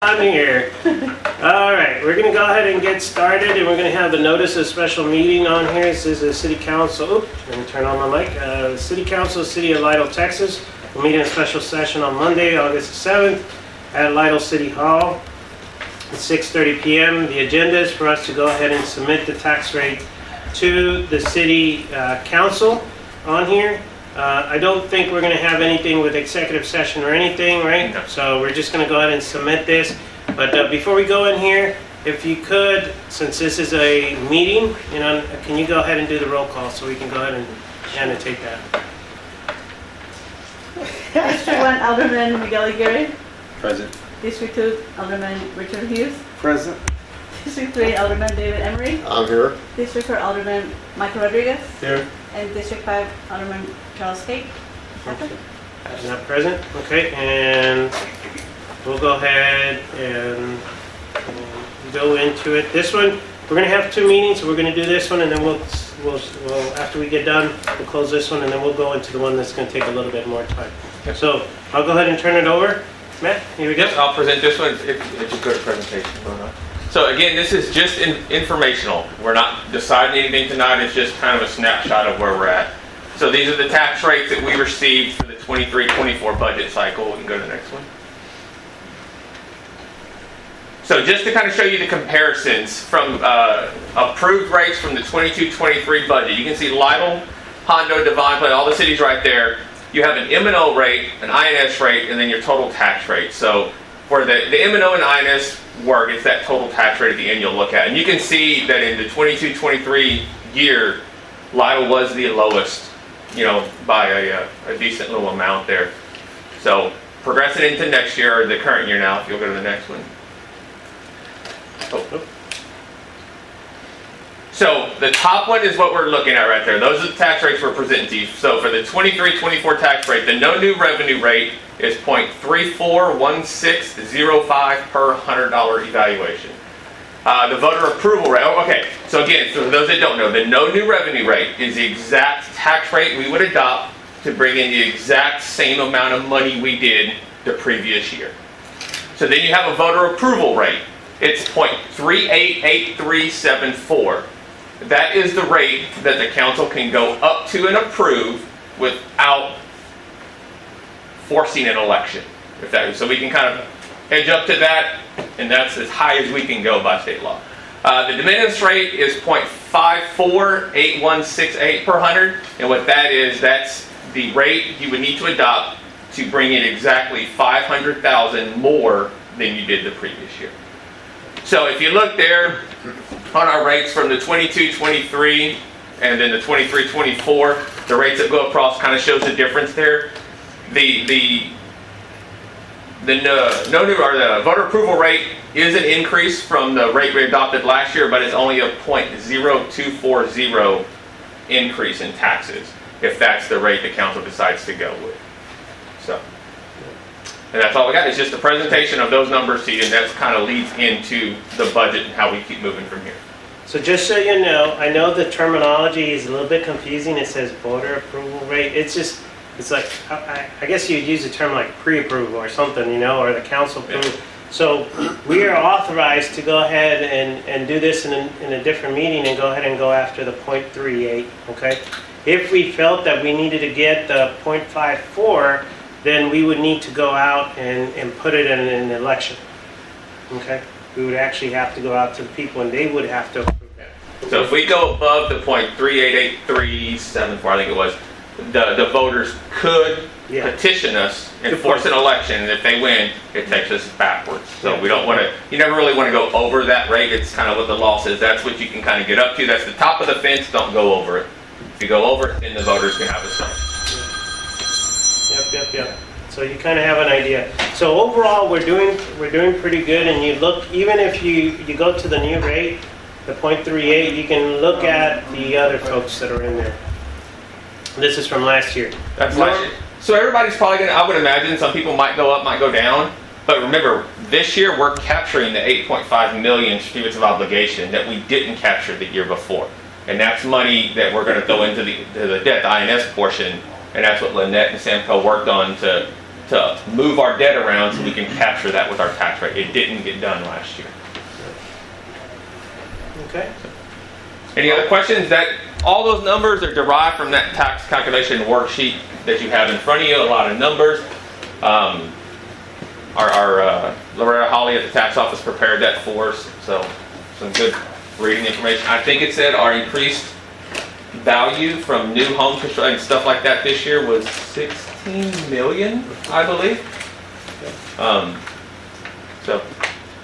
I'm here. All right, we're going to go ahead and get started, and we're going to have the notice of special meeting on here. This is the City Council. Oops, let me turn on my mic. City Council, City of Lytle, Texas. We'll meet in a special session on Monday, August 7th at Lytle City Hall at 6:30 p.m. The agenda is for us to go ahead and submit the tax rate to the City Council on here. I don't think we're going to have anything with executive session or anything, right? No. So we're just going to go ahead and submit this. But before we go in here, if you could, since this is a meeting, can you go ahead and do the roll call so we can go ahead and annotate that? District 1 Alderman Miguel Aguirre. Present. District 2 Alderman Richard Hughes. Present. District 3 Alderman David Emery. I'm here. District 4 Alderman Michael Rodriguez. Here. And District 5 Alderman Charles Cake. Not present. Okay, and we'll go ahead and go into it. This one, we're going to have two meetings. So we're going to do this one, and then we'll after we get done, we'll close this one, and then we'll go into the one that's going to take a little bit more time. Okay. So I'll go ahead and turn it over. Matt, here we go. Yes, I'll present this one. If you go to presentation. So again, this is just informational. We're not deciding anything tonight. It's just kind of a snapshot of where we're at. So these are the tax rates that we received for the 23-24 budget cycle. We can go to the next one. So just to kind of show you the comparisons from approved rates from the 22-23 budget. You can see Lytle, Hondo, Devine, all the cities right there. You have an M&O rate, an INS rate, and then your total tax rate. So where the M&O and INS work, it's that total tax rate at the end you'll look at. And you can see that in the 22-23 year, Lytle was the lowest, by a decent little amount there. So progressing into next year, or the current year now, if you'll go to the next one. So the top one is what we're looking at right there. Those are the tax rates we're presenting to you. So for the 23-24 tax rate, the no new revenue rate is 0.341605 per $100 evaluation. The voter approval rate, okay, so again, for those that don't know, the no new revenue rate is the exact tax rate we would adopt to bring in the exact same amount of money we did the previous year. So then you have a voter approval rate. It's 0.388374. That is the rate that the council can go up to and approve without forcing an election. So we can kind of edge up to that, and that's as high as we can go by state law. The de minimis rate is 0.548168 per 100, and what that is, that's the rate you would need to adopt to bring in exactly $500,000 more than you did the previous year. So if you look there on our rates from the 22-23 and then the 23-24, the rates that go across kind of shows the difference there. The voter approval rate is an increase from the rate we adopted last year, but it's only a 0.0240 increase in taxes if that's the rate the council decides to go with. So, and that's all we got. It's just a presentation of those numbers to you, and that kind of leads into the budget and how we keep moving from here. So just so you know, I know the terminology is a little bit confusing. It says voter approval rate. It's like, I guess you'd use a term like pre-approval or something, or the council approval. Yeah. So we are authorized to go ahead and do this in a different meeting and go ahead and go after the 0.38, okay? If we felt that we needed to get the 0.54, then we would need to go out and put it in an election, okay? We would actually have to go out to the people, and they would have to approve that. So if we go above the 0.388374, I think it was, the voters could petition us and force an election, and if they win, it takes us backwards. So we don't want to, you never really want to go over that rate. It's kind of what the law says. That's what you can kind of get up to. That's the top of the fence. Don't go over it. If you go over it, then the voters can have a say. Yep. So you kind of have an idea. So overall, we're doing pretty good. And you look, even if you go to the new rate, the 0.38, you can look at the other folks that are in there. This is from last year. That's last year. So everybody's probably going to, I would imagine, some people might go up, might go down. But remember, this year we're capturing the $8.5 million certificates of obligation that we didn't capture the year before. And that's money that we're going to throw into the debt, the INS portion. And that's what Lynette and Samco worked on to to move our debt around so we can capture that with our tax rate. It didn't get done last year. Okay. Any other questions? That all those numbers are derived from that tax calculation worksheet that you have in front of you. A lot of numbers. Loretta Holly at the tax office prepared that for us, so some good reading information. I think it said our increased value from new home construction and stuff like that this year was 16 million, I believe.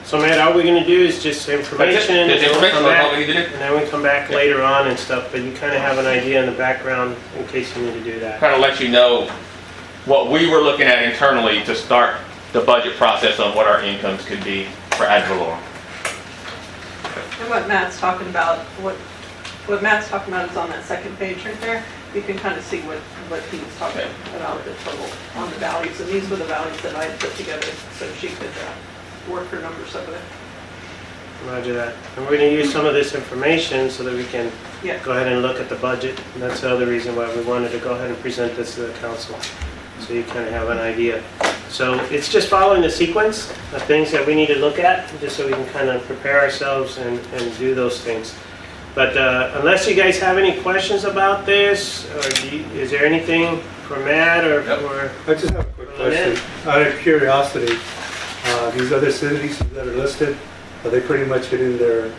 So Matt, all we're going to do is just information, Just information on what we need to do. and then we come back later on and stuff, but you kind of have an idea in the background in case you need to do that. Kind of let you know what we were looking at internally to start the budget process on what our incomes could be for ad valorem. And what Matt's talking about, what Matt's talking about is on that second page right there. You can kind of see what he's talking about, the total on the values. And these were the values that I had put together so she could work her numbers over there. Roger that. And we're going to use some of this information so that we can Yeah. go ahead and look at the budget. And that's the other reason why we wanted to go ahead and present this to the council, so you kind of have an idea. So it's just following the sequence of things that we need to look at, just so we can kind of prepare ourselves and do those things. But unless you guys have any questions about this, or is there anything for Matt or for... I just have a quick question. Out of curiosity, these other cities that are listed, are they pretty much hitting their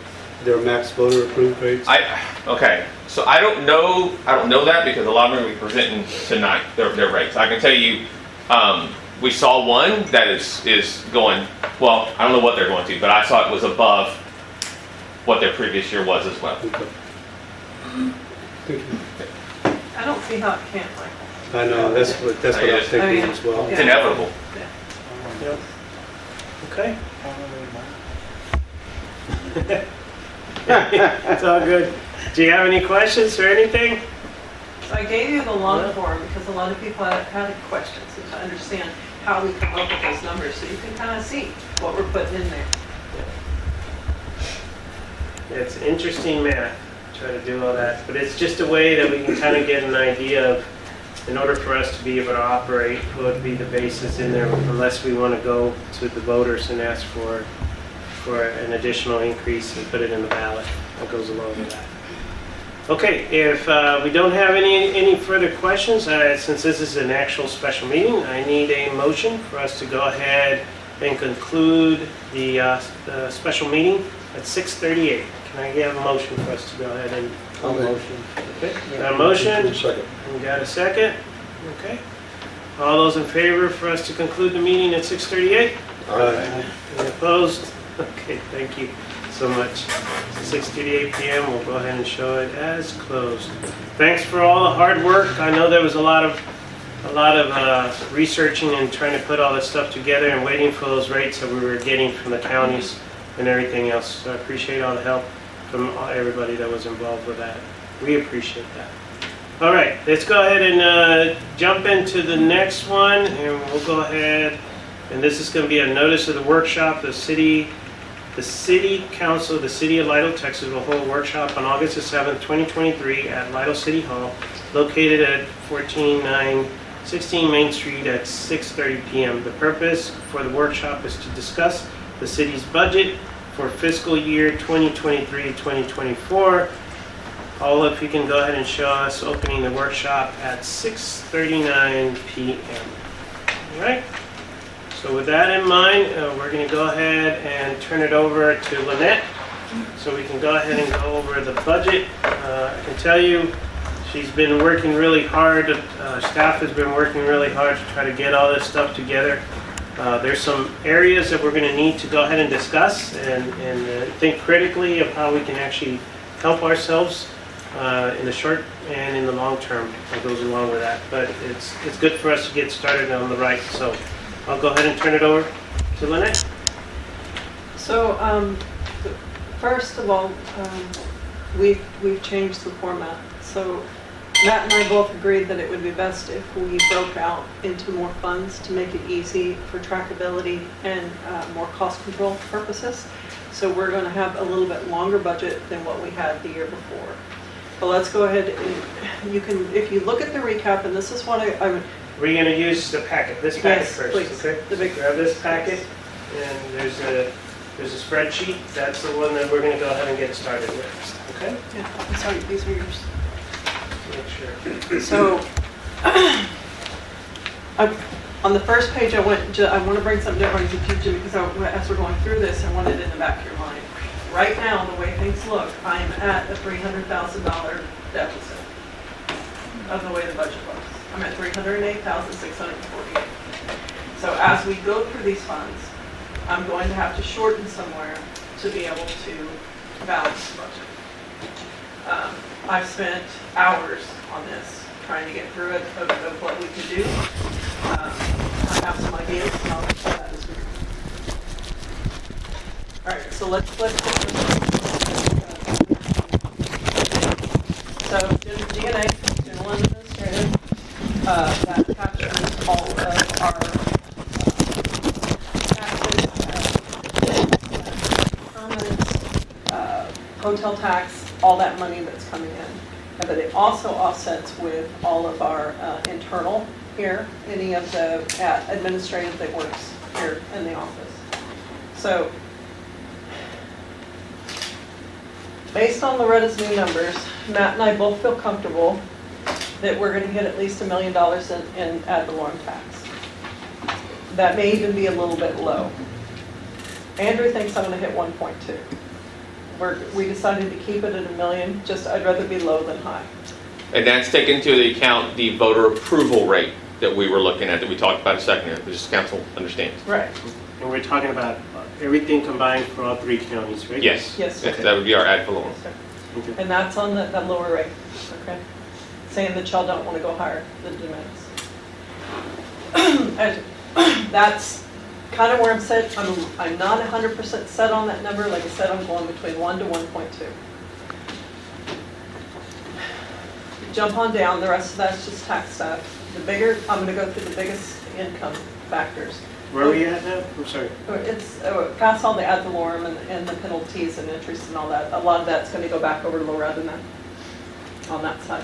max voter approved rates? Okay, so I don't know that because a lot of them will be presenting tonight their rates. I can tell you, we saw one that is going, well, I don't know what they're going to, but I saw it was above what their previous year was as well. Okay. Thank you. I don't see how it can't, Michael. I know, that's what I was thinking as well. It's inevitable. Yep. Okay. It's all good. Do you have any questions or anything? So I gave you the long form because a lot of people had questions and to understand how we come up with those numbers so you can kind of see what we're putting in there. It's interesting math, try to do all that, but it's just a way that we can kind of get an idea of, in order for us to be able to operate, what would be the basis in there, unless we want to go to the voters and ask for an additional increase and put it in the ballot. That goes along with that. Okay, if we don't have any further questions, since this is an actual special meeting, I need a motion for us to go ahead and conclude the special meeting at 6:38. Can I get a motion for us to go ahead and... I'll motion. Okay, got a motion? Second. We got a second? Okay. All those in favor for us to conclude the meeting at 6:38? Aye. Any opposed? Okay, thank you so much. 6:38 p.m. We'll go ahead and show it as closed. Thanks for all the hard work. I know there was a lot of researching and trying to put all this stuff together and waiting for those rates that we were getting from the counties and everything else. So I appreciate all the help from everybody that was involved with that. We appreciate that. All right, let's go ahead and jump into the next one, and we'll go ahead. And this is going to be a notice of the workshop. The City Council of the City of Lytle, Texas will hold a workshop on August the 7th, 2023 at Lytle City Hall, located at 14916 Main Street at 6:30 p.m. The purpose for the workshop is to discuss the city's budget for fiscal year 2023-2024. Paula, if you can go ahead and show us opening the workshop at 6:39 p.m. All right? So with that in mind, we're going to go ahead and turn it over to Lynette so we can go ahead and go over the budget. I can tell you she's been working really hard. Staff has been working really hard to try to get all this stuff together. There's some areas that we're going to need to go ahead and discuss and think critically of how we can actually help ourselves in the short and in the long term that goes along with that. But it's good for us to get started on the right. So I'll go ahead and turn it over to Lynette. So first of all, we've changed the format. So Matt and I both agreed that it would be best if we broke out into more funds to make it easy for trackability and more cost control purposes. So we're going to have a little bit longer budget than what we had the year before. But let's go ahead and you can, if you look at the recap, and this is what We're gonna use the packet, this packet Yes, first, please. okay? The big- Grab this packet, and there's a spreadsheet. That's the one that we're gonna go ahead and get started with, okay? Yeah, I'm sorry, these are yours. Make sure. So, on the first page, I want to bring something different to teach you because as we're going through this, I want it in the back of your mind. Right now, the way things look, I'm at a $300,000 deficit of the way the budget looks. I'm at $308,648. So as we go through these funds, I'm going to have to shorten somewhere to be able to balance the budget. I've spent hours on this, trying to get through it, of what we could do. I have some ideas, and I'll share that as we go. All right, so let's put this. So DNA, general administrative, that captures all of our taxes, permits, hotel tax, all that money that's coming in. But it also offsets with all of our internal here, any of the administrative that works here in the office. So, based on Loretta's new numbers, Matt and I both feel comfortable that we're going to hit at least $1 million in ad valorem tax. That may even be a little bit low. Andrew thinks I'm going to hit 1.2. We decided to keep it at $1 million. Just I'd rather be low than high. And that's taken into account the voter approval rate that we were looking at, that we talked about a second ago, which council understands. Right. And we're talking about everything combined for all 3 counties, right? Yes. Yes. Yes, that would be our ad valorem. Okay. And that's on that lower rate. Okay. Saying that y'all don't want to go higher than demands. And that's kind of where I'm set. I'm not 100% set on that number. Like I said, I'm going between 1 to 1.2. Jump on down. The rest of that's just tax stuff. I'm going to go through the biggest income factors. Where are we at now? I'm sorry. It's past all the ad valorem and the penalties and interest and all that. A lot of that's going to go back over to Loretta now on that side.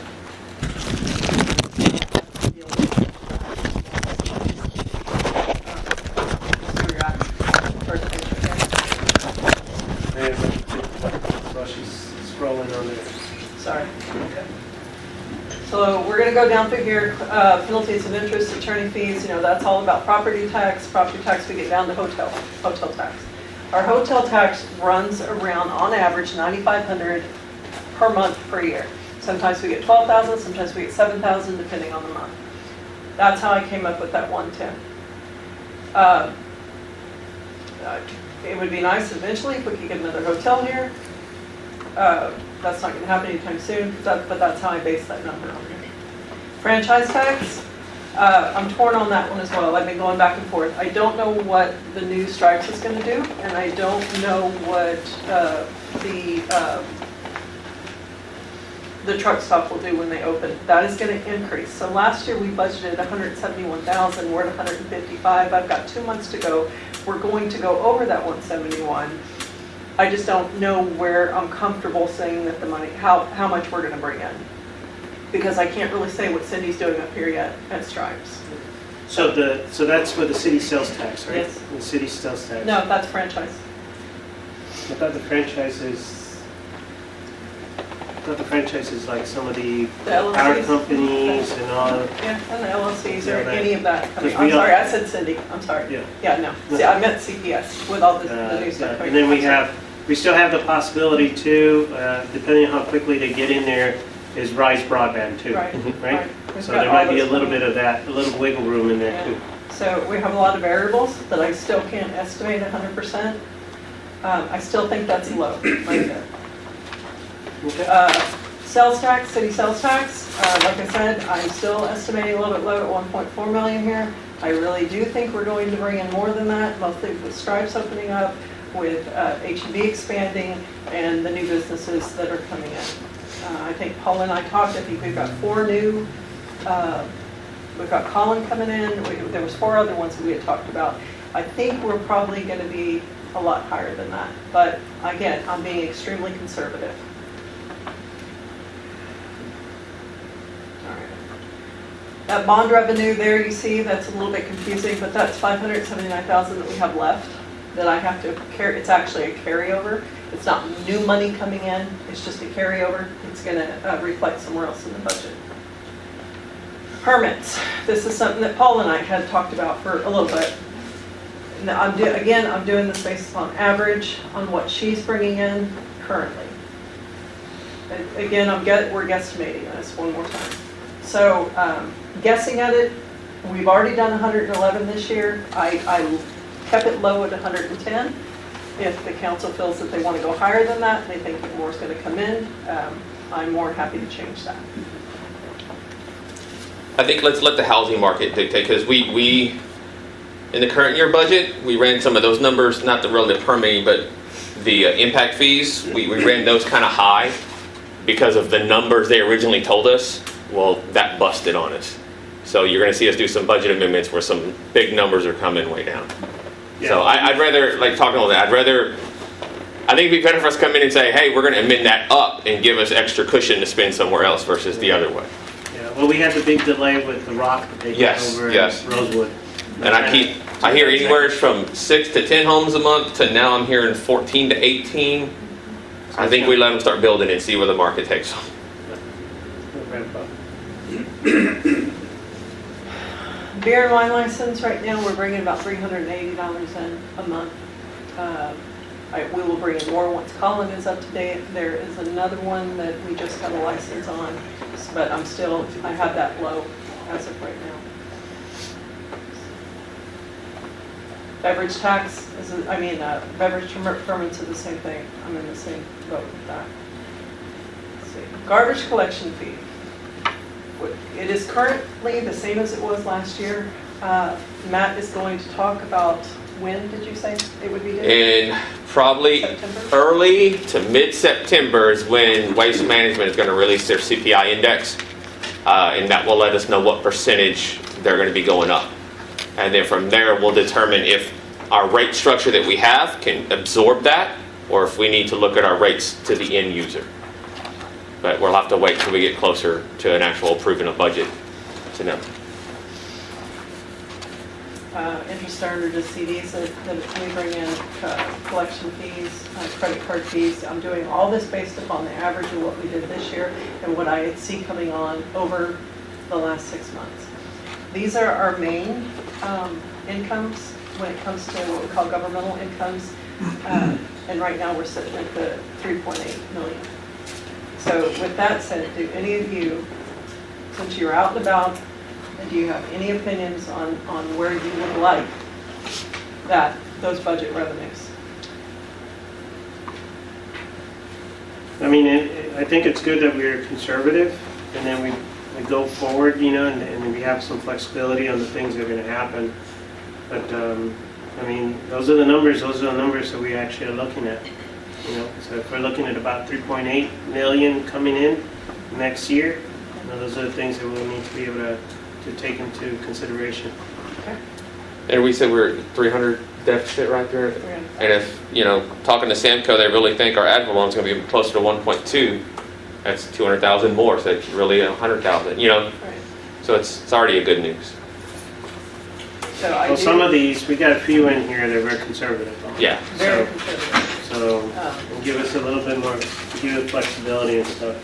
While she's scrolling on there. Sorry. Okay. So we're going to go down through here, penalties of interest, attorney fees, that's all about property tax. Property tax, we get down to hotel tax. Our hotel tax runs around, on average, $9,500 per month per year. Sometimes we get $12,000, sometimes we get $7,000, depending on the month. That's how I came up with that 110. It would be nice eventually if we could get another hotel here. That's not going to happen anytime soon, but that's how I base that number on. Franchise tax, I'm torn on that one as well. I've been going back and forth. I don't know what the new Stripes is going to do, and I don't know what the truck stop will do when they open. That is going to increase. So last year we budgeted $171,000. We're at $155,000. I've got 2 months to go. We're going to go over that $171,000. I just don't know where I'm comfortable saying that the money, how much we're going to bring in. Because I can't really say what Cindy's doing up here yet at Stripes. So that's for the city sales tax, right? Yes. The city sales tax. No, that's franchise. I thought the franchise is like some of the LLCs. power companies and all. Yeah, and the LLCs or Yeah, any of that. Because I'm we don't- sorry, I said Cindy. I'm sorry. Yeah. Yeah, no. See, I meant CPS with all the new stuff. And then we still have the possibility too, depending on how quickly they get in there, is Rise Broadband too. Right. Right? We've So got there all might be a those little coming. bit of that, a little wiggle room in there Yeah. too. So we have a lot of variables that I still can't estimate 100%. I still think that's low right there. Okay. Sales tax, city sales tax, like I said, I'm still estimating a little bit low at 1.4 million here. I really do think we're going to bring in more than that, mostly with Stripes opening up, with H&B expanding, and the new businesses that are coming in. I think Paul and I talked, I think we've got 4 new, we've got Colin coming in, there was 4 other ones that we had talked about. I think we're probably going to be a lot higher than that, but again, I'm being extremely conservative. That bond revenue there, you see, that's a little bit confusing, but that's $579,000 that we have left that I have to carry. It's actually a carryover. It's not new money coming in, it's just a carryover. It's going to reflect somewhere else in the budget. Permits. This is something that Paul and I had talked about for a little bit. Now, I'm doing this based on average on what she's bringing in currently. And again, we're guesstimating this one more time. So guessing at it, we've already done 111 this year. I kept it low at 110. If the council feels that they want to go higher than that, they think that more is going to come in, I'm more happy to change that. I think let's let the housing market dictate, because we in the current year budget, we ran some of those numbers, not the relative permitting, but the impact fees. We ran those kind of high because of the numbers they originally told us. Well, that busted on us. So you're going to see us do some budget amendments where some big numbers are coming way down. Yeah. So I'd rather, like talking all that, I think it'd be better for us to come in and say, hey, we're going to amend that up and give us extra cushion to spend somewhere else versus the other way. Yeah, well, we had the big delay with the rock that they got over in Rosewood. And I hear anywhere from 6 to 10 homes a month to now I'm hearing 14 to 18. I think we let them start building and see where the market takes them. Beer and wine license, right now we're bringing about $380 in a month. We will bring in more once Colin is up to date. There is another one that we just got a license on, but I have that low as of right now. Beverage tax, beverage permits are the same thing. I'm in the same boat with that. Let's see. Garbage collection fee. It is currently the same as it was last year. Matt is going to talk about when did you say it would be due? In probably September? Early to mid-September is when Waste Management is going to release their CPI index. And that will let us know what percentage they're going to be going up. And then from there, we'll determine if our rate structure that we have can absorb that, or if we need to look at our rates to the end user. But we'll have to wait till we get closer to an actual approving a budget to know. Interest earned or just CDs that we bring in, collection fees, credit card fees. I'm doing all this based upon the average of what we did this year and what I see coming on over the last 6 months. These are our main incomes when it comes to what we call governmental incomes. And right now we're sitting at the 3.8 million. So with that said, do any of you, since you're out and about, do you have any opinions on where you would like those budget revenues? I mean, I think it's good that we're conservative and then we go forward, and we have some flexibility on the things that are going to happen. But, I mean, those are the numbers that we actually are looking at. So if we're looking at about 3.8 million coming in next year, those are the things that we'll need to be able to take into consideration. Okay. And we said we're at 300 deficit right there. And if, talking to Samco, they really think our ad loan is going to be closer to 1.2. That's 200,000 more, so it's really 100,000, Right. So it's already a good news. So some of these, we got a few in here that are very conservative on. Yeah. Very conservative. So give us a little bit more, give us flexibility and stuff.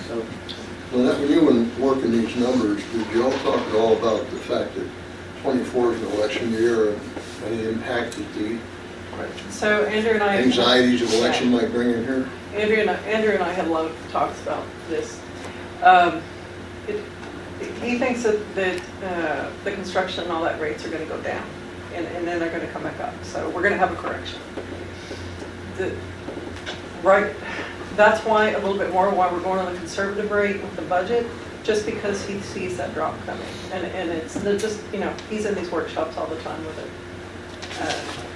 So. Well, when you were working these numbers, did you all talk at all about the fact that 24 is an election year and any impact that the So Andrew and I anxieties of election might bring in here? Andrew and I had a lot of talks about this. He thinks that the construction and all that rates are going to go down, and then they're going to come back up. So we're going to have a correction. That's why a little bit more why we're going on the conservative rate with the budget, just because he sees that drop coming, and it's just he's in these workshops all the time with it,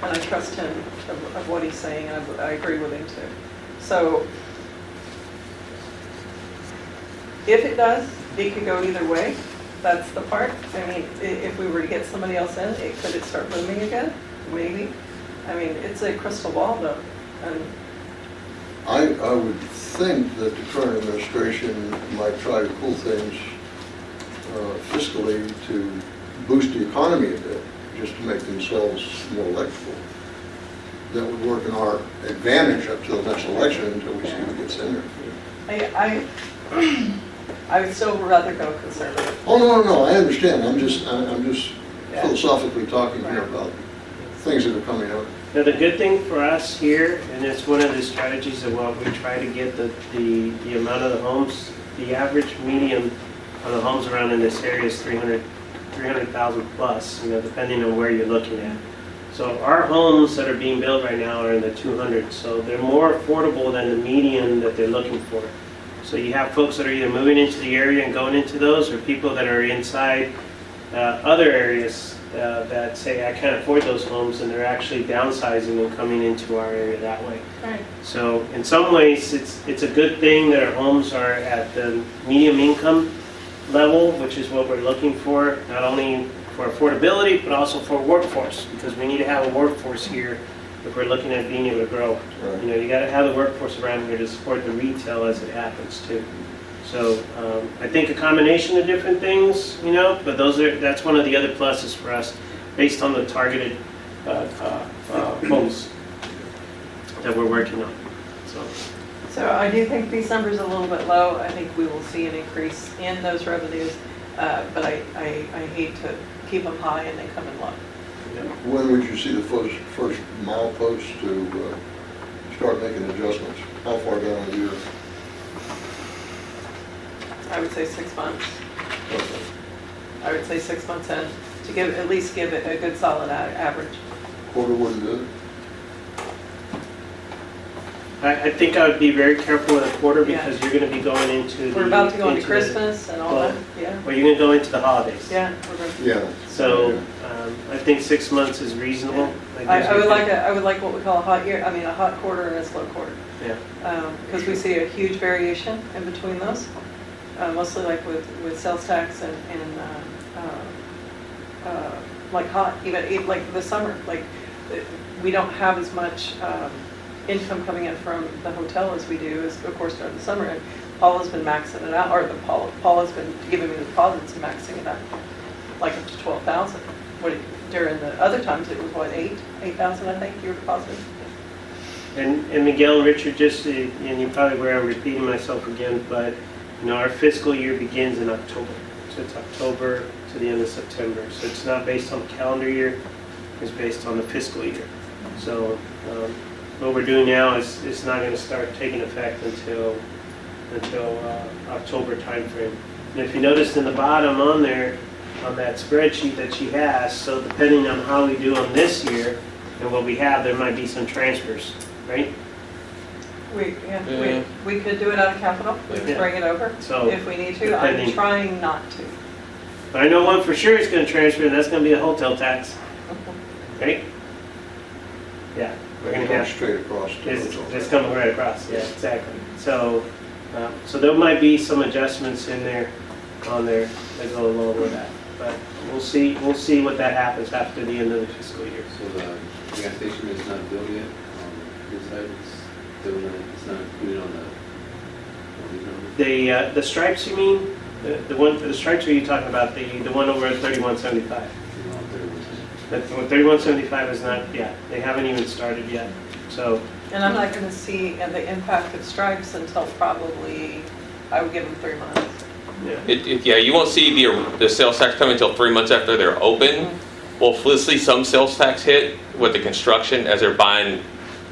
and I trust him of what he's saying, and I agree with him too. So if it does, it could go either way. That's the part. I mean, if we were to get somebody else in, could it start booming again? Maybe. I mean, it's a crystal ball though. And I would think that the current administration might try to cool things fiscally to boost the economy a bit, just to make themselves more electable. That would work in our advantage up to the next election until we see who gets in there. I would still rather go conservative. Oh, no, I understand. I'm just philosophically talking here about things that are coming up. Now, the good thing for us here, and it's one of the strategies of what we try to get the amount of the homes, the average median on the homes around in this area is 300,000 plus, depending on where you're looking at. So our homes that are being built right now are in the 200s, so they're more affordable than the median that they're looking for. So you have folks that are either moving into the area and going into those, or people that are inside other areas that say, I can't afford those homes, and they're actually downsizing and coming into our area that way. Right. So in some ways, it's a good thing that our homes are at the medium income level, which is what we're looking for, not only for affordability, but also for workforce, because we need to have a workforce here if we're looking at being able to grow. Right. You got to have the workforce around here to support the retail as it happens too. So I think a combination of different things, but that's one of the other pluses for us based on the targeted homes that we're working on. So I do think these numbers are a little bit low. I think we will see an increase in those revenues, but I hate to keep them high and they come in low. When would you see the first milepost to start making adjustments? How far down the year? I would say 6 months. Okay. I would say 6 months in to at least give it a good solid average. Quarter wouldn't do it? I think I would be very careful with a quarter because you're going to be going into We're about to go into Christmas and all that. Yeah. Well, you're going to go into the holidays. Yeah. We're going to. Yeah. So I think 6 months is reasonable. I would like what we call a hot year. I mean, a hot quarter and a slow quarter. Yeah. Because we see a huge variation in between those, mostly like with sales tax and like hot, even like the summer. Like we don't have as much income coming in from the hotel as we do, as of course during the summer. And Paul has been maxing it out, or Paul has been giving me the deposits and maxing it out, like up to 12,000. During the other times it was what, 8,000 I think you were depositing. And Miguel and Richard, and you probably where I'm repeating myself again, but our fiscal year begins in October. So it's October to the end of September. So it's not based on the calendar year, it's based on the fiscal year. So what we're doing now is not going to start taking effect until October timeframe. And if you noticed in the bottom on there, on that spreadsheet that she has, so depending on how we do on this year and what we have, there might be some transfers, right? We could do it out of capital. We could bring it over So, if we need to. I'm trying not to. But I know one for sure is going to transfer, and that's going to be the hotel tax, right? Yeah, we're going to have straight across. it's coming right across. Yeah, exactly. So there might be some adjustments in there, on there that go along with that. But we'll see what that happens after the end of the fiscal year. So the gas station is not built yet on this side. It's not included on these numbers. The stripes, you mean? The one for the stripes, or are you talking about the one over at 3175? 3175 is not. Yeah, they haven't even started yet. So. And I'm not going to see the impact of stripes until probably I would give them 3 months. Yeah. You won't see the sales tax come until 3 months after they're open. We'll see some sales tax hit with the construction as they're buying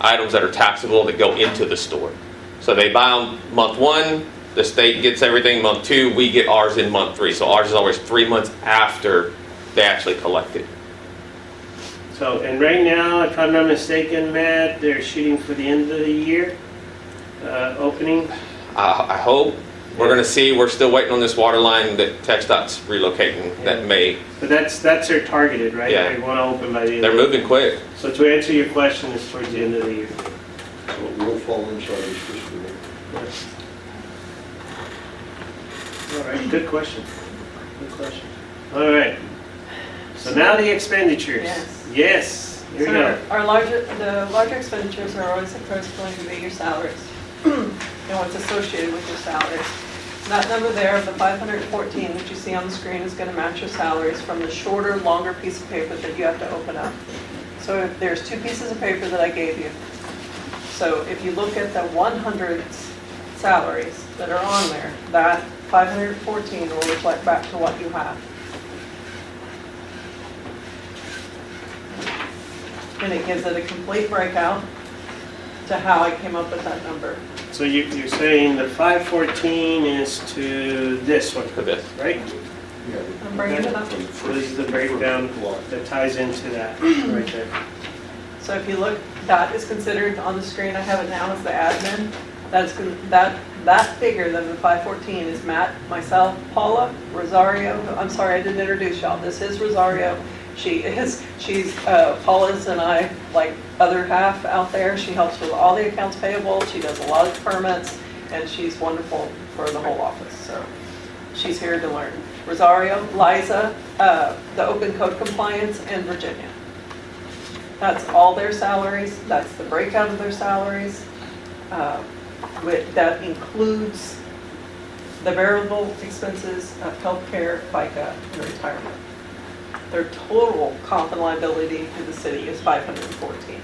items that are taxable that go into the store. So they buy on month 1, the state gets everything month 2, we get ours in month 3. So ours is always 3 months after they actually collect it. So, and right now, if I'm not mistaken, Matt, they're shooting for the end of the year opening. I hope. We're going to see. We're still waiting on this water line that TxDOT's relocating that May. But that's their targeted, right? Yeah. They want to open by the end. They're moving quick. So to answer your question, it's towards the end of the year. So we'll fall inside this fiscal year. All right, good question. Good question. All right. So now the expenditures. Yes. Here we go. The larger expenditures are always, of course, going to be your salaries and what's associated with your salaries. That number there, the 514 that you see on the screen, is going to match your salaries from the shorter, longer piece of paper that you have to open up. So if there's two pieces of paper that I gave you. So if you look at the 100s salaries that are on there, that 514 will reflect back to what you have. And it gives it a complete breakout to how I came up with that number. So you're saying the 514 is to this one, For this. right? Yeah. I'm bringing it up. So this is the breakdown that ties into that right there. So if you look, that is considered on the screen, I have it now as the admin. That figure, then the 514, is Matt, myself, Paula, Rosario. I'm sorry, I didn't introduce y'all. This is Rosario. She's Paula's and I, like other half out there. She helps with all the accounts payable. She does a lot of permits, and she's wonderful for the whole office. So she's here to learn. Rosario, Liza, the open code compliance, and Virginia. That's all their salaries. That's the breakout of their salaries. That includes the variable expenses of healthcare, FICA, and retirement. Their total comp and liability to the city is 514.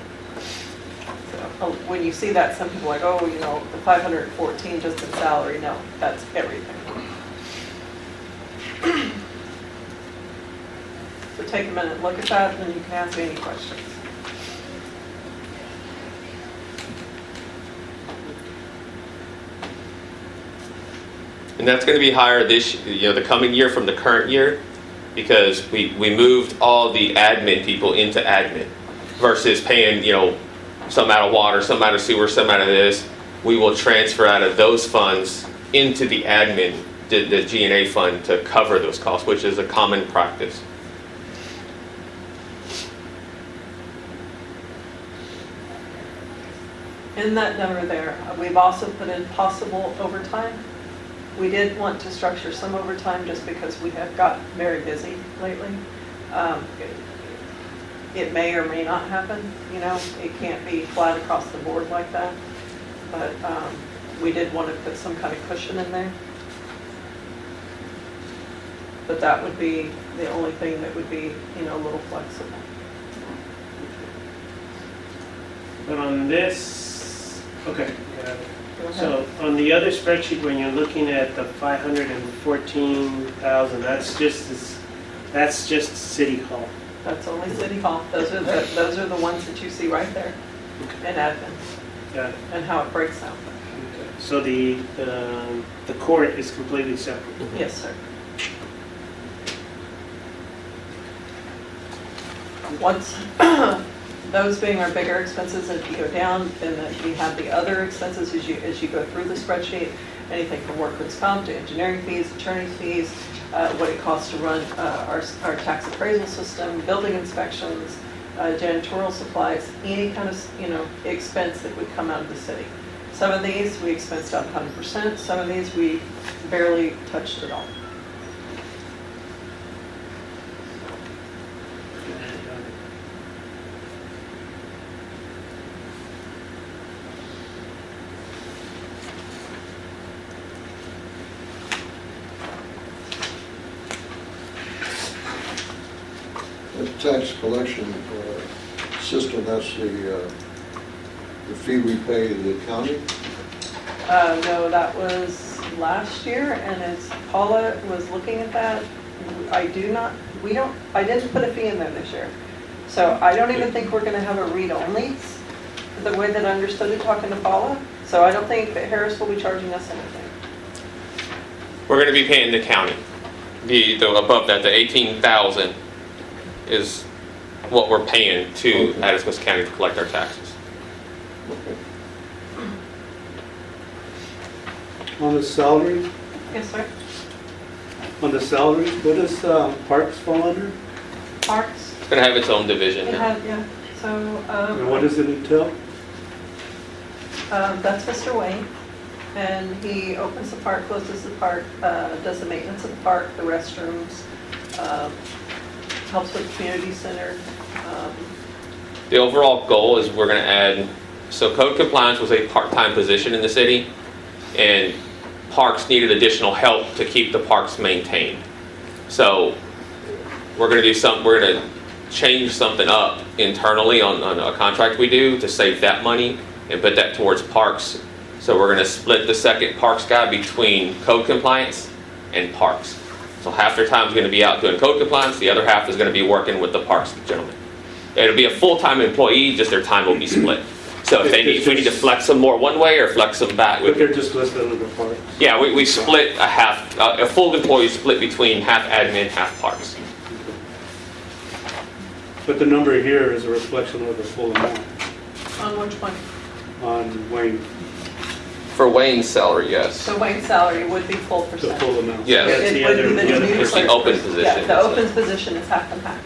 So when you see that, some people are like, oh, you know, the 514 just in salary. No, that's everything. So take a minute, look at that, and then you can ask me any questions. And that's going to be higher the coming year from the current year, because we moved all the admin people into admin versus paying, some out of water, some out of sewer, some out of this. We will transfer out of those funds into the admin, the G&A fund, to cover those costs, which is a common practice. In that number there, we've also put in possible overtime. We did want to structure some overtime just because we have got very busy lately. It may or may not happen, it can't be flat across the board like that. But we did want to put some kind of cushion in there. But that would be the only thing that would be, a little flexible. But on this, okay. Go ahead. So on the other spreadsheet, when you're looking at the 514,000, that's just City Hall. That's only City Hall. Those are the ones that you see right there, and admin, Got it. and how it breaks down. Okay. So the court is completely separate. Yes, sir. Once, those being our bigger expenses, as you go down, then we have the other expenses as you go through the spreadsheet, anything from workers' comp to engineering fees, attorney fees, what it costs to run our tax appraisal system, building inspections, janitorial supplies, any kind of expense that would come out of the city. Some of these we expensed out 100%. Some of these we barely touched at all. The tax collection system, that's the fee we pay the county? No, that was last year, and as Paula was looking at that, I didn't put a fee in there this year. So I don't even think we're gonna have a read-only, the way that I understood it talking to Paula. So I don't think that Harris will be charging us anything. We're going to be paying the county. The above that, the 18,000 is what we're paying to Atascosa County to collect our taxes. Okay. On the salary, Yes, sir. what does parks fall under? Parks? It's going to have its own division It now. had, yeah. So, And what does it entail? that's Mr. Wayne, and he opens the park, closes the park, does the maintenance of the park, the restrooms, helps with the community center. The overall goal is we're going to add, so code compliance was a part-time position in the city, and parks needed additional help to keep the parks maintained. So we're going to do we're going to change something up internally on a contract we do to save that money and put that towards parks. So we're going to split the second parks guy between code compliance and parks. So half their time is going to be out doing code compliance, the other half is going to be working with the parks gentlemen. It'll be a full-time employee, just their time will be split. So if we need to flex them more one way or flex them back. But they're just listed under the parks. Yeah, we split a full employee split between half admin, half parks. But the number here is a reflection of the full amount On which one? on Wayne, For Wayne's salary, yes. So Wayne's salary would be full the percent. full amount. Yes. That's the It would other- be the other- new It's the clerk's open position. position. Yeah, the open position is half and half.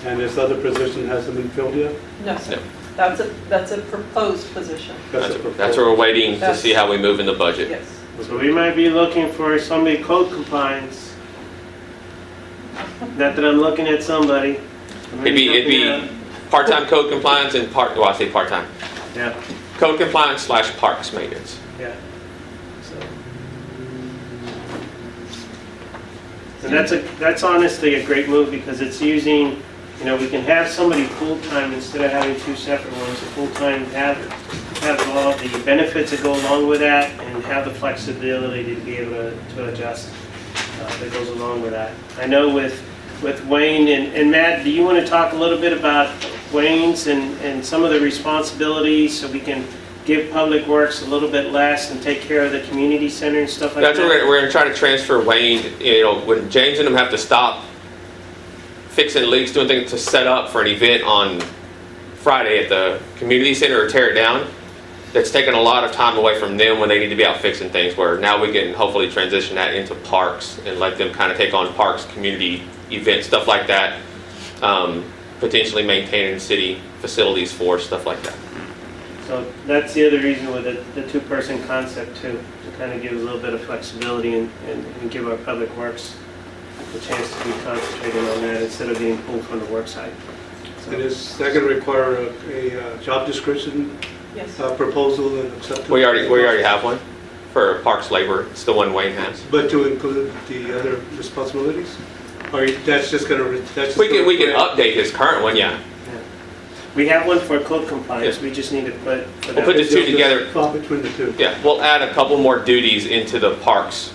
And this other position hasn't been filled yet? No, sir. No. That's a proposed position. That's a That's what proposal. we're waiting to see how we move in the budget. Yes. So we might be looking for somebody code compliance. Not that I'm looking at somebody. It'd be part-time code compliance and well, I say part-time. Yeah, Code compliance / parks maintenance. yeah. So. And that's honestly a great move because it's using, we can have somebody full-time instead of having two separate ones. A full-time have all the benefits that go along with that and have the flexibility to be able to adjust that goes along with that. I know with Wayne and Matt, do you want to talk a little bit about Wayne's and some of the responsibilities so we can give Public Works a little bit less and take care of the community center and stuff like That's that? what we're going to try to transfer Wayne. When James and them have to stop fixing leaks, doing things to set up for an event on Friday at the community center or tear it down, that's taken a lot of time away from them when they need to be out fixing things, where now we can hopefully transition that into parks and let them kind of take on parks, community events, stuff like that, potentially maintaining city facilities for stuff like that. So that's the other reason with the two-person concept too, to kind of give a little bit of flexibility and give our Public Works a chance to be concentrating on that instead of being pulled from the work site. So, And is that going to require a job description Yes. proposal and acceptance? We already have one for parks labor. It's the one Wayne has. But to include the other responsibilities? Or that's just going to... We can update his current one, yeah. we have one for code compliance. Yes. We just need to put We'll put the two together. Between the two. Yeah, we'll add a couple more duties into the parks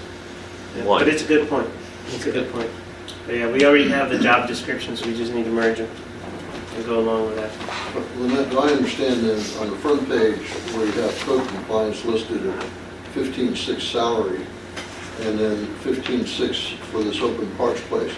one. But it's a good point. It's a good point. But yeah, we already have the job descriptions. We just need to merge them and go along with that. Lynette, do I understand then, on the front page where you have code compliance listed at 15.6 salary, and then 15.6 for this open parks place,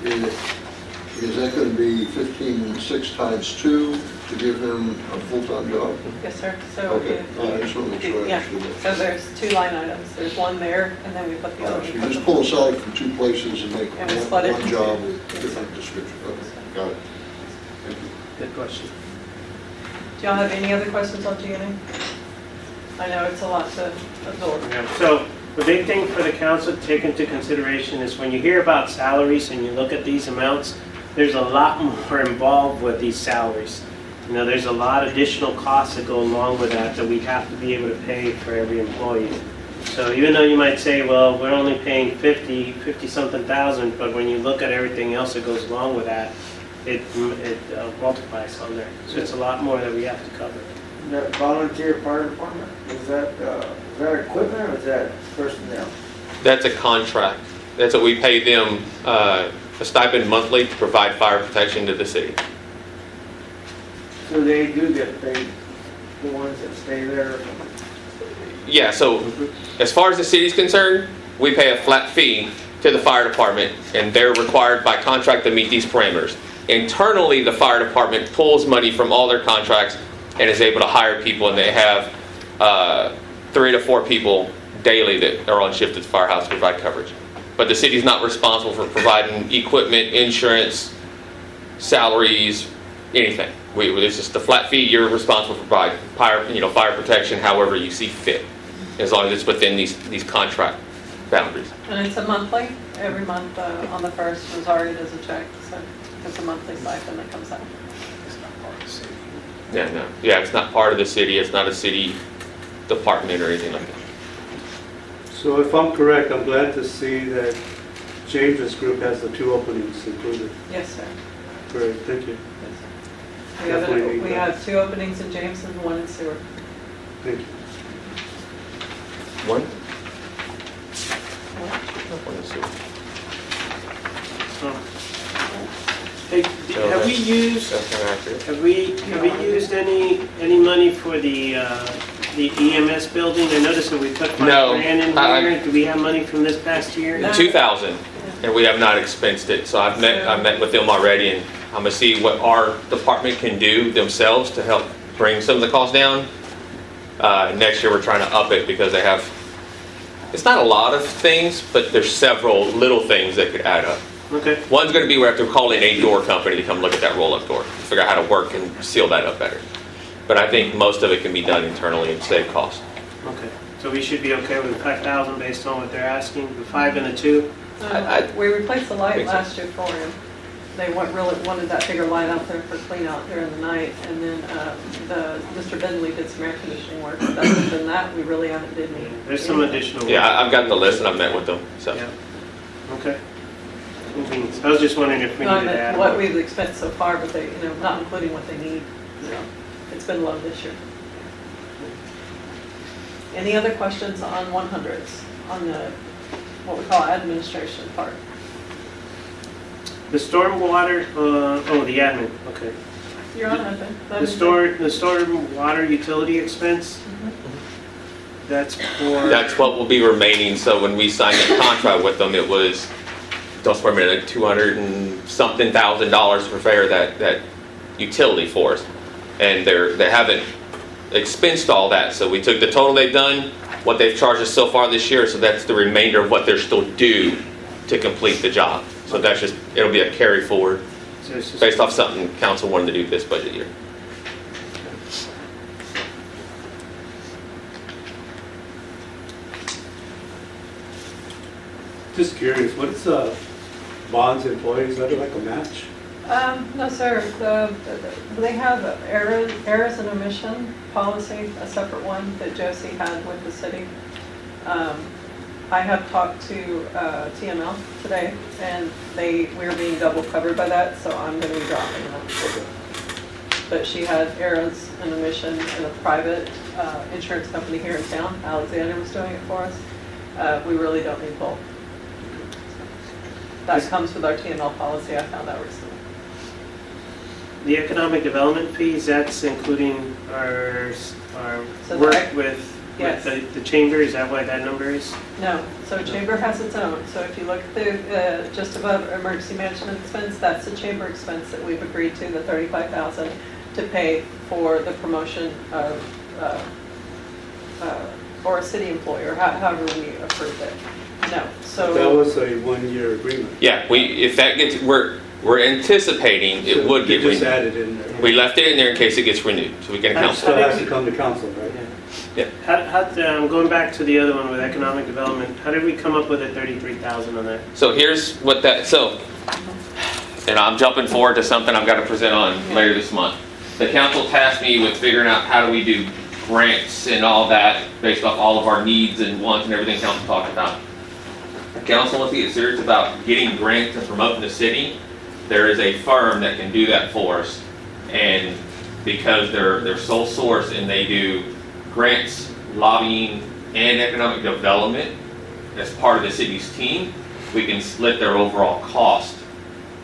is that going to be 15.6 times 2 to give him a full-time job? Yes, sir. So Okay, if I just want to make sure I yeah. understood that. So there's two line items. There's one there, and then we put the other. So you just pull a salary from two places and make And we split it one into job two. with different description. Okay, got it. Thank you. Good question. Do y'all have any other questions on G&A? I know it's a lot to absorb. Yeah. So the big thing for the council to take into consideration is when you hear about salaries and you look at these amounts, there's a lot more involved with these salaries. There's a lot of additional costs that go along with that we have to be able to pay for every employee. So even though you might say, well, we're only paying 50-something thousand, but when you look at everything else that goes along with that, it multiplies on there. So it's a lot more that we have to cover. That volunteer fire department, is that equipment or is that personnel? That's a contract. That's what we pay them, a stipend monthly to provide fire protection to the city. So they do get paid, the ones that stay there? Yeah, so as far as the city's concerned, we pay a flat fee to the fire department, and they're required by contract to meet these parameters. Internally, the fire department pulls money from all their contracts and is able to hire people, and they have 3 to 4 people daily that are on shift at the firehouse to provide coverage. But the city's not responsible for providing equipment, insurance, salaries, anything. It's just a flat fee. You're responsible for providing fire protection however you see fit, as long as it's within these contract boundaries. And it's a monthly. Every month on the 1st, Rosario does a check. So it's a monthly stipend that comes out. It's not part of the city. Yeah, no. Yeah, it's not part of the city. It's not a city department or anything like that. So if I'm correct, I'm glad to see that James's group has the 2 openings included. Yes, sir. Great, thank you. We have 2 openings in James and 1 in Seward. Thank you. One? Hey, have we used, have we used any money for the EMS building? I noticed that we put $5 grand in here. Do we have money from this past year? No. 2,000, and we have not expensed it. So I met with them already, and I'm gonna see what our department can do themselves to help bring some of the costs down. Next year we're trying to up it because they have, it's not a lot of things, but there's several little things that could add up. Okay. One's going to be we have to call in a door company to come look at that roll-up door, figure out how to work and seal that up better. But I think most of it can be done internally and save cost. Okay. So we should be okay with the 5,000 based on what they're asking, the 5 and the 2? We replaced the light last year for him. They really wanted that bigger light out there for clean out during the night. And then Mr. Bentley did some air conditioning work. But other than that, we really haven't did any. There's some additional work. Yeah, I've got the list and I've met with them. So. Yeah. Okay. I was just wondering if we needed to add what we've expensed so far, but they, not including what they need. It's been low this year. Any other questions on 100s, on the, what we call administration part? The stormwater, the admin, okay. You're on that then. The stormwater utility expense? That's for... That's what will be remaining. So when we signed the contract with them, it was, don't swear me, like $200 and something thousand for fair that utility for us. And they haven't expensed all that. So we took the total they've done, what they've charged us so far this year. So that's the remainder of what they're still due to complete the job. So that's just, it'll be a carry forward based off something council wanted to do this budget year. Just curious, what is bonds employees? Is that like a match? No, sir. They have errors and omission policy, a separate one that Josie had with the city. I have talked to TML today, and we're being double covered by that, so I'm going to be dropping that. But she had errors and omission in a private insurance company here in town. Alexander was doing it for us. We really don't need both. That comes with our TML policy. I found out recently. The economic development fees, that's including our work with the chamber, is that why that number is? No, so chamber has its own. So if you look at just above emergency management expense, that's the chamber expense that we've agreed to, the $35,000 to pay for the promotion of or a city employee, or however we approved it. No, so that was a 1-year agreement. Yeah, if that gets, we're anticipating it would get renewed. Added in there. We left it in there in case it gets renewed, so we can account for Still it. has to come to council, right? Yeah. Going back to the other one with economic development, how did we come up with the $33,000 on that? So here's what and I'm jumping forward to something I've got to present on later this month. The council tasked me with figuring out how do we do grants and all that based off all of our needs and wants and everything council talked about. The council wants to get serious about getting grants and promoting the city. There is a firm that can do that for us, and because they're sole source and they do grants, lobbying, and economic development as part of the city's team, we can split their overall cost.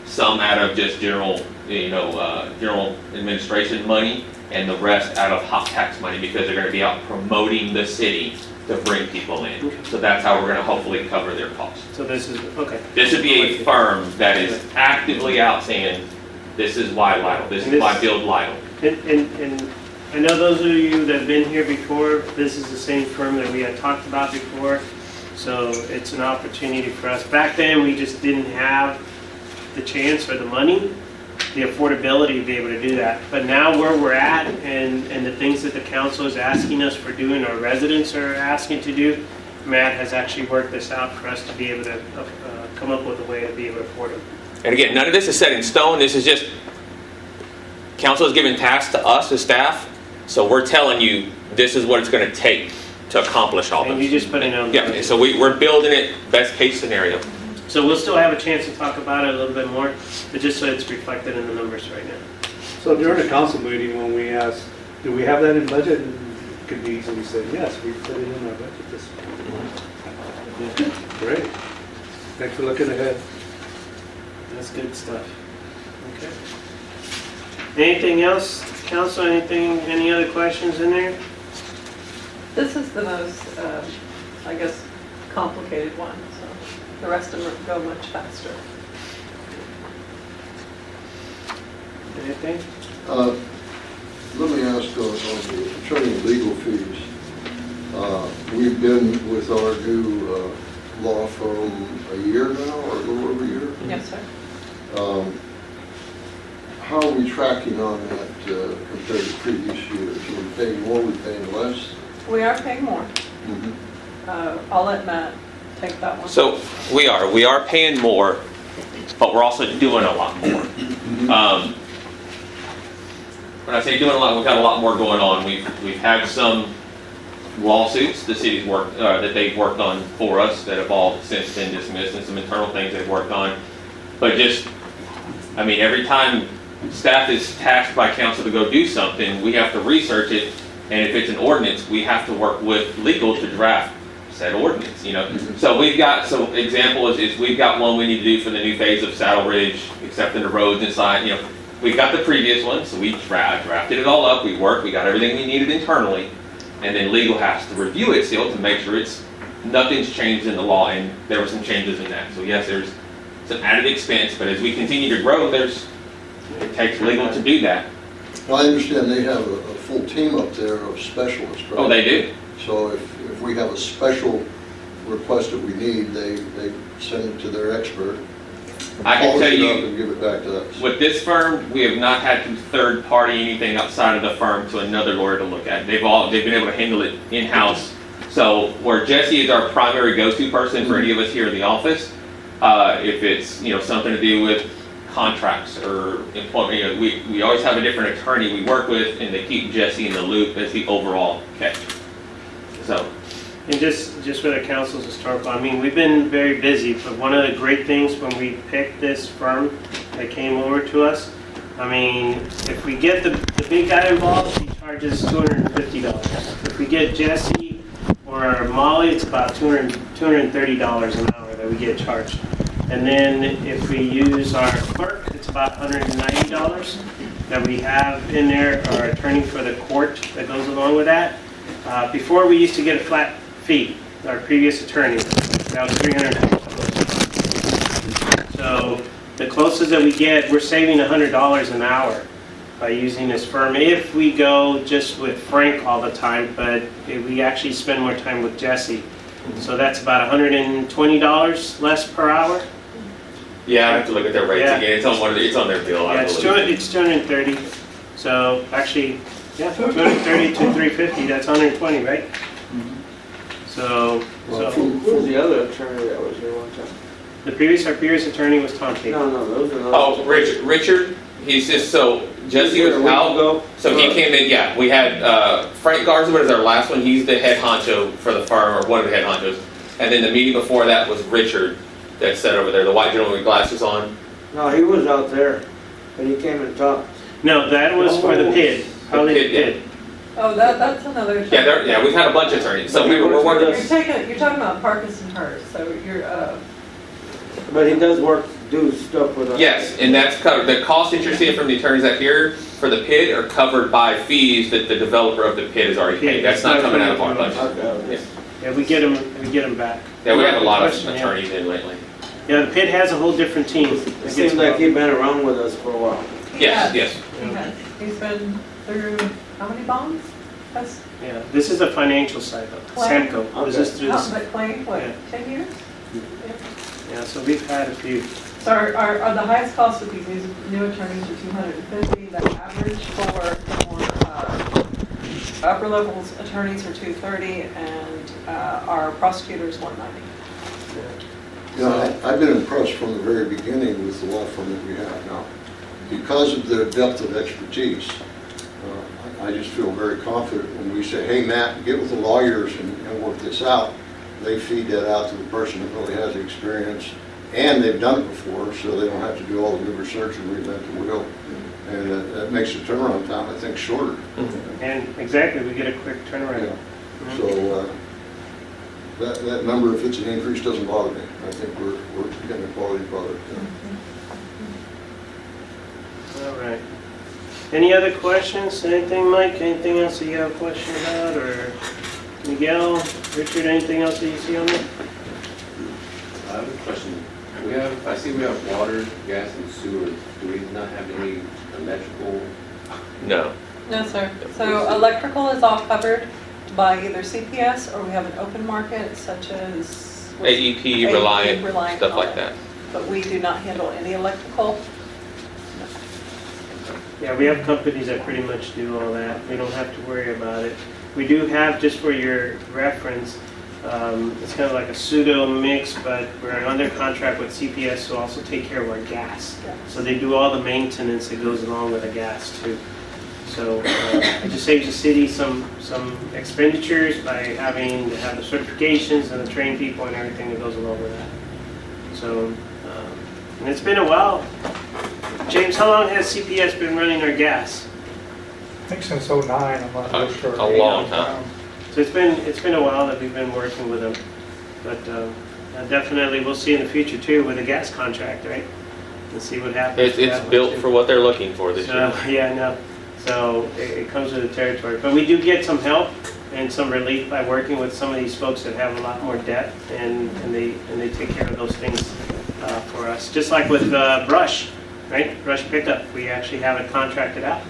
Some out of just general administration money, and the rest out of hot tax money because they're going to be out promoting the city to bring people in. Okay. So that's how we're going to hopefully cover their costs. So this is, okay. This would be a firm that is actively out saying, this is why Lytle, this is why build Lytle. And I know those of you that have been here before, this is the same firm that we had talked about before. So it's an opportunity for us. Back then, we just didn't have the chance or the money, the affordability to be able to do that. But now where we're at and the things that the council is asking us for doing, our residents are asking to do, Matt has actually worked this out for us to be able to come up with a way to be able to afford it. And again, none of this is set in stone. This is just, council has given tasks to us as staff So we're telling you, this is what it's going to take to accomplish all And this. you just put it on. Yeah, so we're building it best case scenario. So we'll still have a chance to talk about it a little bit more, but just so it's reflected in the numbers right now. So during the council meeting, when we asked, do we have that in budget? And it could be easily said, yes, we put it in our budget this month. Great. Thanks for looking ahead. That's good stuff. Okay. Anything else, council? Any other questions in there? This is the most, I guess, complicated one, so the rest of them go much faster. Anything? Let me ask on the attorney legal fees. We've been with our new law firm a year now, or a little over a year. Yes, sir. How are we tracking on that compared to previous years? Are we paying more, are we paying less? We are paying more. Mhm. I'll let Matt take that one. So we are paying more, but we're also doing a lot more. When I say doing a lot, we've got a lot more going on. We've had some lawsuits the city's worked that they've worked on for us that have all since been dismissed, and some internal things they've worked on. But just, I mean, every time staff is tasked by council to go do something, we have to research it, and if it's an ordinance, we have to work with legal to draft said ordinance, you know. So example is we've got one we need to do for the new phase of Saddle Ridge, accepting the roads inside, you know. We've got the previous one, so we drafted it all up, we got everything we needed internally, and then legal has to review it still to make sure nothing's changed in the law, and there were some changes in that. So yes, there's some added expense, but as we continue to grow, it takes legal to do that. Well, I understand they have a full team up there of specialists, right? Oh, they do? So if we have a special request that we need, they send it to their expert. I can tell you, And give it back to us. with this firm, we have not had to third party anything outside of the firm to another lawyer to look at. They've been able to handle it in-house. So where Jesse is our primary go-to person for any of us here in the office, if it's something to do with contracts or employment, we always have a different attorney we work with, and they keep Jesse in the loop as the overall catch. So. And just for the council's historical, I mean, we've been very busy, but one of the great things when we picked this firm that came over to us, I mean, if we get the big guy involved, he charges $250. If we get Jesse or Molly, it's about $230 an hour that we get charged. And then if we use our clerk, it's about $190 that we have in there, our attorney for the court that goes along with that. Before we used to get a flat fee, our previous attorney, that was $350. So the closest that we get, we're saving $100 an hour by using this firm. If we go just with Frank all the time, but we actually spend more time with Jesse. So that's about $120 less per hour. Yeah, I have to look at their rates Yeah. again. It's on their bill. Yeah, it's 230. So actually, yeah, 230 to 350. That's 120, right? So Who's the other attorney that was here one time? our previous attorney was Tom Tate. No, those are not. Oh, Richard. He's just Jesse was out. So he came in. Yeah, we had Frank Garza was our last one. He's the head honcho for the firm, or one of the head honchos. And then the meeting before that was Richard, that sat over there, the white gentleman with glasses on. No, he was out there, and he came and talked. No, that was for the PID. Probably the PID, PID. Oh, that's another. Yeah, we've had a bunch of attorneys. So we're working. You're talking about Parkinson Hurst, so you're. But he does do stuff with us. Yes, and that's covered. The costs that you're seeing from the attorneys out here for the PID are covered by fees that the developer of the PID has already paid. That's not coming out of our budget. Yeah, we get them back. Yeah, we have a lot of attorneys in lately. Yeah, the PID has a whole different team. It seems like he's been around with us for a while. Yes. He's been through how many bonds? Yeah, this is the financial side of Samco. This is through this. But claim, what, 10 years? Yeah, so we've had a few. So are the highest cost with these new attorneys are $250. The average for upper levels attorneys are $230, and our prosecutors $190. I've been impressed from the very beginning with the law firm that we have now. Because of their depth of expertise, I I just feel very confident when we say, hey, Matt, get with the lawyers and work this out. They feed that out to the person that really has the experience, and they've done it before, so they don't have to do all the new research and reinvent the wheel. And that makes the turnaround time, I think, shorter. And exactly, we get a quick turnaround. Yeah. So that number, if it's an increase, doesn't bother me. I think we're getting a quality product. All right. Any other questions? Anything, Mike? Anything else that you have a question about? Or Miguel, Richard, anything else that you see on there? I have a question. I see we have water, gas, and sewer. Do we not have any electrical? No. No, sir. So electrical is all covered by either CPS or we have an open market such as AEP, Reliant, stuff like that. But we do not handle any electrical. Yeah, we have companies that pretty much do all that. We don't have to worry about it. We do have, just for your reference, it's kind of like a pseudo mix, but we're under contract with CPS to also take care of our gas. Yeah. So they do all the maintenance that goes along with the gas too. So it just saves the city some expenditures by having to have the certifications and the trained people and everything that goes along with that. So, and it's been a while. James, how long has CPS been running our gas? I think since '09, I'm not really sure. A long time. So it's been a while that we've been working with them, but definitely we'll see in the future too with a gas contract, right? And see what happens. It's built for what they're looking for this year. Yeah, I know. So it comes with the territory, but we do get some help and some relief by working with some of these folks that have a lot more depth, and they take care of those things for us. Just like with brush, right? Brush pickup, we actually have it contracted out.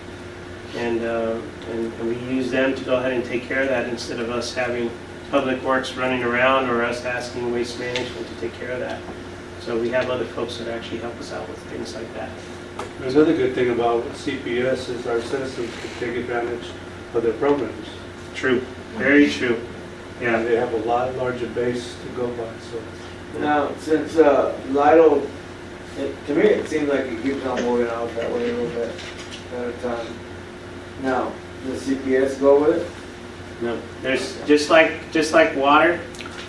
And we use them to go ahead and take care of that instead of us having Public Works running around or us asking Waste Management to take care of that. So we have other folks that actually help us out with things like that. Another good thing about CPS is our citizens can take advantage of their programs. True, very true. Yeah, Yeah. they have a lot larger base to go by, so. Now, since Lytle, to me, it seems like it keeps on moving out that way a little bit at a time. Now, does CPS go with it? No, there's just like water.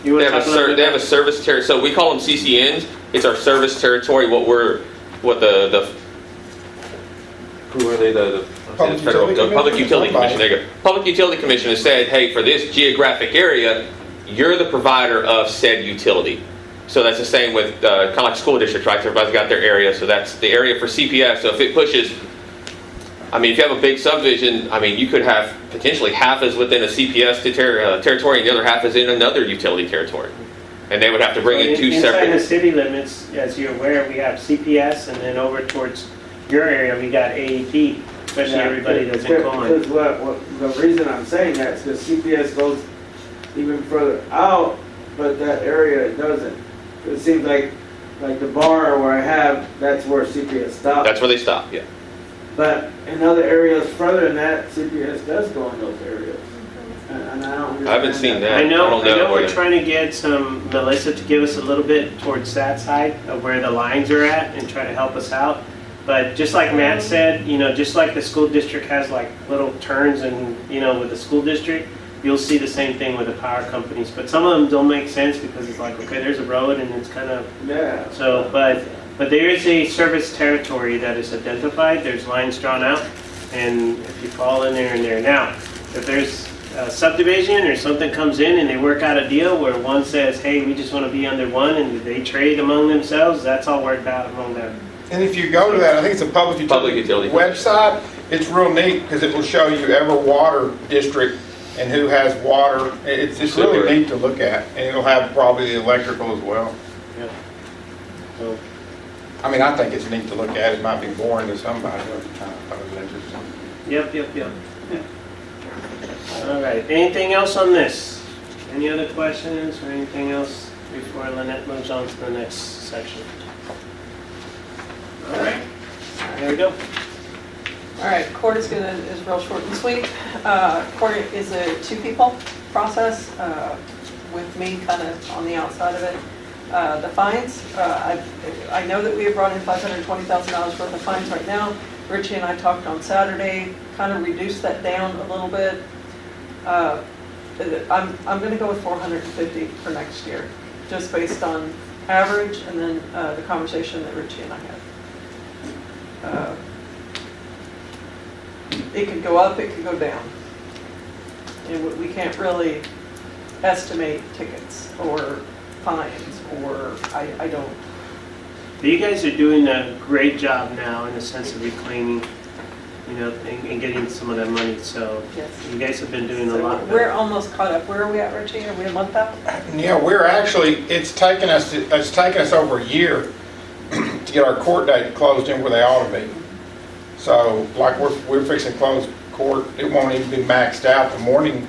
You They want have to talk about they have a service territory. So we call them CCNs. It's our service territory. What the who are they? The Public Utility Commission. There you go. Public Utility Commission has said, hey, for this geographic area, you're the provider of said utility. So that's the same with kind of like school districts, right? Everybody's got their area, so that's the area for CPS. So if it pushes, I mean, if you have a big subdivision, I mean, you could have potentially half is within a CPS territory and the other half is in another utility territory. And they would have to bring in two separate. Inside the city limits, as you're aware, we have CPS, and then over towards your area, we got AEP, especially everybody that's in Coleman. Because the reason I'm saying that is because CPS goes even further out, but that area it doesn't. It seems like the bar where I have, that's where CPS stops. That's where they stop, yeah. But in other areas further than that, CPS does go in those areas. And I don't I haven't seen that. I know where we're you- trying to get Melissa to give us a little bit towards that side of where the lines are at and try to help us out. But just like Matt said, just like the school district has like little turns and, with the school district, you'll see the same thing with the power companies. But some of them don't make sense because it's like, okay, there's a road and it's kind of, Yeah. so, but there is a service territory that is identified. There's lines drawn out, and if you fall in there and there. Now, if there's a subdivision or something comes in and they work out a deal where one says, hey, we just want to be under one, and they trade among themselves, that's all worked out among them. And if you go to that, I think it's a public utility website, it's real neat because it will show you every water district and who has water. It's really neat to look at, and it'll have probably the electrical as well. Yeah. So, I mean, I think it's neat to look at. It might be boring to somebody, but I thought it was interesting. Yep. All right. Anything else on this? Any other questions or anything else before Lynette moves on to the next section? All right. There we go. All right, court is real short and sweet. Court is a two-people process with me kind of on the outside of it. The fines, I know that we have brought in $520,000 worth of fines right now. Richie and I talked on Saturday, kind of reduced that down a little bit. I'm going to go with 450 for next year, just based on average and then the conversation that Richie and I had. It could go up, it could go down. And we can't really estimate tickets or fines, or I don't. But you guys are doing a great job now in the sense of reclaiming, you know, and getting some of that money. So Yes. you guys have been doing a So lot. we're almost caught up. Where are we at, Richie? Are we a month out? Yeah, we're actually, it's taken us over a year to get our court date closed in where they ought to be. So, like, we're fixing to close court. It won't even be maxed out the morning.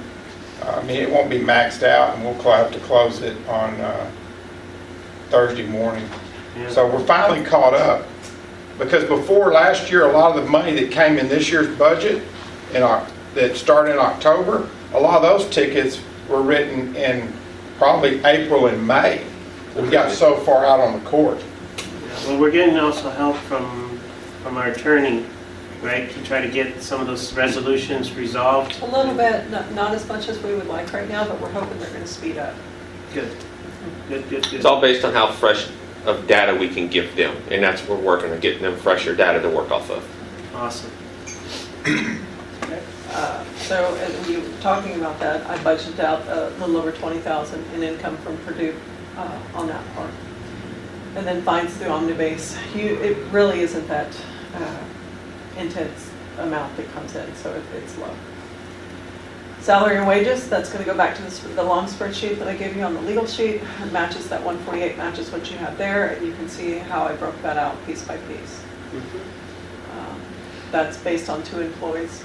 It won't be maxed out, and we'll have to close it on Thursday morning. Yeah. So we're finally caught up. Because before last year, a lot of the money that came in this year's budget, that started in October, a lot of those tickets were written in probably April and May. We got so far out on the court. Yeah, well, we're getting also help from our attorney, right, to try to get some of those resolutions resolved. A little bit, not as much as we would like right now, but we're hoping they're going to speed up. Good. Good. It's all based on how fresh of data we can give them, and that's what we're working on, getting them fresher data to work off of. Awesome. So as we were talking about that, I budgeted out a little over $20,000 in income from Purdue on that part. And then fines through Omnibase. It really isn't that intense amount that comes in, so it's low. Salary and wages, that's going to go back to the long spreadsheet that I gave you on the legal sheet. It matches that 148, matches what you have there, and you can see how I broke that out piece by piece. That's based on 2 employees.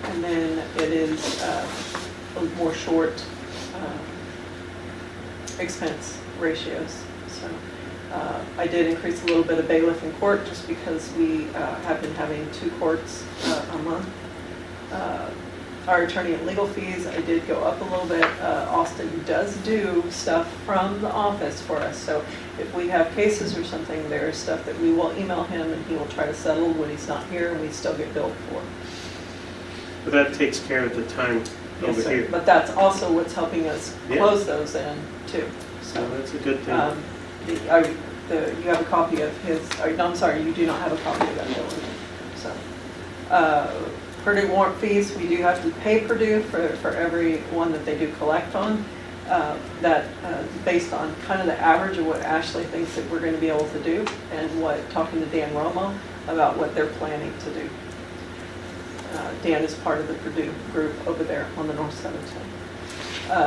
And then it is a more short expense ratios. So I did increase a little bit of bailiff in court just because we have been having 2 courts a month. Our attorney and legal fees, I did go up a little bit. Austin does do stuff from the office for us. So if we have cases or something, there's stuff that we will email him and he will try to settle when he's not here, and we still get billed for. But that takes care of the time over here. But that's also what's helping us close those in too. So that's a good thing. You have a copy of his, no, I'm sorry, you do not have a copy of that bill. So, Purdue warrant fees, we do have to pay Purdue for every one that they do collect on. That based on kind of the average of what Ashley thinks that we're going to be able to do, and talking to Dan Romo about what they're planning to do. Dan is part of the Purdue group over there on the north side of town.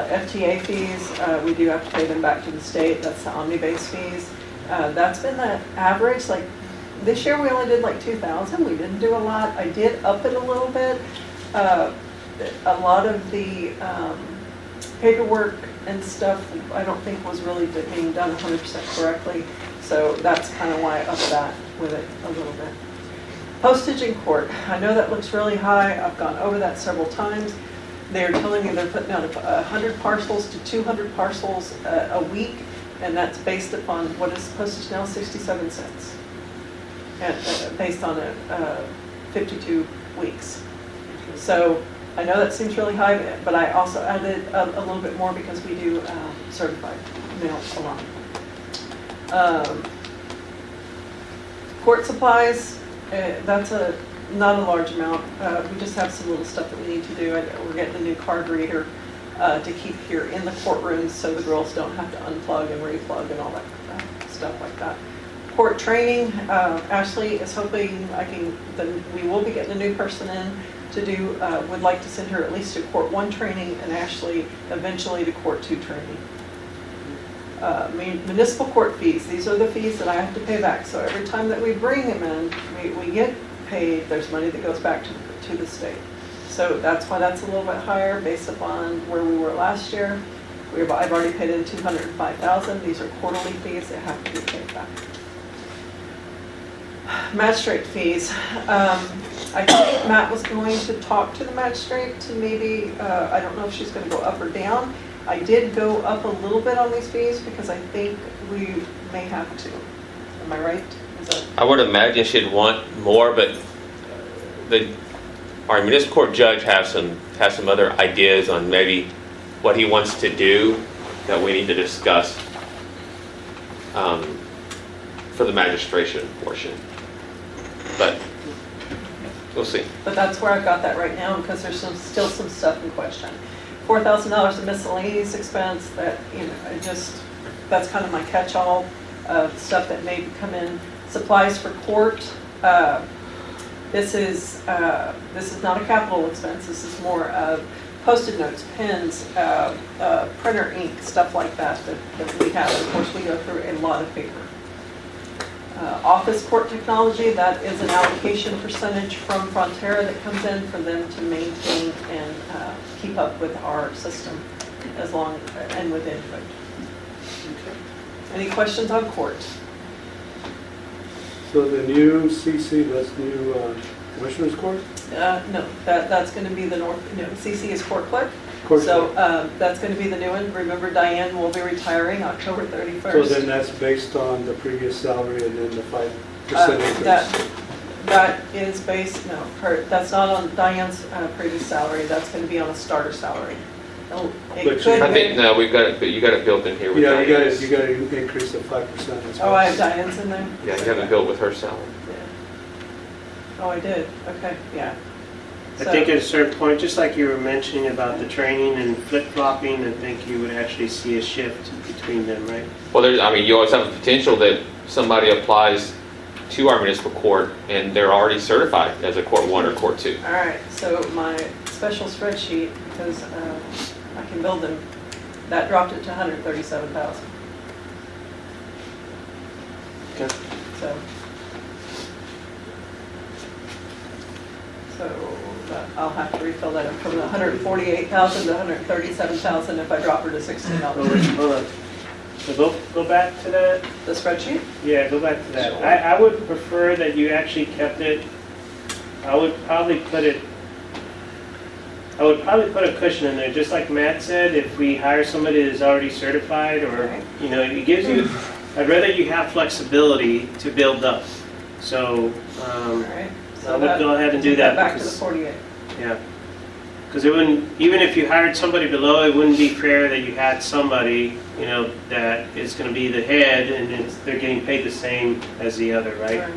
FTA fees, we do have to pay them back to the state. That's the Omnibase fees. That's been the average. Like this year, we only did like 2,000. We didn't do a lot. I did up it a little bit. A lot of the paperwork and stuff, I don't think was really being done 100% correctly. So that's kind of why I upped that with it a little bit. Postage in court. I know that looks really high. I've gone over that several times. They're telling me they're putting out 100 parcels to 200 parcels a week, and that's based upon, what is postage now, 67 cents, and based on 52 weeks. So I know that seems really high, but I also added a little bit more because we do certified mail a lot. Court supplies. That's not a large amount. We just have some little stuff that we need to do. We're getting a new card reader to keep here in the courtrooms so the girls don't have to unplug and replug and all that stuff like that. Court training, Ashley is hoping we will be getting a new person in to do, would like to send her at least to Court 1 training, and Ashley eventually to Court 2 training. Municipal court fees, these are the fees that I have to pay back. So every time that we bring them in, we get paid, there's money that goes back to the state. So that's why that's a little bit higher based upon where we were last year. I've already paid in $205,000. These are quarterly fees that have to be paid back. Magistrate fees. I think Matt was going to talk to the magistrate to maybe, I don't know if she's going to go up or down. I did go up a little bit on these fees because I think we may have to. Am I right? Is that, I would imagine she'd want more, but our municipal court judge has some other ideas on maybe what he wants to do that we need to discuss for the magistration portion. But we'll see. but that's where I've got that right now, because there's still some stuff in question. $4,000 of miscellaneous expense that, that's kind of my catch-all of stuff that may come in. Supplies for court. This is not a capital expense. This is more of Post-it notes, pens, printer ink, stuff like that we have. Of course, we go through a lot of paper. Office court technology, that is an allocation percentage from Frontera that comes in for them to maintain and keep up with our system and with input. Any questions on court? So the new CC, that's new Commissioner's Court? No, that's going to be the CC is court clerk. Court So clerk. that's going to be the new one. Remember, Diane will be retiring October 31st. So then that's based on the previous salary and then the 5% increase? That is based, that's not on Diane's previous salary. That's going to be on a starter salary. It could I think be. no, we've got it, but you got it built in here with Yeah, Diane's. you got to increase the 5% as well. Oh, I have Diane's in there? Yeah, you have it built with her salary. Yeah. Oh, I did. Okay, yeah. I think at a certain point, just like you were mentioning about the training and flip-flopping, I think you would actually see a shift between them, right? Well, you always have the potential that somebody applies to our municipal court and they're already certified as a Court 1 or Court 2. All right, so my special spreadsheet, because I can build them, that dropped it to 137,000. Okay. So I'll have to refill that up from the 148,000 to 137,000 if I drop her to $16. Hold on. So go back to that. The spreadsheet? Yeah, go back to that. I would prefer that you actually kept it. I would probably put a cushion in there, just like Matt said. If we hire somebody that's already certified, or it gives you. I'd rather you have flexibility to build up. So, All right. I would go ahead and do that. Back to the 48. Yeah. Because it wouldn't, even if you hired somebody below, it wouldn't be fair that you had somebody, that is going to be the head and they're getting paid the same as the other, right?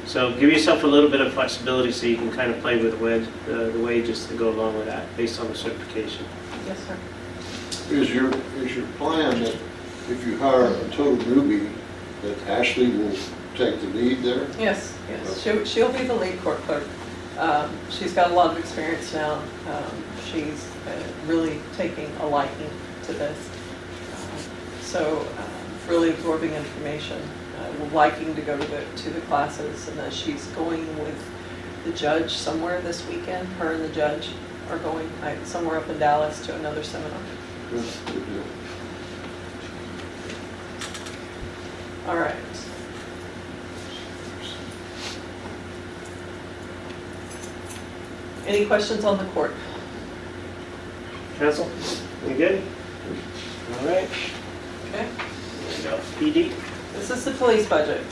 So give yourself a little bit of flexibility so you can kind of play with the wages to go along with that, based on the certification. Yes, sir. Is your plan that if you hire a total newbie, that Ashley will take the lead there? Yes. She'll be the lead court clerk. She's got a lot of experience now. She's really taking a liking to this. So really absorbing information, liking to go to the classes, and she's going with the judge somewhere this weekend. Her and the judge are going somewhere up in Dallas to another seminar. Good deal. All right. Any questions on the court? Council, you good? All right. Okay. There we go. PD. This is the police budget.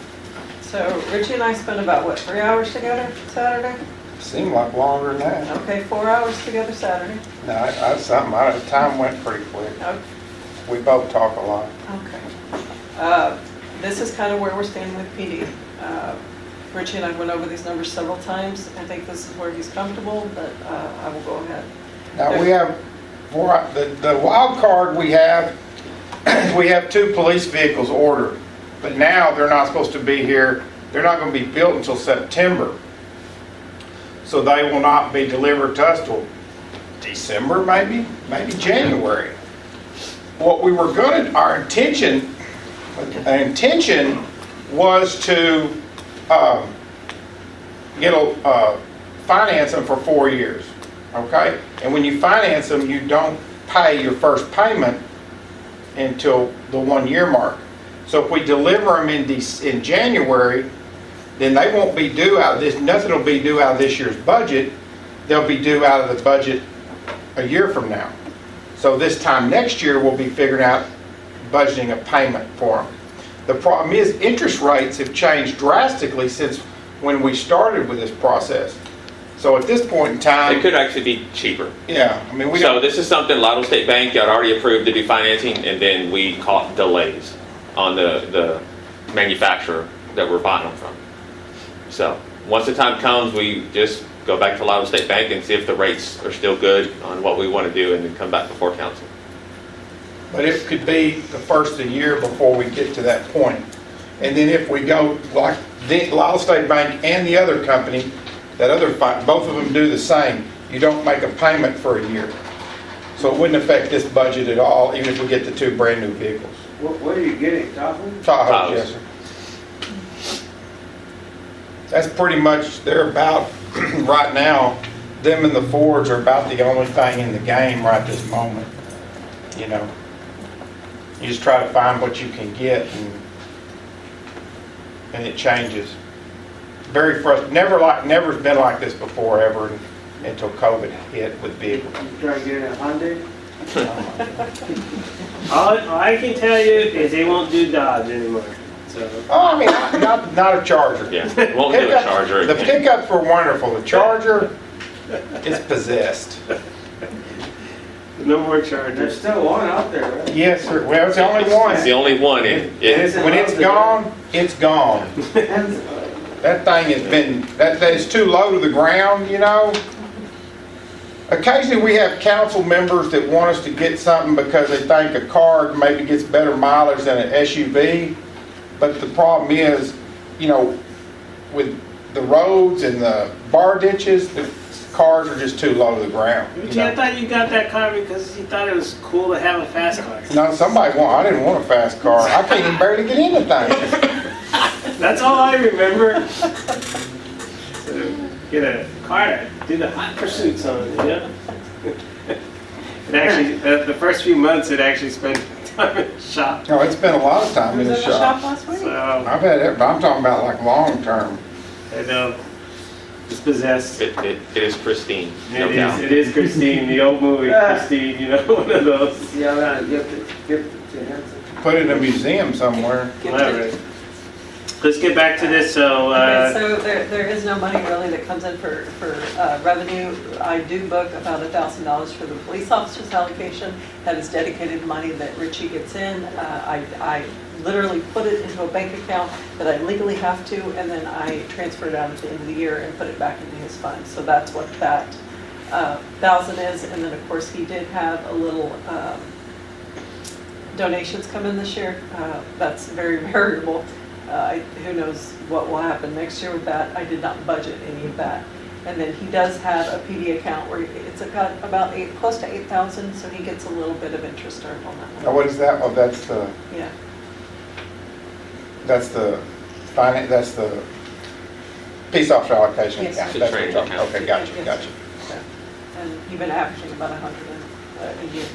So Richie and I spent about, 3 hours together Saturday? Seemed like longer than that. Okay, 4 hours together Saturday. No, that's something, the time went pretty quick. Okay. We both talk a lot. Okay. This is kind of where we're standing with PD. Richie and I went over these numbers several times. I think this is where he's comfortable, but I will go ahead. Now, we have, the wild card we have 2 police vehicles ordered, but now they're not supposed to be here. They're not going to be built until September. So they will not be delivered to us till December, maybe January. What we were going to, our intention was to finance them for 4 years, okay? And when you finance them, you don't pay your first payment until the 1 year mark. So if we deliver them in January, then they won't be due out of this, nothing will be due out of this year's budget. They'll be due out of the budget a year from now. So this time next year, we'll be figuring out budgeting a payment for them. The problem is interest rates have changed drastically since when we started with this process. So at this point in time, It could actually be cheaper. yeah, I mean, we So don't, this is something Lytle State Bank got already approved to do financing, and then we caught delays on the manufacturer that we're buying them from. So once the time comes, we just go back to Lytle State Bank and see if the rates are still good on what we want to do, and then come back before council. but it could be the first of the year before we get to that point. And then if we go like the Lytle State Bank and the other company, both of them do the same. You don't make a payment for a year. So it wouldn't affect this budget at all, even if we get the 2 brand new vehicles. What are you getting, Tahoe? Tahoe, yes, sir. That's pretty much, they're about, right now, them and the Fords are about the only thing in the game right this moment. You know, you just try to find what you can get, and it changes. Very frustrating. Never's been like this before ever until COVID hit with vehicles. You try to get a Hyundai? All I can tell you is they won't do Dodge anymore. So. Oh, I mean, not a Charger. Yeah, it won't do a Charger. The pickups were wonderful. The Charger is possessed. No more There's Chargers. still one out there, right? Yes, sir. Well, it's the only one. It's the only one. When it's gone, it's gone. That thing has been, that is too low to the ground, you know. Occasionally we have council members that want us to get something because they think a car maybe gets better mileage than an SUV. But the problem is, you know, with the roads and the bar ditches, the cars are just too low to the ground. But I thought you got that car because you thought it was cool to have a fast car. No, I didn't want a fast car. I can't even barely get into things. That's all I remember. So get a car to do the hot pursuits on, you know? It actually, the first few months, it actually spent time in the shop. No, it's been a lot of time in Was the in the shop shop. last week? So, I've had it, but I'm talking about like long term. I know, it's possessed. It is pristine, no doubt. It is Christine, the old movie Christine, you know, one of those. Yeah, I'm gonna give it to him. Put it in a museum somewhere. Whatever. Let's get back to this, so, Okay, so there is no money really that comes in for revenue. I do book about $1,000 for the police officer's allocation. That is dedicated money that Richie gets in. I literally put it into a bank account that I legally have to, and then I transfer it out at the end of the year and put it back into his fund. So that's what that 1,000 is. And then of course he did have a little donations come in this year. That's very variable. Who knows what will happen next year with that. I did not budget any of that. And then he does have a PD account where it's got about close to 8,000, so he gets a little bit of interest earned on that one. Now, what is that? Oh, that's the peace officer allocation Yes. account. The That's what training you're talking- account. Okay, gotcha. So, and you've been averaging about 100 a year.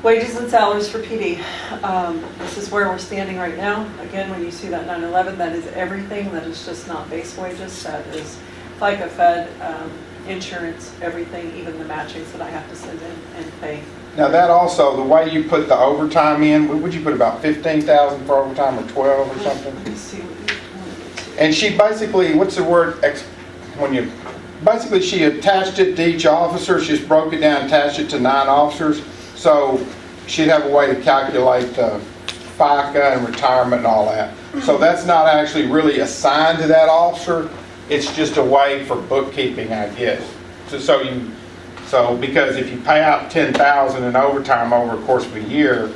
Wages and salaries for PD. This is where we're standing right now. Again, when you see that 911, that is everything. That is just not base wages. That is FICA, Fed, insurance, everything, even the matchings that I have to send in and pay. Now that also, the way you put the overtime in, would you put about 15,000 for overtime or 12 or something? Let me see what you want to. And she basically, what's the word, basically she attached it to each officer, she just broke it down, attached it to 9 officers. So she'd have a way to calculate the FICA and retirement and all that. So that's not actually really assigned to that officer. It's just a way for bookkeeping, I guess. So because if you pay out 10,000 in overtime over the course of a year,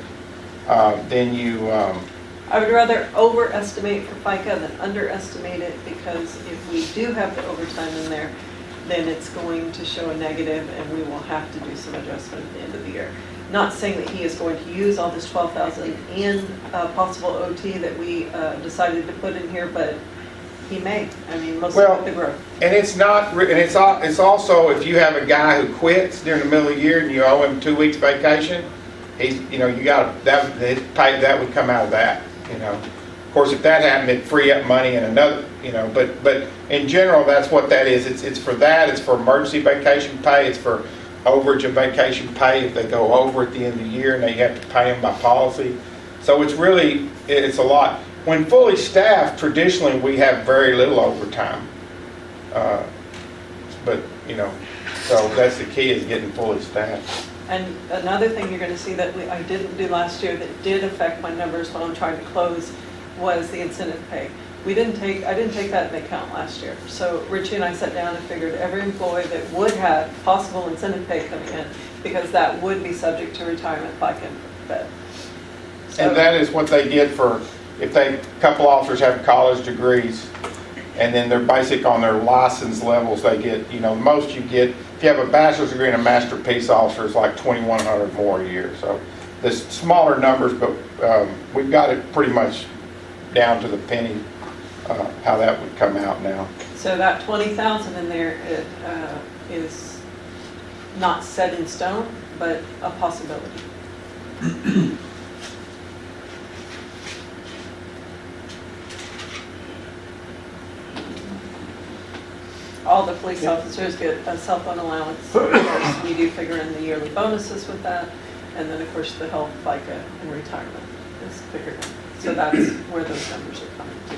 then you. I would rather overestimate for FICA than underestimate it, because if we do have the overtime in there, then it's going to show a negative and we will have to do some adjustment at the end of the year. Not saying that he is going to use all this 12,000 in possible OT that we decided to put in here, but he may. I mean, most of the growth. And it's not, and it's also if you have a guy who quits during the middle of the year and you owe him 2 weeks vacation, he's, you know, you got that his pay, that would come out of that. You know, of course, if that happened, it'd free up money in another. You know, but in general, that's what that is. It's for that. It's for emergency vacation pay. It's for overage of vacation pay if they go over at the end of the year and they have to pay them by policy. So it's really, it's a lot. When fully staffed, traditionally we have very little overtime. But, you know, so that's the key, is getting fully staffed. And another thing you're going to see that I didn't do last year that did affect my numbers when I'm trying to close was the incentive pay. I didn't take that into account last year. So Richie and I sat down and figured every employee that would have possible incentive pay coming in, because that would be subject to retirement like in Fed. So, And that is what they get for, if they, a couple officers have college degrees, and then they're basic on their license levels, they get, you know, most you get, if you have a bachelor's degree and a master peace officer, it's like $2,100 more a year. So the smaller numbers, but we've got it pretty much down to the penny, how that would come out now. So that 20,000 in there is not set in stone, but a possibility. All the police officers get a cell phone allowance. Of course, we do figure in the yearly bonuses with that. And then, of course, the health, FICA, and retirement is figured in. So that's where those numbers are coming to.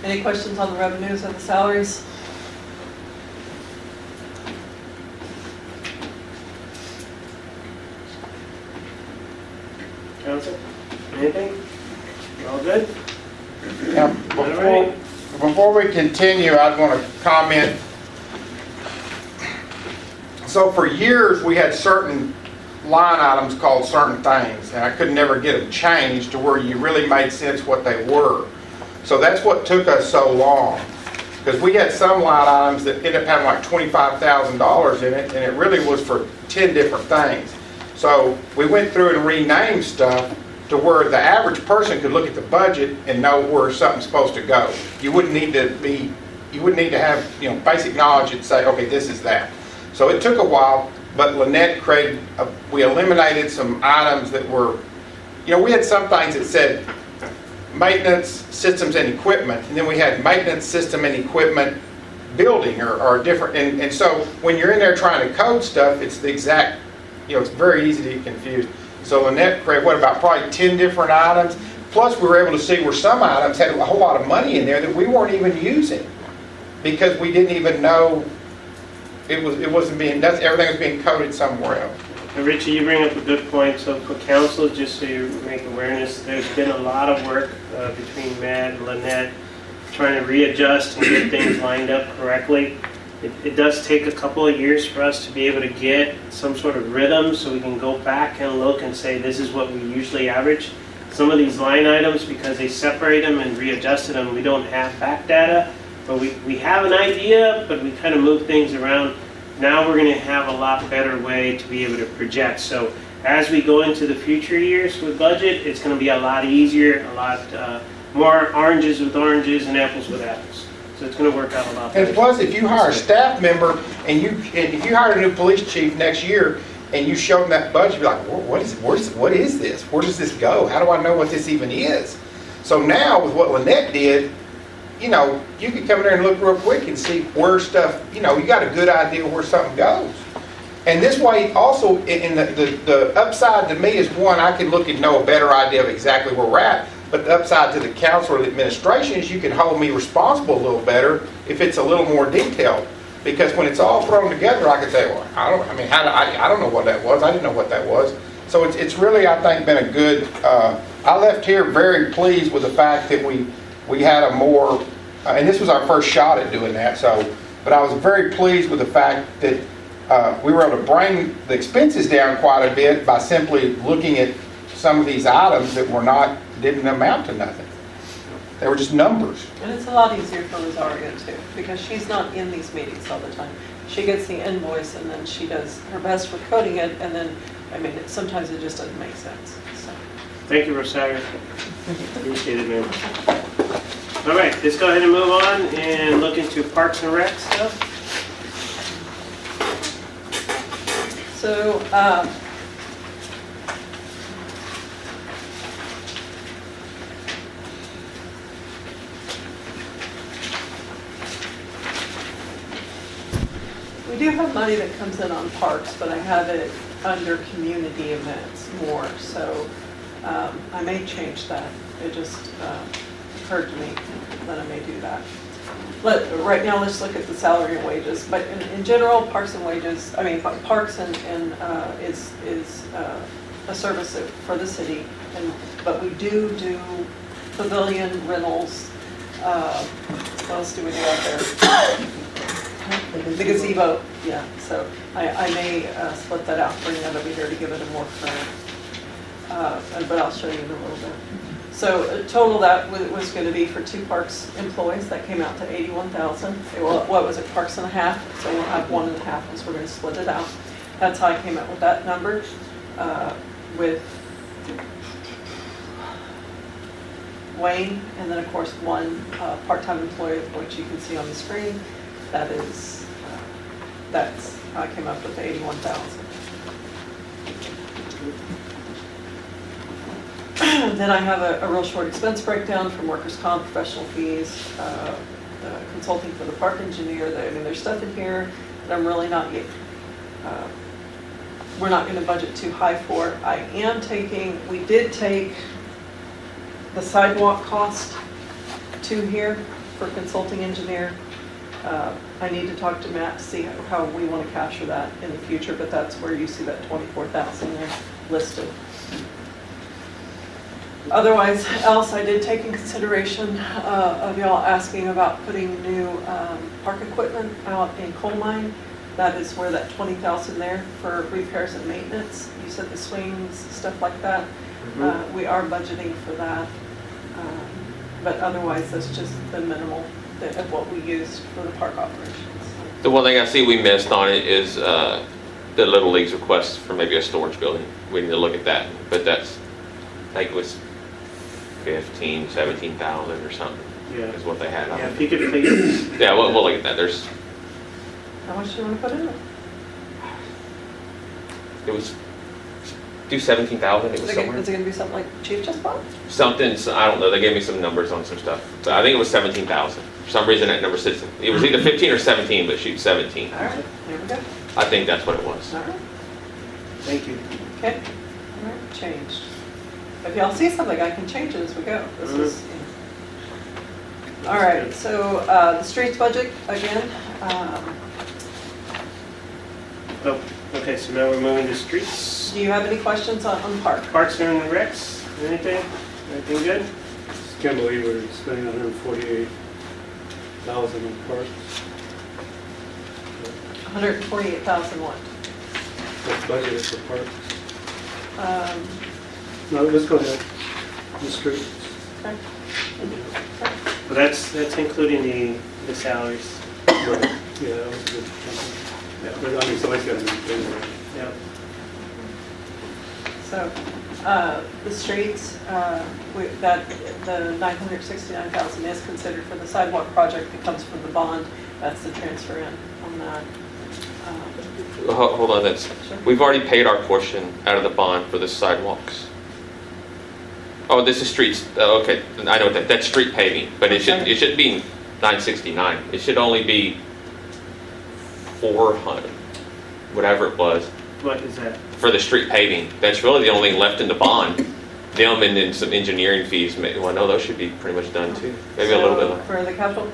Any questions on the revenues or the salaries? Council, anything? All good? Now, before we continue, I'd want to comment. So for years, we had certain line items called certain things, and I could never get them changed to where you really made sense what they were. So that's what took us so long, because we had some line items that ended up having like $25,000 in it, and it really was for 10 different things. So we went through and renamed stuff to where the average person could look at the budget and know where something's supposed to go. You wouldn't need to have, you know, basic knowledge and say, okay, this is that. So it took a while, but Lynette created, we eliminated some items that were, you know, we had some things that said maintenance, systems, and equipment, and then we had maintenance, system, and equipment building or different, and so when you're in there trying to code stuff, it's the exact, you know, it's very easy to get confused. So Lynette created, what, about probably 10 different items, plus we were able to see where some items had a whole lot of money in there that we weren't even using, because we didn't even know it wasn't being, everything was being coded somewhere else. And Richie, you bring up a good point. So for council, just so you make awareness, there's been a lot of work between Matt and Lynette trying to readjust and get things lined up correctly. It does take a couple of years for us to be able to get some sort of rhythm so we can go back and look and say this is what we usually average. Some of these line items, because they separate them and readjusted them, we don't have back data, but we have an idea, but we kind of move things around. Now we're going to have a lot better way to be able to project. So as we go into the future years with budget, it's going to be a lot easier, a lot more oranges with oranges and apples with apples. So it's going to work out a lot better. And plus, if you hire a staff member and if you hire a new police chief next year and you show them that budget, you're like, what is this? Where does this go? How do I know what this even is? So now with what Lynette did, you know, you can come in there and look real quick and see where stuff, you know, you got a good idea where something goes. And this way also, in the upside to me is, one, I can look and know a better idea of exactly where we're at. But the upside to the council or the administration is you can hold me responsible a little better if it's a little more detailed. Because when it's all thrown together, I can say, well, I don't know what that was. I didn't know what that was. So it's really, I think, been a good, I left here very pleased with the fact that we had a more, and this was our first shot at doing that, but I was very pleased with the fact that we were able to bring the expenses down quite a bit by simply looking at some of these items that didn't amount to nothing. They were just numbers. And it's a lot easier for Rosario too, because she's not in these meetings all the time. She gets the invoice and then she does her best for coding it, and then, I mean, sometimes it just doesn't make sense. So. Thank you, Rosario. Appreciate it, man. All right, let's go ahead and move on and look into Parks and Rec stuff. So, We do have money that comes in on parks, but I have it under community events more, so I may change that. It just occurred to me that I may do that. Right now, let's look at the salary and wages. But in general, parks and wages, I mean, parks and is a service for the city, but we do pavilion rentals. What else do we do out there? The gazebo, yeah. So I may split that out, bring that over here to give it a more current, but I'll show you in a little bit. So total that was going to be for 2 parks employees. That came out to $81,000. What was it, parks and a half? So we'll have 1.5 because we're going to split it out. That's how I came up with that number. With Wayne, and then of course 1 part-time employee, which you can see on the screen. That's how I came up with the $81,000. Then I have a real short expense breakdown from workers' comp, professional fees, consulting for the park engineer. I mean, there's stuff in here that I'm really not getting. We're not going to budget too high for. We did take the sidewalk cost to here for consulting engineer. I need to talk to Matt to see how we want to capture that in the future, but that's where you see that $24,000 there listed. Otherwise, I did take in consideration of y'all asking about putting new park equipment out in coal mine. That is where that $20,000 there for repairs and maintenance. You said the swings, stuff like that. Mm-hmm. We are budgeting for that, but otherwise that's just the minimal of what we used for the park operations. The one thing I see we missed on it is the Little League's request for maybe a storage building. We need to look at that, but that's, I think it was 15, 17,000 or something. Yeah, is what they had on. Yeah, if you could please. Yeah, we'll look at that. There's. How much do you want to put in it? It was do 17,000. It was somewhere. Is it going to be something like Chief just bought? Something, I don't know. They gave me some numbers on some stuff. So I think it was 17,000. For some reason that number sits. It was either 15 or 17, but shoot, 17. All right, there we go. I think that's what it was. All right. Thank you. Okay. All right, changed. If y'all see something, I can change it as we go. This is. All right. So the streets budget again. Oh, okay. So now we're moving to streets. Do you have any questions on park? Parks and Recs. Anything? Anything good? Just can't believe we're spending $148,000 on parks. 148,000 what? What's budgeted for parks? No, let's go ahead. The streets. Okay. Well, that's including the salaries. Right. Yeah, that was good. Yeah, but I mean, somebody's got to maintain it. Yeah. So the streets, the $969,000 is considered for the sidewalk project that comes from the bond. That's the transfer in on that. Hold on, Sure. we've already paid our portion out of the bond for the sidewalks. Oh, this is streets. Okay, I know that's street paving, but it should be 969. It should only be 400, whatever it was. What is that? For the street paving. That's really the only thing left in the bond. Them and then some engineering fees. Well, no, those should be pretty much done too. Maybe a little bit less. For the capital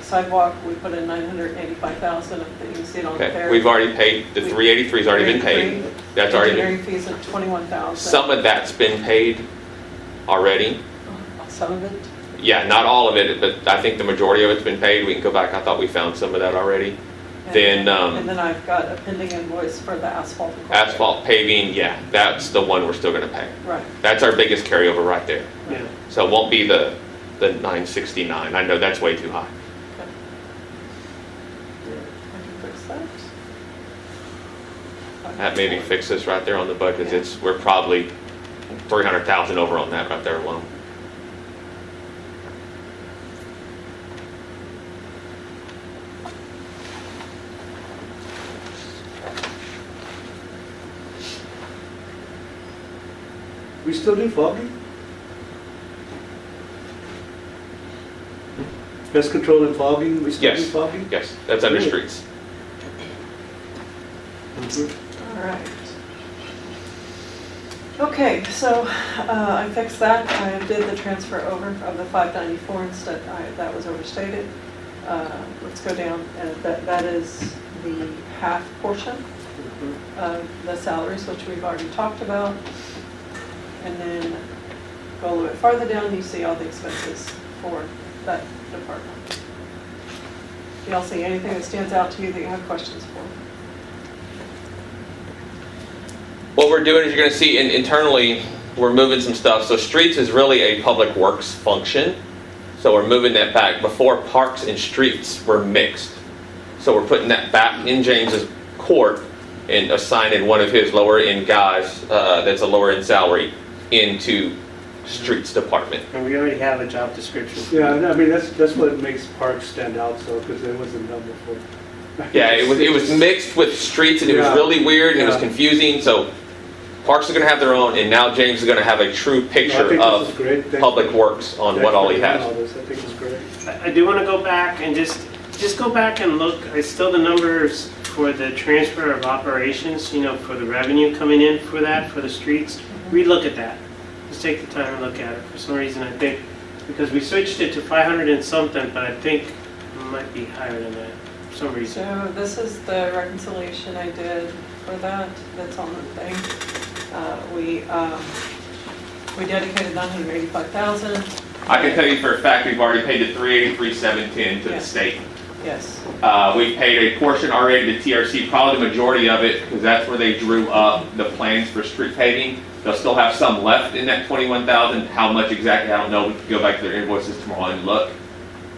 sidewalk, we put in $985,000. You can see it on there. We've already paid. The 383's already been paid. That's already been. Engineering fees of $21,000. Some of that's been paid already. Some of it? Yeah, not all of it, but I think the majority of it's been paid. We can go back. I thought we found some of that already. And then I've got a pending invoice for the asphalt. Asphalt paving, yeah, that's the one we're still going to pay. Right. That's our biggest carryover right there. Yeah. So it won't be the 969. I know that's way too high. Okay. I can fix that. That maybe fix this right there on the budget. Yeah. We're probably 300,000 over on that right there alone. We still do fogging? Pest control and fogging, we still do Yes. fogging? Yes, that's under Really? streets. All right. Okay, so I fixed that. I did the transfer over of the 594 instead. That was overstated. Let's go down. That is the half portion of the salaries, which we've already talked about. And then go a little bit farther down, you see all the expenses for that department. Do y'all see anything that stands out to you that you have questions for? What we're doing is you're going to see internally, we're moving some stuff. So streets is really a public works function. So we're moving that back. Before, parks and streets were mixed. So we're putting that back in James's court and assigning one of his lower end guys that's a lower end salary into streets department. And we already have a job description. Yeah, I mean, that's what makes parks stand out, so, because it wasn't done before. Yeah, it was mixed with streets, and it was really weird, and it was confusing. So parks are going to have their own, and now James is going to have a true picture of public works on what all he has. I think it's great. I do want to go back and just go back and look. I still the numbers for the transfer of operations, you know, for the revenue coming in for that, for the streets. Relook at that. Just take the time and look at it. For some reason, I think, because we switched it to 500 and something, but I think it might be higher than that for some reason. So this is the reconciliation I did for that. That's on the thing. We dedicated 985,000. I can tell you for a fact we've already paid the 383,710 to the state. Yes. We've paid a portion already to TRC, probably the majority of it, because that's where they drew up the plans for street paving. They'll still have some left in that 21,000. How much exactly, I don't know. We can go back to their invoices tomorrow and look.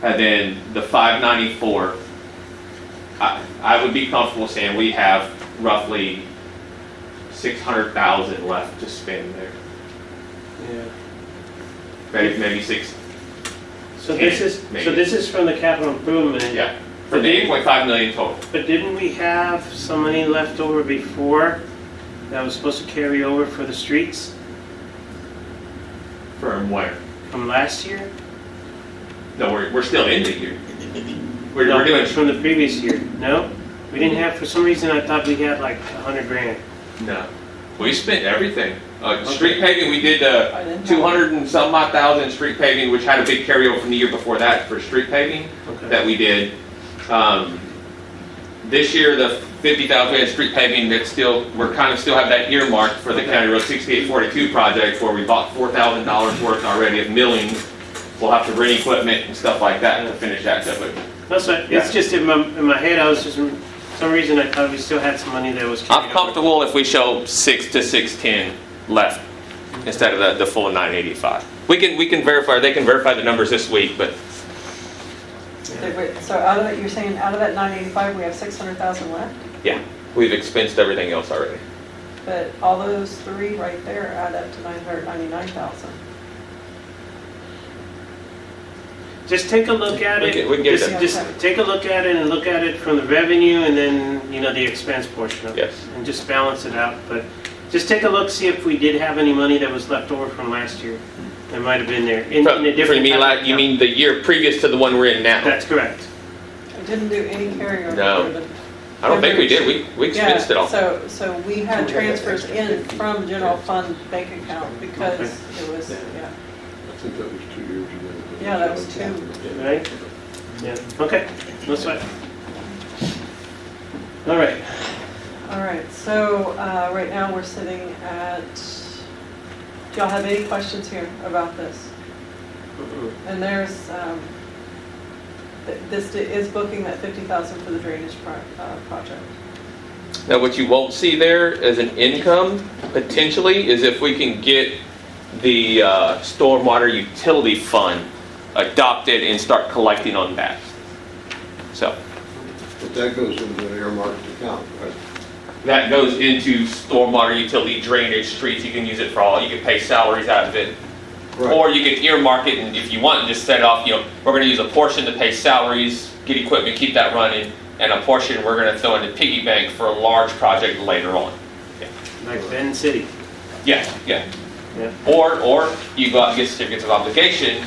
And then the 594, I would be comfortable saying we have roughly 600,000 left to spend there. Yeah. Maybe six. So this is from the capital improvement. Yeah. For the 8.5 million total. But didn't we have some money left over before that was supposed to carry over for the streets From where? from last year? No, we're still in the year. No, We're it doing was from the previous year. No? We didn't have, for some reason, I thought we had like 100 grand. no. We spent everything. Street paving, we did 200 and some odd thousand street paving, which had a big carryover from the year before that for street paving that we did. This year, the 50,000 we had street paving. That's still, we're kind of still have that earmarked for the County Road 6842 project, where we bought $4,000 worth already of milling. We'll have to bring equipment and stuff like that to finish that stuff. That's right. It's just in my head. I was just for some reason I thought we still had some money that was carried I'm over. comfortable if we show 6 to 610 left instead of the full 985. We can verify. They can verify the numbers this week, but So out of that, you're saying out of that 985, we have 600,000 left? yeah, we've expensed everything else already. But all those three right there add up to 999,000. Just take a look at it. We can get that. Just take a look at it and look at it from the revenue and then, you know, the expense portion of it. Yes. And just balance it out. But just take a look, see if we did have any money that was left over from last year. That might have been there. In a different You mean the year previous to the one we're in now? That's correct. We didn't do any carryover. No. for the- I don't think we did. We expensed it all. So we had transfers in from general fund bank account because it was, I think that was 2 years ago. Yeah, that was 2. Right? Yeah. Okay. That's right. All right. All right, so right now we're sitting at, do y'all have any questions here about this? And there's, this is booking that 50,000 for the drainage project. Now, what you won't see there as an income, potentially, is if we can get the stormwater utility fund adopted and start collecting on that. So But that goes into an earmarked account, right? that goes into stormwater utility, drainage, streets. You can use it for all. You can pay salaries out of it. Right. Or you can earmark it, and if you want, just set off, we're going to use a portion to pay salaries, get equipment, keep that running, and a portion we're going to throw in the piggy bank for a large project later on. Yeah. Like Bend City. Yeah. Or you go out and get certificates of obligation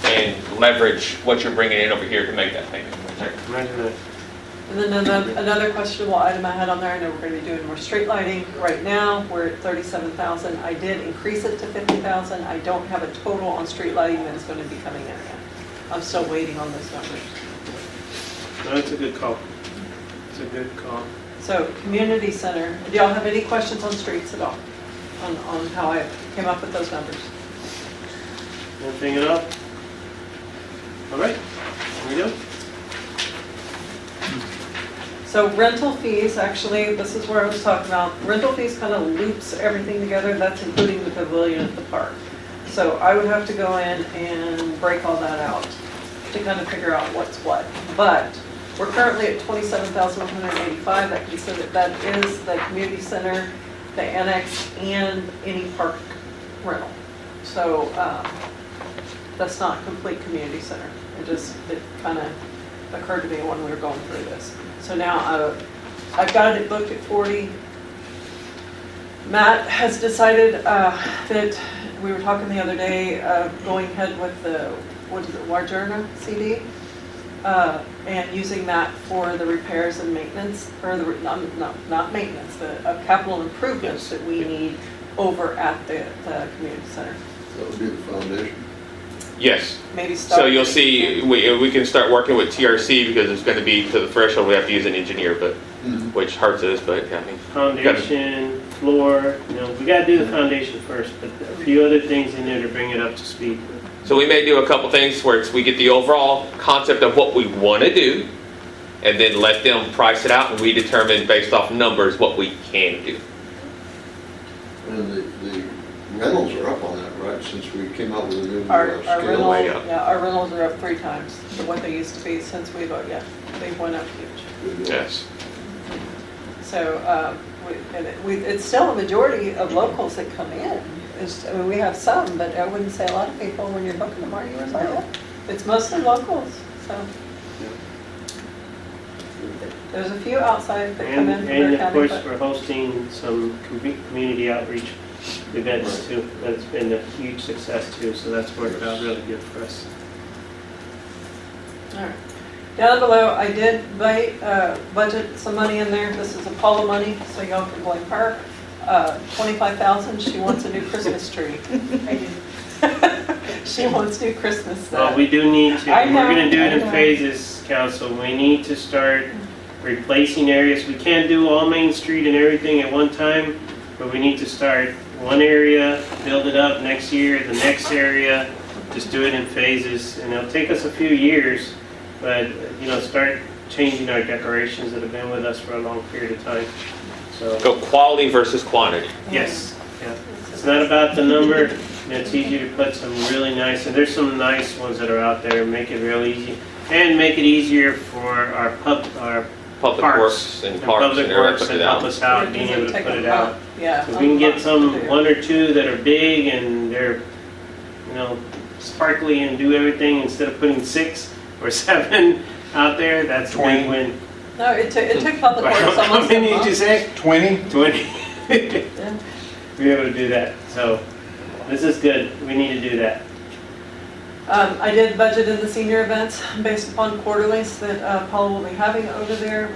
and leverage what you're bringing in over here to make that payment. Imagine that. And then another questionable item I had on there, I know we're gonna be doing more street lighting. Right now, we're at 37,000. I did increase it to 50,000. I don't have a total on street lighting that is gonna be coming in yet. I'm still waiting on those numbers. No, it's a good call. It's a good call. So, community center, do y'all have any questions on streets at all? On how I came up with those numbers? Anything at all? All right, here we go. So rental fees, actually, this is where I was talking about. Rental fees kind of loops everything together. That's including the pavilion at the park. So I would have to go in and break all that out to kind of figure out what's what. But we're currently at 27,185. That is the community center, the annex, and any park rental. So that's not complete community center. It kind of occurred to me when we were going through this. So now I've got it booked at 40. Matt has decided that we were talking the other day going ahead with the, what is it, Warjerna CD, and using that for the repairs and maintenance, or the, not maintenance, the capital improvements that we need over at the community center. That would be the foundation. Yes. Maybe start. So you'll see, we can start working with TRC because it's going to be to the threshold. We have to use an engineer, but which hurts us. But yeah, I mean, Foundation, floor. We got to do the foundation first, but a few other things in there to bring it up to speed. So we may do a couple things where we get the overall concept of what we want to do, and then let them price it out, and we determine based off numbers what we can do. And the rentals are up on that, right? Since we came out with a new Our scale. our rentals are up 3 times to what they used to be since we've, they went up huge. Yes. So it's still a majority of locals that come in. We have some, but I wouldn't say a lot of people when you're booking them, are you? It's mostly locals, so. There's a few outside that come in. And of course, we're hosting some community outreach events too. That's been a huge success too, so that's worked out really good for us. All right. Down below, I did budget some money in there. This is Apollo money, so y'all can blame her. 25,000. She wants a new Christmas tree. I do. She wants new Christmas. Well, we do need to. We're going to do it in phases, Council. We need to start replacing areas. We can't do all Main Street and everything at one time, but we need to start one area, build it up next year, the next area, just do it in phases. And it'll take us a few years, but start changing our decorations that have been with us for a long period of time. So go quality versus quantity. Yes. Yeah. It's not about the number. It's easy to put some really nice, and there's some nice ones that are out there. Make it real easy, and make it easier for our public parks works and parks public works and help us out being able to put it out. Yeah. If we can get some 1 or 2 that are big and they're sparkly and do everything instead of putting 6 or 7 out there, that's a big win. No, it took public works almost How many did you say? 20? 20. Yeah. Be able to do that. So this is good. We need to do that. I did budget in the senior events based upon quarterlies that Paula will be having over there.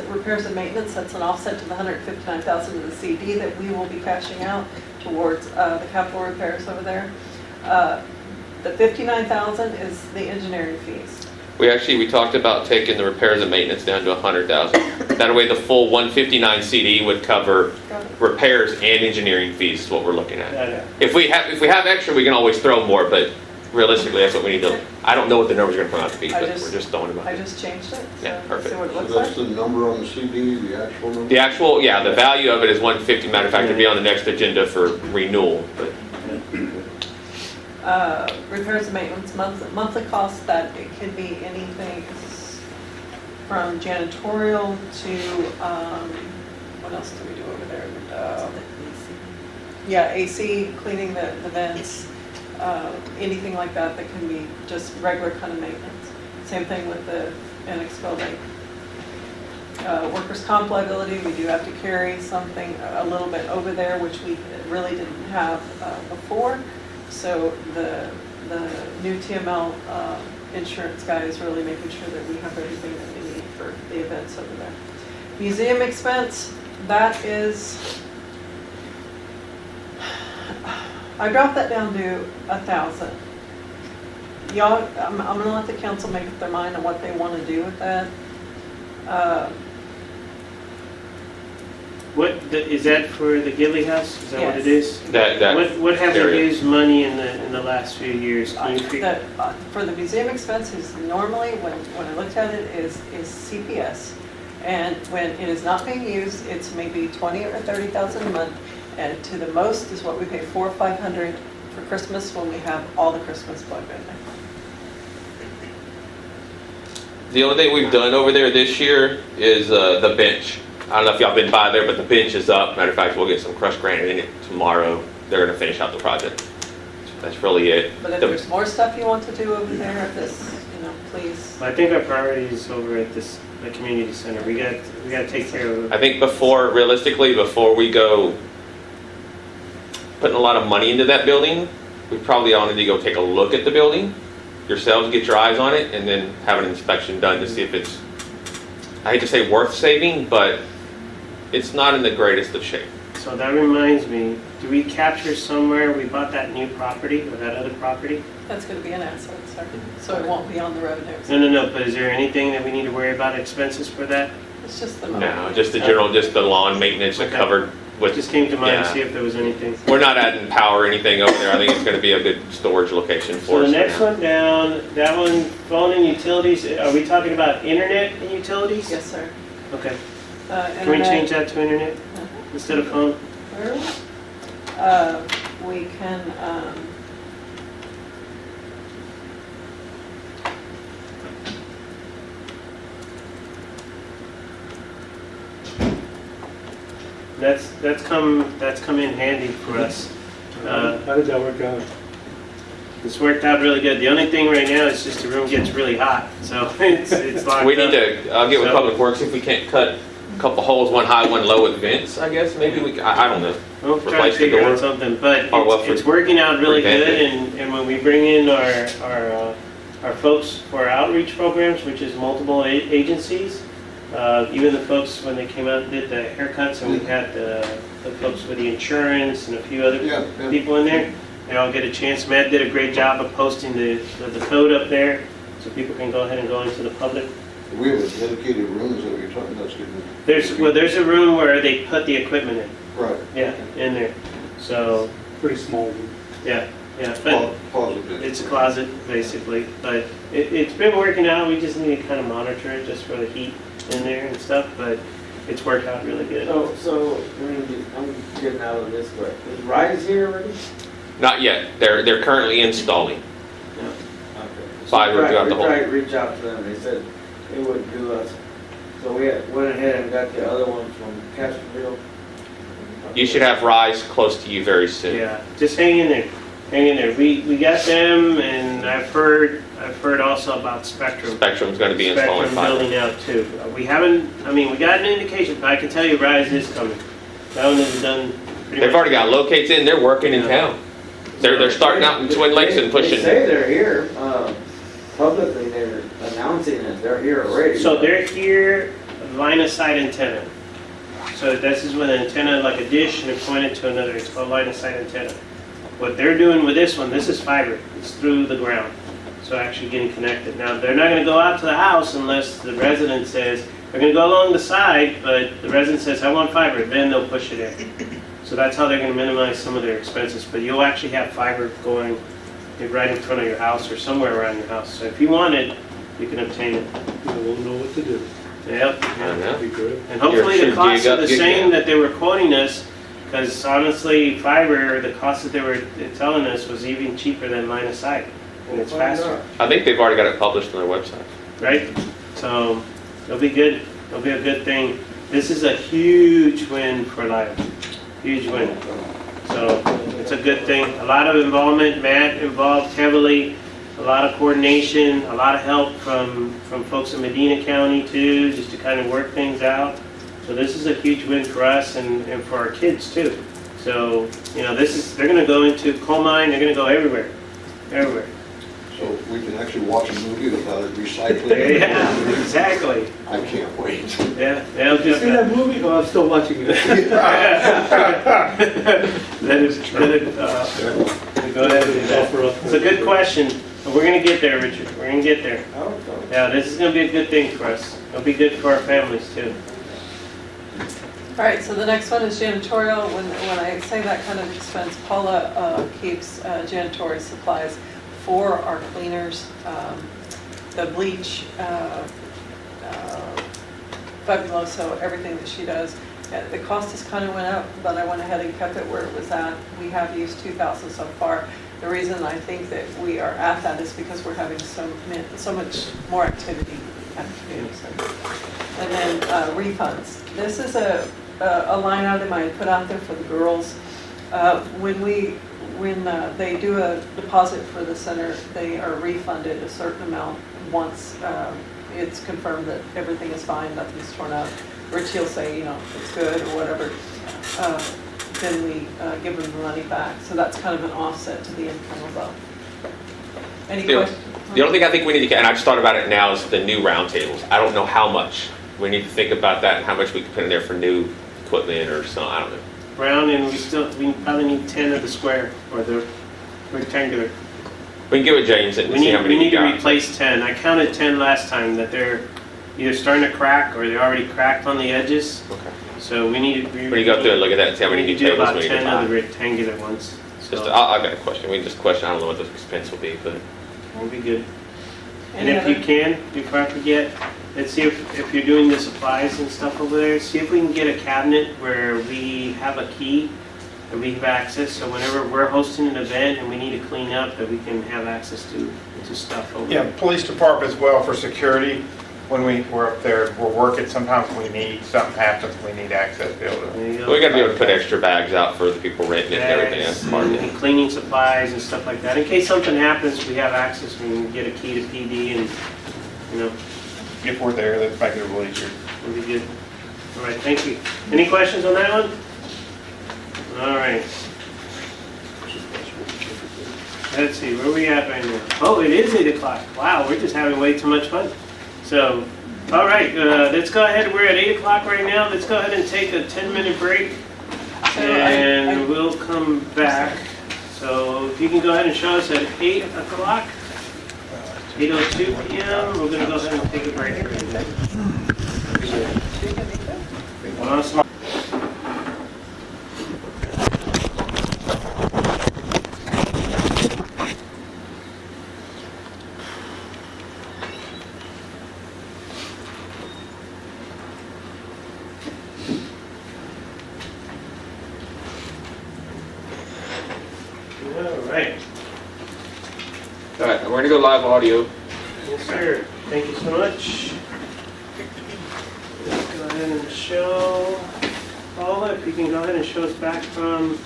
Repairs and maintenance, that's an offset to the $159,000 of the CD that we will be cashing out towards the capital repairs over there. The $59,000 is the engineering fees. We talked about taking the repairs and maintenance down to $100,000. That way the full 159 CD would cover repairs and engineering fees is what we're looking at. If we have extra, we can always throw more, but realistically that's what we need to. I don't know what the number's going to come out to be, but we're just throwing them out. I just changed it. Yeah, perfect. See what it looks So that's like. the number on the CD, the actual number? The actual, the value of it is 150. Matter of fact, it'll be on the next agenda for renewal. But Repairs and maintenance, monthly costs, that it can be anything from janitorial to, what else do we do over there? AC, cleaning the vents, anything like that that can be just regular kind of maintenance. Same thing with the annex building. Workers' comp liability, we do have to carry something a little bit over there, which we really didn't have before. So the new TML insurance guy is really making sure that we have everything that we need. for the events over there. Museum expense, that is, I dropped that down to 1,000. Y'all, I'm gonna let the council make up their mind on what they want to do with that. Is that for the Gidley House? Is that what it is? That What have we area. used money in the last few years? Can you figure- For the museum expenses, normally, when I looked at it, is CPS. And when it is not being used, it's maybe 20 or 30,000 a month. And to the most is what we pay, 400 or 500 for Christmas when we have all the Christmas bug in there. The only thing we've done over there this year is the bench. I don't know if y'all been by there, but the bench is up. Matter of fact, we'll get some crushed granite in it tomorrow. They're going to finish out the project. That's really it. But if there's more stuff you want to do over there, this, please. I think our priority is over at the community center. We got to take care of it. I think realistically, before we go putting a lot of money into that building, we probably all need to go take a look at the building yourselves, get your eyes on it, and then have an inspection done to see if it's, I hate to say worth saving, but it's not in the greatest of shape. So that reminds me, do we capture somewhere we bought that new property or that other property? That's going to be an asset, sir. So it won't be on the revenues. No. But is there anything that we need to worry about expenses for that? It's just the No, just the general, just the lawn maintenance Okay. covered with. Just came to mind to Yeah. see if there was anything. We're not adding power or anything over there. I think it's going to be a good storage location So for the us. next one down, that one, phone and utilities, are we talking about internet and utilities? Yes, sir. Okay. Can we change that to internet instead of phone? We can, That's come in handy for us. How did that work out? It's worked out really good. The only thing right now is just the room gets really hot, so it's locked We need up. to, I'll get with So- Public Works if we can't cut a couple holes, one high, one low with vents, I guess. Maybe we, I don't know. We'll try to Replace the figure door. out something, but Or what it's working out really revamp good, it. and when we bring in our folks for our outreach programs, which is multiple agencies, even the folks, when they came out and did the haircuts, and we had the folks with the insurance and a few other Yeah. people in there, they all get a chance. Matt did a great job of posting the code up there, so people can go ahead and go into the public. We have a dedicated room, is that what you're talking about? There's a room where they put the equipment in, Right. yeah, in there. So, Pretty small. yeah, but Positive. it's a closet, basically, but it's been working out. We just need to kind of monitor it just for the heat in there and stuff, but it's worked out really good. So, I'm getting out of this, but is Rise here already? Not yet. They're currently installing. Okay. Fiber throughout the whole. We tried to reach out to them, they said they wouldn't do us. So we went ahead and got the other one from Castroville. You should have Rise close to you very soon. Yeah, just hang in there, hang in there. We got them, and I've heard also about Spectrum. Spectrum's going to be installing Spectrum fiber. building out too. We haven't, we got an indication, but I can tell you Rise is coming. That one is done pretty They've much. already got locates in. They're working in Yeah. town. They're starting out in Twin Lakes and They pushing. say they're here, publicly, they're announcing that they're here already. So they're here, line of sight antenna. So this is with an antenna like a dish and it's pointed to another. It's called line of sight antenna. What they're doing with this one, this is fiber. It's through the ground. So actually getting connected. Now they're not going to go out to the house unless the resident says, they're going to go along the side, but the resident says, I want fiber. Then they'll push it in. So that's how they're going to minimize some of their expenses. But you'll actually have fiber going right in front of your house or somewhere around your house. So if you want it, you can obtain it. I won't know what to do. Yep. That'd be good. And hopefully You're the costs are the gig same out. that they were quoting us, because honestly, fiber, the cost that they were telling us was even cheaper than line of sight, and it's faster, I think they've already got it published on their website. right? So it'll be good. It'll be a good thing. This is a huge win for Lytle. Huge win. So it's a good thing. A lot of involvement. Matt involved heavily. A lot of coordination. A lot of help from folks in Medina County too, just to kind of work things out. So this is a huge win for us and for our kids too. So they're going to go into coal mine. They're going to go everywhere, everywhere. so we can actually watch a movie without it recycling. Yeah, exactly. I can't wait. Yeah, they'll Did you just. see that movie? Oh, I'm still watching it. Let it go ahead and do that. It's a good question. But we're going to get there, Richard. We're going to get there. Yeah, this is going to be a good thing for us. It'll be good for our families, too. All right, so the next one is janitorial. When I say that kind of expense, Paula keeps janitorial supplies for our cleaners, the bleach, Fabuloso, everything that she does. The cost has kind of went up, but I went ahead and kept it where it was at. We have used $2,000 so far. The reason I think that we are at that is because we're having so much more activity at the community center. And then refunds. This is a line item I put out there for the girls. When they do a deposit for the center, they are refunded a certain amount once it's confirmed that everything is fine, nothing's torn up. Rich, he'll say, you know, it's good or whatever. Then we give them the money back. So that's kind of an offset to the income above. Any questions? The only thing I think we need to get, and I just thought about it now, is the new roundtables. I don't know how much. We need to think about that and how much we can put in there for new equipment or something. I don't know. Round, and we probably need 10 of the square or the rectangular. We can give it James and see how many we need to got. replace 10. I counted 10 last time that they're either starting to crack or they're already cracked on the edges. Okay. So we need to. When you go through and look at that and see how many new do tables about we need to 10 buy. of the rectangular ones. So Just, I've got a question. We can just question. I don't know what the expense will be, but it'll be good. And Any if other? you can, before I forget, let's see if you're doing the supplies and stuff over there, see if we can get a cabinet where we have a key that we have access, so whenever we're hosting an event and we need to clean up, that we can have access to stuff over Yeah, there. police department as well for security. When we're up there, we're working, sometimes we need, something happens, we need access to be able to. There you go. we got to be able to put extra bags out for the people renting it and everything. That's part of And it. cleaning supplies and stuff like that. In case something happens, we have access, we can get a key to PD and, you know, If we're there, that's making it a little easier. it'll be good. All right, thank you. Any questions on that one? All right. Let's see, where are we at right now? Oh, it is 8 o'clock. Wow, we're just having way too much fun. So, all right, let's go ahead. We're at 8 o'clock right now. Let's go ahead and take a 10-minute break, So and we'll come back. So if you can go ahead and show us at 8 o'clock, 8:02 p.m., we're going to go ahead and take a break right now. Awesome. All right, we're gonna go live audio. Yes, sir. Thank you so much. Let's go ahead and show Paula. If you can go ahead and show us back from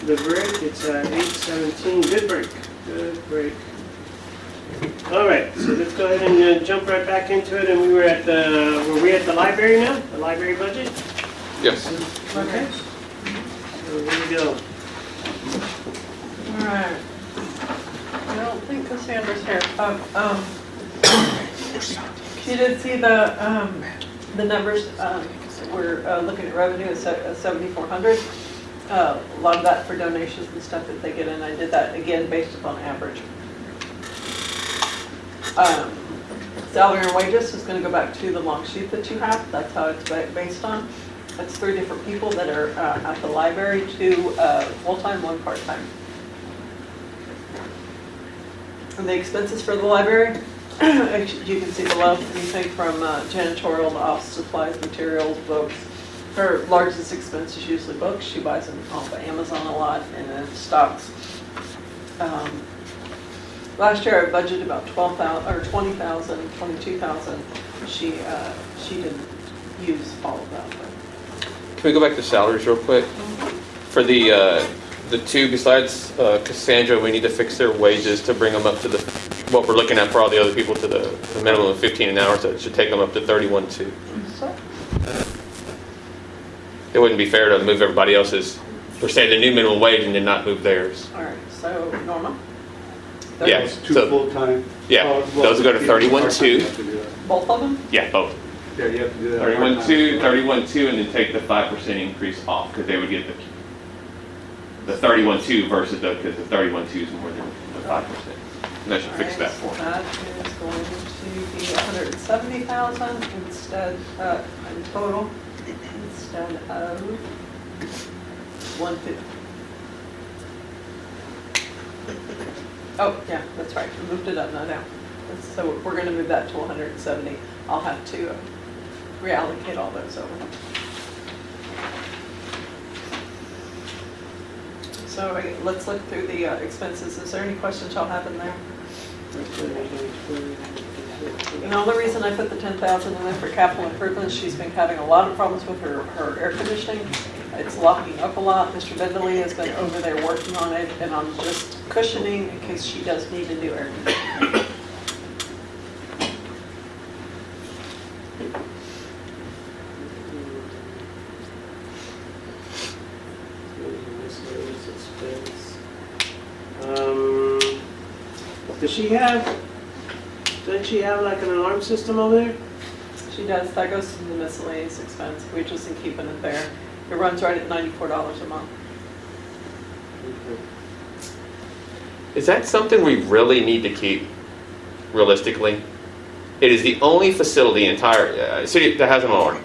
the break. It's at 8:17. Good break. Good break. All right, so let's go ahead and jump right back into it. And we were at the library now? The library budget? Yes. Okay. So here we go. All right. I don't think Cassandra's here. She did see the numbers. We're looking at revenue at 7,400. A lot of that for donations and stuff that they get in. I did that again based upon average. Salary and wages is going to go back to the long sheet that you have. That's how it's based on. That's 3 different people that are at the library, 2 full-time, 1 part-time. And the expenses for the library, you can see below, anything from janitorial to office supplies, materials, books. Her largest expense is usually books. She buys them off of Amazon a lot and then stocks. Last year I budgeted about 12,000 or 20,000, 22,000. She didn't use all of that. Can we go back to salaries real quick? For the 2 besides Cassandra, we need to fix their wages to bring them up to what we're looking at for all the other people to the minimum of 15 an hour, so it should take them up to 31.2. It wouldn't be fair to move everybody else's, or say the new minimum wage and then not move theirs. All right, so Norma. Yeah. It's two So- full-time. Yeah, well, those go to you 31.2. have to do that. Both of them? Yeah, both. Yeah, you have to do that. 31.2, 31.2, and then take the 5% increase off, because they would get the 31.2 versus because the 31.2 is more than the 5%. And that should fix that for them. That is going to be 170,000 instead, in total, instead of 150. Oh, yeah, that's right, we moved it up, not down. So we're gonna move that to 170. I'll have to reallocate all those over. So let's look through the expenses. Is there any questions y'all have in there? And the only reason I put the 10,000 in there for capital improvements, she's been having a lot of problems with her air conditioning. It's locking up a lot. Mr. Bentley has been over there working on it, and I'm just cushioning in case she does need a new air conditioner. Does she have, doesn't she have like an alarm system over there? She does. That goes to the miscellaneous expense. We're just in keeping it there. It runs right at $94 a month. Is that something we really need to keep, realistically? It is the only facility in the entire city that has an alarm.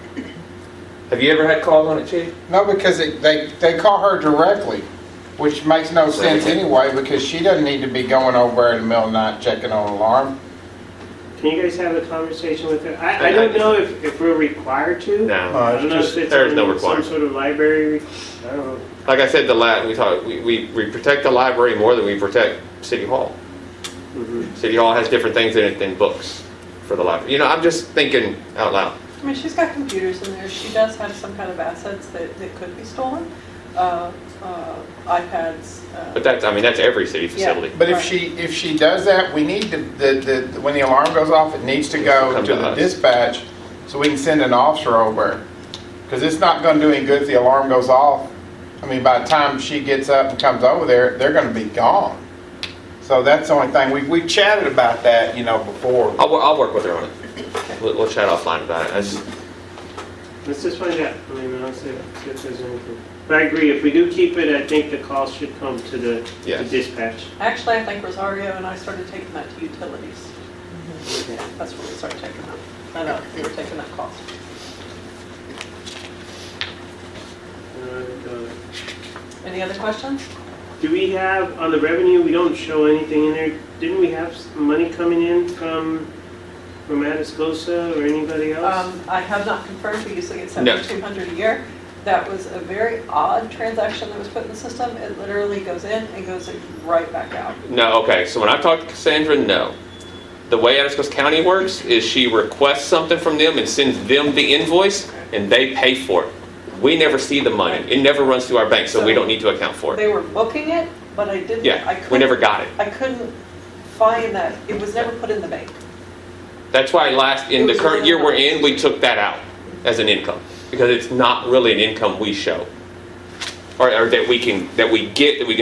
Have you ever had calls on it, Chief? No, because they call her directly, which makes no sense anyway, because she doesn't need to be going over in the middle of the night checking on an alarm. Can you guys have a conversation with her? I don't know if we're required to. No. I don't know if it's There's no some requirement. sort of library, I don't know. Like I said, we protect the library more than we protect City Hall. Mhm. City Hall has different things in it than books for the library. You know, I'm just thinking out loud. I mean, she's got computers in there. She does have some kind of assets that could be stolen. iPads. But that's every city facility. But if she does that, we need to, when the alarm goes off, it needs to go Come to to the us. dispatch so we can send an officer over. Because it's not going to do any good if the alarm goes off. I mean, by the time she gets up and comes over there, they're going to be gone. So that's the only thing. We've chatted about that, before. I'll work with her on it. We'll chat offline about it. Let's just find out. I mean, I'll see if there's anything. But I agree, if we do keep it, I think the call should come to the Yes. to dispatch. Actually, I think Rosario and I started taking that to utilities. Okay. That's where we started taking that. I know, we were taking that cost. Any other questions? Do we have, on the revenue, we don't show anything in there. Didn't we have some money coming in from Atascosa or anybody else? I have not confirmed. We usually get No. $7,200 a year. That was a very odd transaction that was put in the system. It literally goes in and goes right back out. No, okay. So when I talked to Cassandra, no. The way Atascosa County works is she requests something from them and sends them the invoice, and they pay for it. We never see the money. It never runs through our bank, so we don't need to account for it. They were booking it, but I didn't. Yeah, we never got it. I couldn't find that. It was never put in the bank. That's why in the current year we're in, we took that out as an income, because it's not really an income we show, or that we can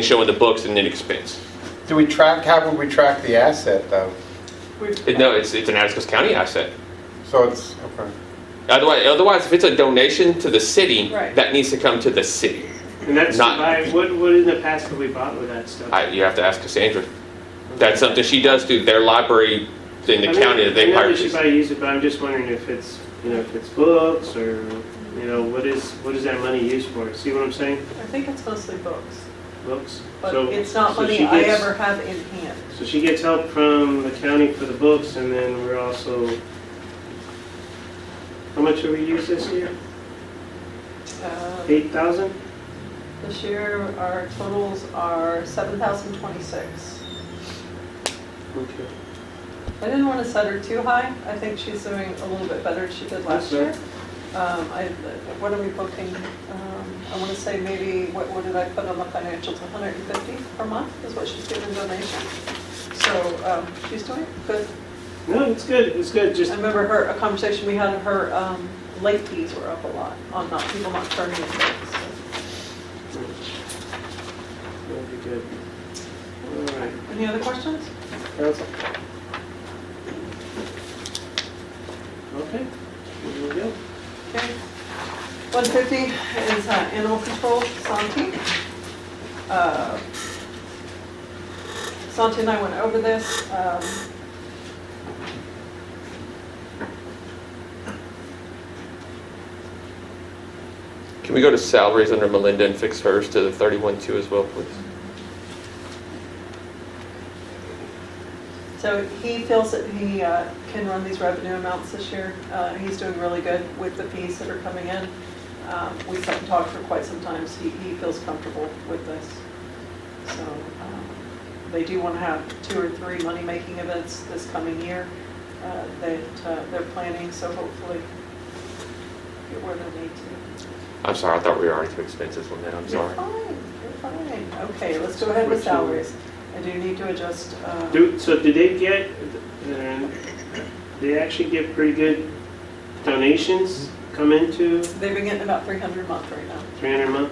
show in the books and then expense. How would we track the asset though? No, it's an Atascosa County asset. So it's, okay. Otherwise, if it's a donation to the city, Right. that needs to come to the city. And that's not- what in the past have we bought with that stuff? You have to ask Cassandra. That's something she does through their library in the county that they I know that she purchase. probably use it, but I'm just wondering if it's books or what is that money used for? See what I'm saying? I think it's mostly books, Books. but So- it's not so money she I gets- ever have in hand. So she gets help from the county for the books, and then we're also. How much have we used this year? 8,000. This year, our totals are 7,026. Okay. I didn't want to set her too high. I think she's doing a little bit better than she did last year. What are we booking? I want to say maybe, what did I put on the financials? 150 per month is what she's giving donation. So she's doing good. No, it's good. It's good. Just I remember a conversation we had, her late fees were up a lot on people not turning in things. that'll be good. All right. Any other questions? Council? Okay, here we go. Okay. 150 is animal control, Santi. Santi and I went over this. Can we go to salaries under Melinda and fix hers to the 31.2 as well, please? So he feels that he can run these revenue amounts this year. He's doing really good with the fees that are coming in. We sat and talked for quite some time. So he feels comfortable with this. So they do want to have 2 or 3 money-making events this coming year that they're planning. So hopefully get where they need to. I'm sorry, I thought we were already to expenses on that. I'm sorry. You're fine. Okay, let's go ahead with salaries. I do need to adjust. So did they get, they actually get pretty good donations come into They've been getting about 300 a month right now. 300 a month?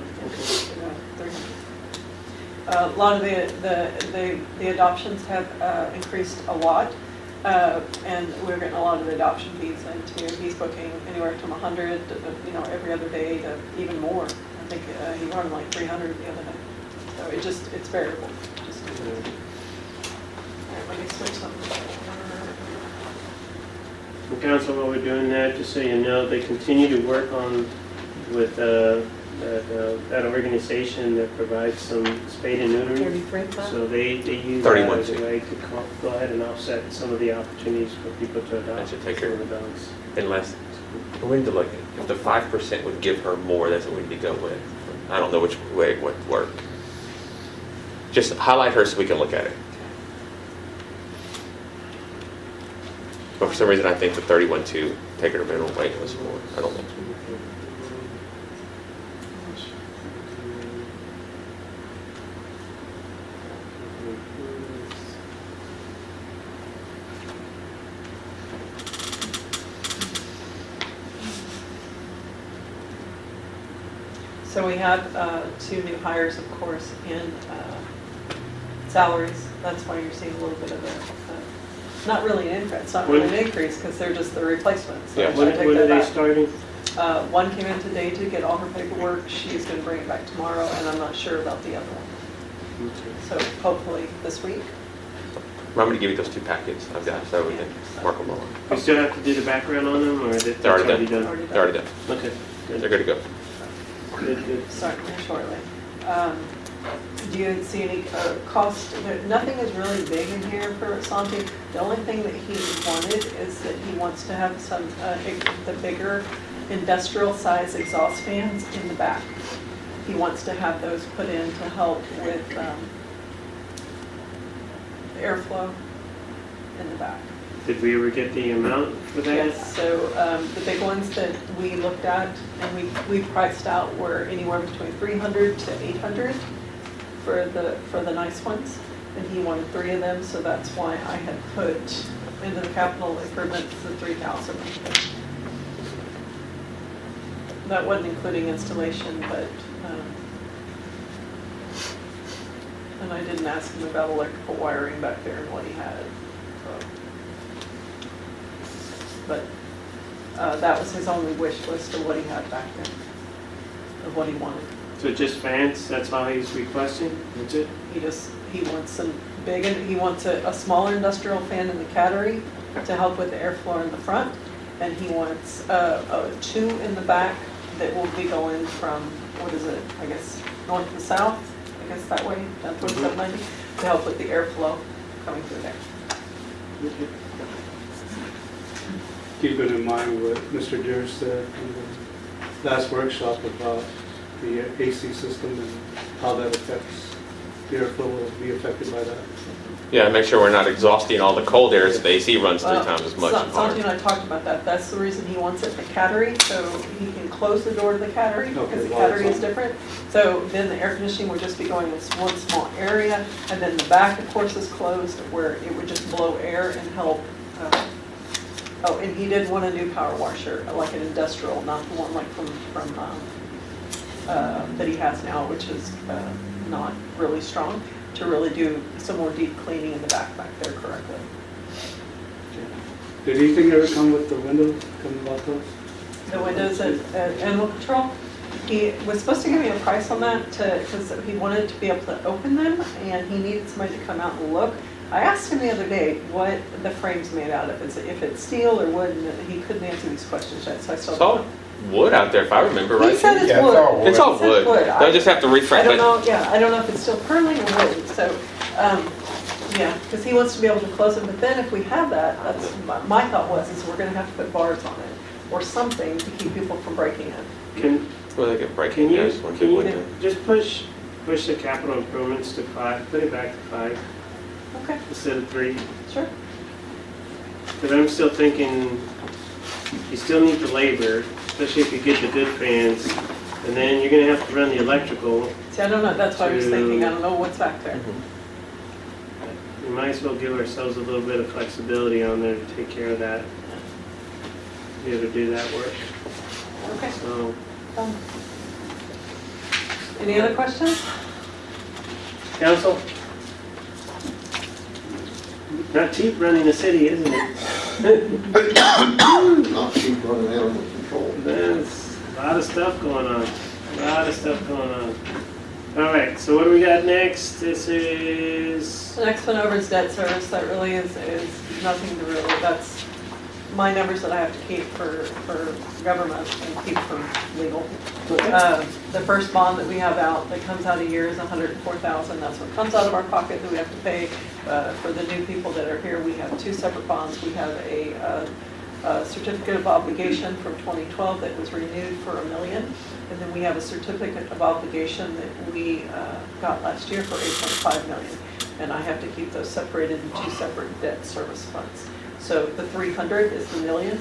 Okay. 300. A lot of the adoptions have increased a lot, and we're getting a lot of the adoption fees into. He's booking anywhere from 100, every other day to even more. I think he run like 300 the other day. So it's variable. All right, let me switch something. Well, Council, while we're doing that, just so you know, they continue to work on with that organization that provides some spade and neutering. So they use that as a way to go ahead and offset some of the opportunities for people to adopt. I should take care of the dogs. Unless we need to look at if the 5% would give her more, that's what we need to go with. I don't know which way it would work. Just highlight her so we can look at it. But for some reason, I think the 31.2 take her to minimum wage was more. I don't know. So we have 2 new hires, of course, in salaries. That's why you're seeing a little bit of not really an increase. It's not really an increase because they're just the replacements. So yeah. When are they starting? One came in today to get all her paperwork. She's going to bring it back tomorrow, and I'm not sure about the other one. Okay. So hopefully this week. I'm going to give you those 2 packets I've got so we can mark them all. We still have to do the background on them, or that's They're already done? They're already done. Okay, good. They're good to go. Good. Starting shortly. Do you see any cost? Nothing is really big in here for Santi. The only thing that he wanted is that he wants to have some the bigger industrial size exhaust fans in the back. He wants to have those put in to help with the airflow in the back. Did we ever get the amount for that? Yes, so the big ones that we looked at and we priced out were anywhere between 300 to 800 for the nice ones, and he wanted 3 of them, so that's why I had put into the capital improvements the 3,000. That wasn't including installation, but and I didn't ask him about electrical wiring back there and what he had. So. But that was his only wish list of what he had back there, of what he wanted. So just fans, that's all he's requesting? That's it? He wants some big, he wants a smaller industrial fan in the cattery to help with the airflow in the front. And he wants 2 in the back that will be going from, what is it, I guess, north to south, I guess that way, down towards 790, to help with the airflow coming through there. Okay. Keeping in mind what Mr. Deere said in the last workshop about the AC system and how that affects, the airflow will be affected by that. Yeah, make sure we're not exhausting all the cold air so the AC runs 3 times as much. Santi and I talked about that. That's the reason he wants it in the cattery, so he can close the door to the cattery, because the cattery is different. So then the air conditioning would just be going in one small area, and then the back, of course, is closed, where it would just blow air and help. Oh, and he did want a new power washer, like an industrial, not the one like from that he has now, which is not really strong. to really do some more deep cleaning in the back there correctly. Did anything ever come with the windows, come about those? The windows at Animal Control, he was supposed to give me a price on that because he wanted to be able to open them and he needed somebody to come out and look. I asked him the other day what the frame's made out of, if it's steel or wood, and he couldn't answer these questions yet, so I still don't know. Wood out there, if I remember right. He said it's Yeah, wood. it's all wood. It's all wood. They'll just have to refresh. I don't know, yeah, I don't know if it's still purling or wood, so, yeah, because he wants to be able to close it, but then if we have that, that's, my thought was, is we're gonna have to put bars on it, or something to keep people from breaking in. Can, Well, they can break can it. you just push the capital improvements to 5, put it back to 5 Okay, instead of 3? sure. Because I'm still thinking, you still need the labor, especially if you get the good fans, and then you're gonna have to run the electrical. See, I don't know, that's what I was thinking, I don't know what's back there. We might as well give ourselves a little bit of flexibility on there to take care of that, be able to do that work. Okay. So, Any other questions? council? Not cheap running a city, isn't it? Not cheap running animal control. There's a lot of stuff going on. All right, so what do we got next? This is... The next one over is debt service. That really is nothing to really, that's my numbers that I have to keep for government and keep for legal. The first bond that we have out, that comes out a year, is $104,000. That's what comes out of our pocket that we have to pay. For the new people that are here, we have 2 separate bonds. We have a certificate of obligation from 2012 that was renewed for $1 million. And then we have a certificate of obligation that we got last year for $8.5 million. And I have to keep those separated in 2 separate debt service funds. So the 300 is the $1 million.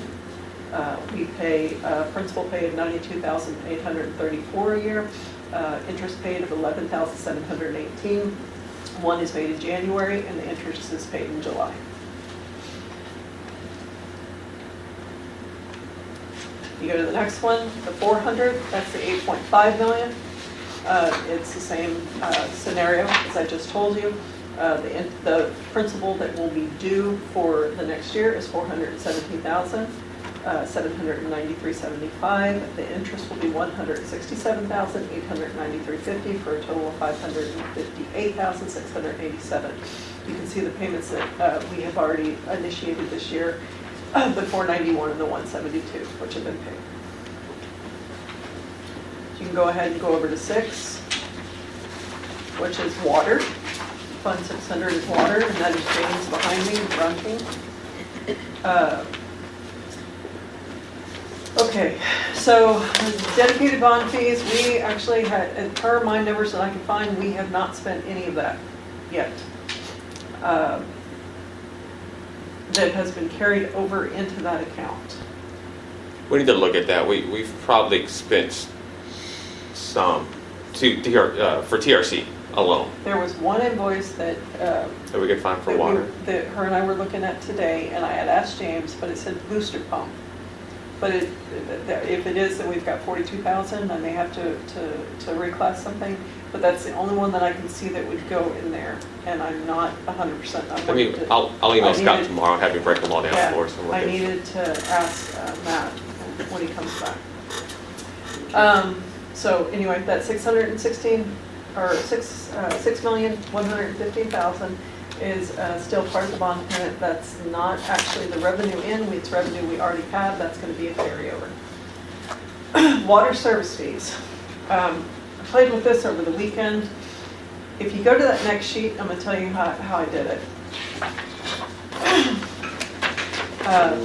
We pay principal pay of $92,834 a year, interest paid of $11,718. One is paid in January, and the interest is paid in July. You go to the next one, the 400, that's the 8.5 million. It's the same scenario as I just told you. The principal that will be due for the next year is $417,793.75. The interest will be $167,893.50 for a total of $558,687. You can see the payments that we have already initiated this year. The $491 and the $172, which have been paid. You can go ahead and go over to 6, which is water. Fund 600 is water, and that is James behind me, grunting. Okay, so dedicated bond fees, we actually had, per my numbers that I can find, we have not spent any of that yet. That has been carried over into that account. We need to look at that. We've probably spent some for TRC alone. There was one invoice that That we could find for water. that her and I were looking at today, and I had asked James, but it said booster pump. But if it is, then we've got 42,000. I may have to reclass something, but that's the only one that I can see that would go in there, and I'm not 100%. I'll email Scott tomorrow and have him break them all down for us. I needed to ask Matt when he comes back. So anyway, that 616 or 6,115,000 is still part of the bond payment. That's not actually the revenue in, it's revenue we already have. That's going to be a carryover. Water service fees. I played with this over the weekend. If you go to that next sheet, I'm going to tell you how I did it.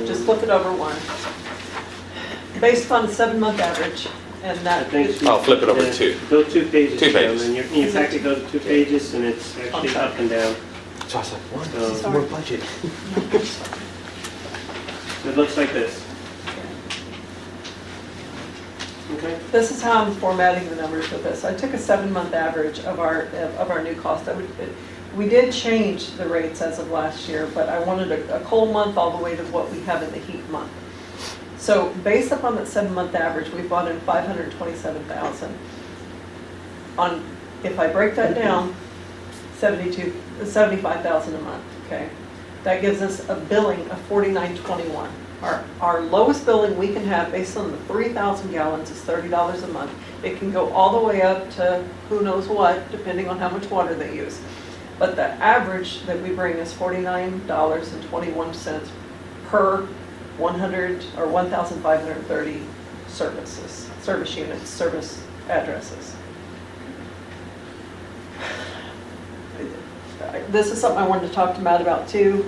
Just flip it over one. Based on the 7-month average, and that. I'll flip it over 2. Go 2 pages. 2 pages. And your packet goes 2 pages, and it's actually up and down. So I was like, what? So- It's more budget. It looks like this. Okay. This is how I'm formatting the numbers with this. I took a 7-month average of our new cost. We did change the rates as of last year, but I wanted a cold month all the way to what we have in the heat month. So based upon that 7-month average, we bought in $527,000. If I break that down, $75,000 a month, okay? That gives us a billing of $49.21. Our lowest billing we can have based on the 3,000 gallons is $30 a month. It can go all the way up to who knows what, depending on how much water they use. But the average that we bring is $49.21 per 100 or 1,530 service units, service addresses. This is something I wanted to talk to Matt about too.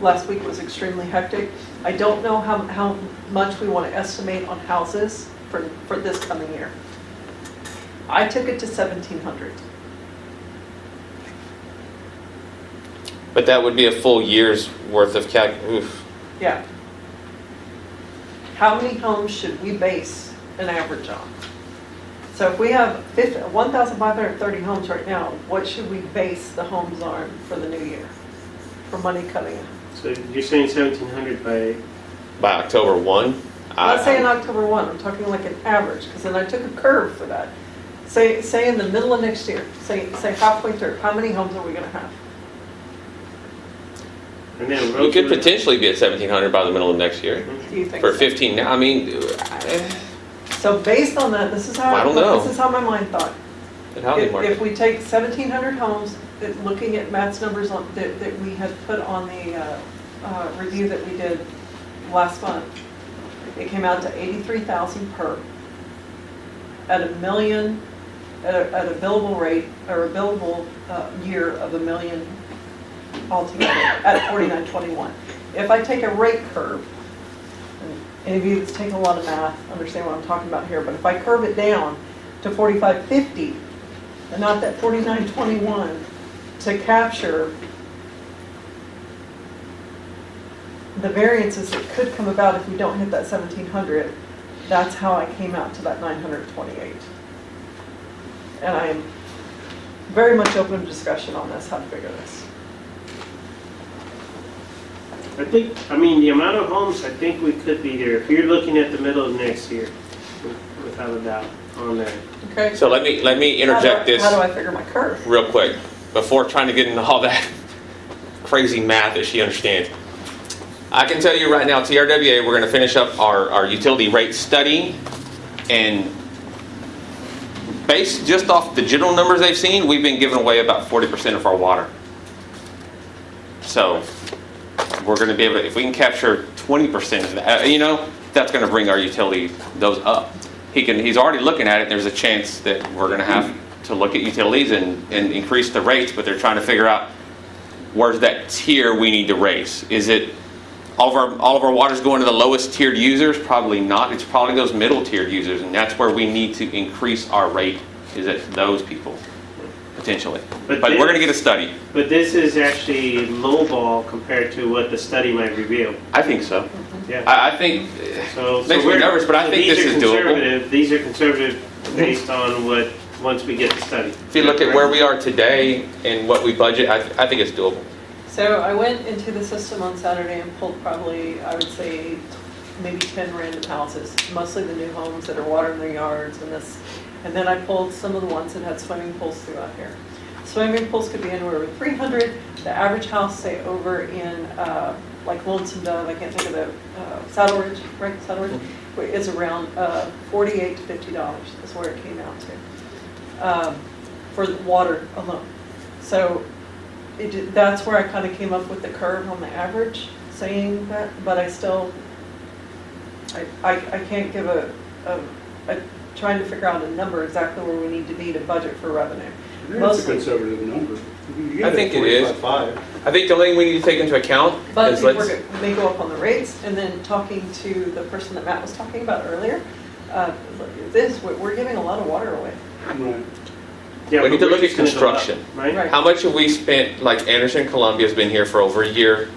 Last week was extremely hectic. I don't know how much we want to estimate on houses for this coming year. I took it to 1,700. But that would be a full year's worth of oof. Yeah. How many homes should we base an average on? So if we have 1,530 homes right now, what should we base the homes on for the new year for money coming in? So you're saying 1,700 by October 1? I'm not saying October 1, I'm talking like an average, because then I took a curve for that. Say in the middle of next year, say halfway through, how many homes are we going to have? And then We could potentially be at 1,700 by the middle of next year. Do you think For so? 15 now, I mean, So based on that, this is how I don't know. This is how my mind thought. the housing market. If we take 1,700 homes, looking at Matt's numbers that we had put on the review that we did last month, it came out to 83,000 per. At a million, at a billable rate or a billable year of $1 million altogether at 49.21. If I take a rate curve, and any of you that's taken a lot of math understand what I'm talking about here, but if I curve it down to 45.50 and not that 49.21 to capture the variances that could come about if we don't hit that 1,700, that's how I came out to that 928. And I am very much open to discussion on this, how to figure this. I mean, the amount of homes, I think we could be there. If you're looking at the middle of next year, without a doubt, on there. Okay. So let me interject this How do I figure my curve? real quick before trying to get into all that crazy math that she understands. I can tell you right now, TRWA, we're going to finish up our utility rate study, and based just off the general numbers they've seen, we've been giving away about 40% of our water. So we're going to be able to, if we can capture 20% of that, that's going to bring our utility, those up. He's already looking at it. There's a chance that we're going to have to look at utilities and increase the rates, but they're trying to figure out where's that tier we need to raise. Is it all of our water's going to the lowest tiered users? Probably not. It's probably those middle tiered users, and that's where we need to increase our rate, is at those people, potentially. But we're going to get a study. But this is actually lowball compared to what the study might reveal. I think so. Yeah. I think, makes me nervous, but I think this is doable. These are conservative based on what, once we get the study. If you look at where we are today and what we budget, I think it's doable. So I went into the system on Saturday and pulled probably, I would say, maybe 10 random houses, mostly the new homes that are watering their yards and this. And then I pulled some of the ones that had swimming pools throughout here. Swimming pools could be anywhere from 300. The average house, say over in like Lonesome Dove, I can't think of the Saddle Ridge, right? Saddle Ridge, is around $48 to $50 is where it came out to for the water alone. So that's where I kind of came up with the curve on the average, saying that, but I still, I can't give a trying to figure out a number exactly where we need to be to budget for revenue. That's a conservative number. I think it is. I think the thing we need to take into account but is we may go up on the rates, and then talking to the person that Matt was talking about earlier, we're giving a lot of water away. Right. Yeah, we need to look at construction. Up, right? How much have we spent, like Anderson Columbia's been here for over a year,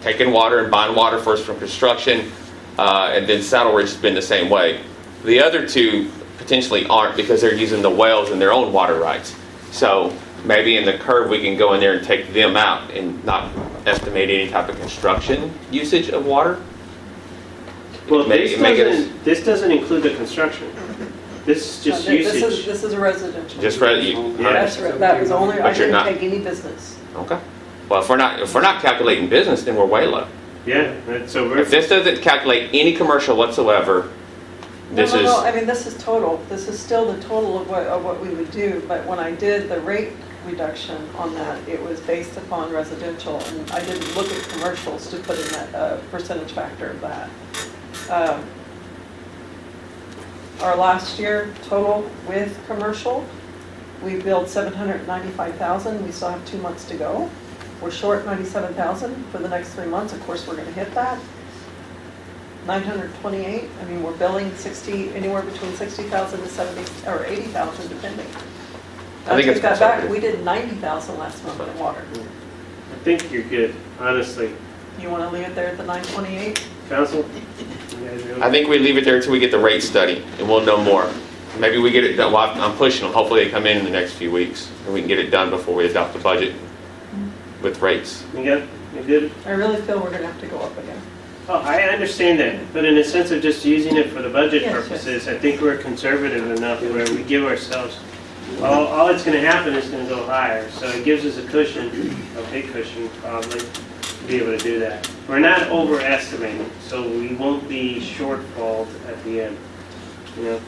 taking water and buying water first from construction, and then Saddle Ridge has been the same way. The other two potentially aren't because they're using the wells and their own water rights. So maybe in the curve we can go in there and take them out and not estimate any type of construction usage of water. Well, this doesn't include the construction. This is just No, usage. This is a residential. Just for you. Yeah. That was only, I But you're didn't not- take any business. Okay. Well, if we're not calculating business, then we're way low. Yeah, so we're, If this doesn't calculate any commercial whatsoever, this is. No, I mean, this is total. This is still the total of what we would do, but when I did the rate reduction on that, it was based upon residential, and I didn't look at commercials to put in that percentage factor of that. Our last year total with commercial, we billed $795,000. We still have 2 months to go. We're short $97,000 for the next 3 months. Of course, we're going to hit that. 928. I mean, we're billing anywhere between 60,000 to 70 or 80,000, depending. I think it's take that back. conservative. We did 90,000 last month in water. I think you're good, honestly. You want to leave it there at the 928? Council? You guys really- I think we leave it there until we get the rate study, and we'll know more. Maybe we get it done. Well, I'm pushing them. Hopefully they come in the next few weeks, and we can get it done before we adopt the budget with rates. You got, you good? I really feel we're going to have to go up again. Oh, I understand that, but in the sense of just using it for the budget Yes, purposes, I think we're conservative enough where we give ourselves, all that's gonna happen is gonna go higher, so it gives us a cushion, a big cushion probably, to be able to do that. We're not overestimating, so we won't be shortfalled at the end, you know?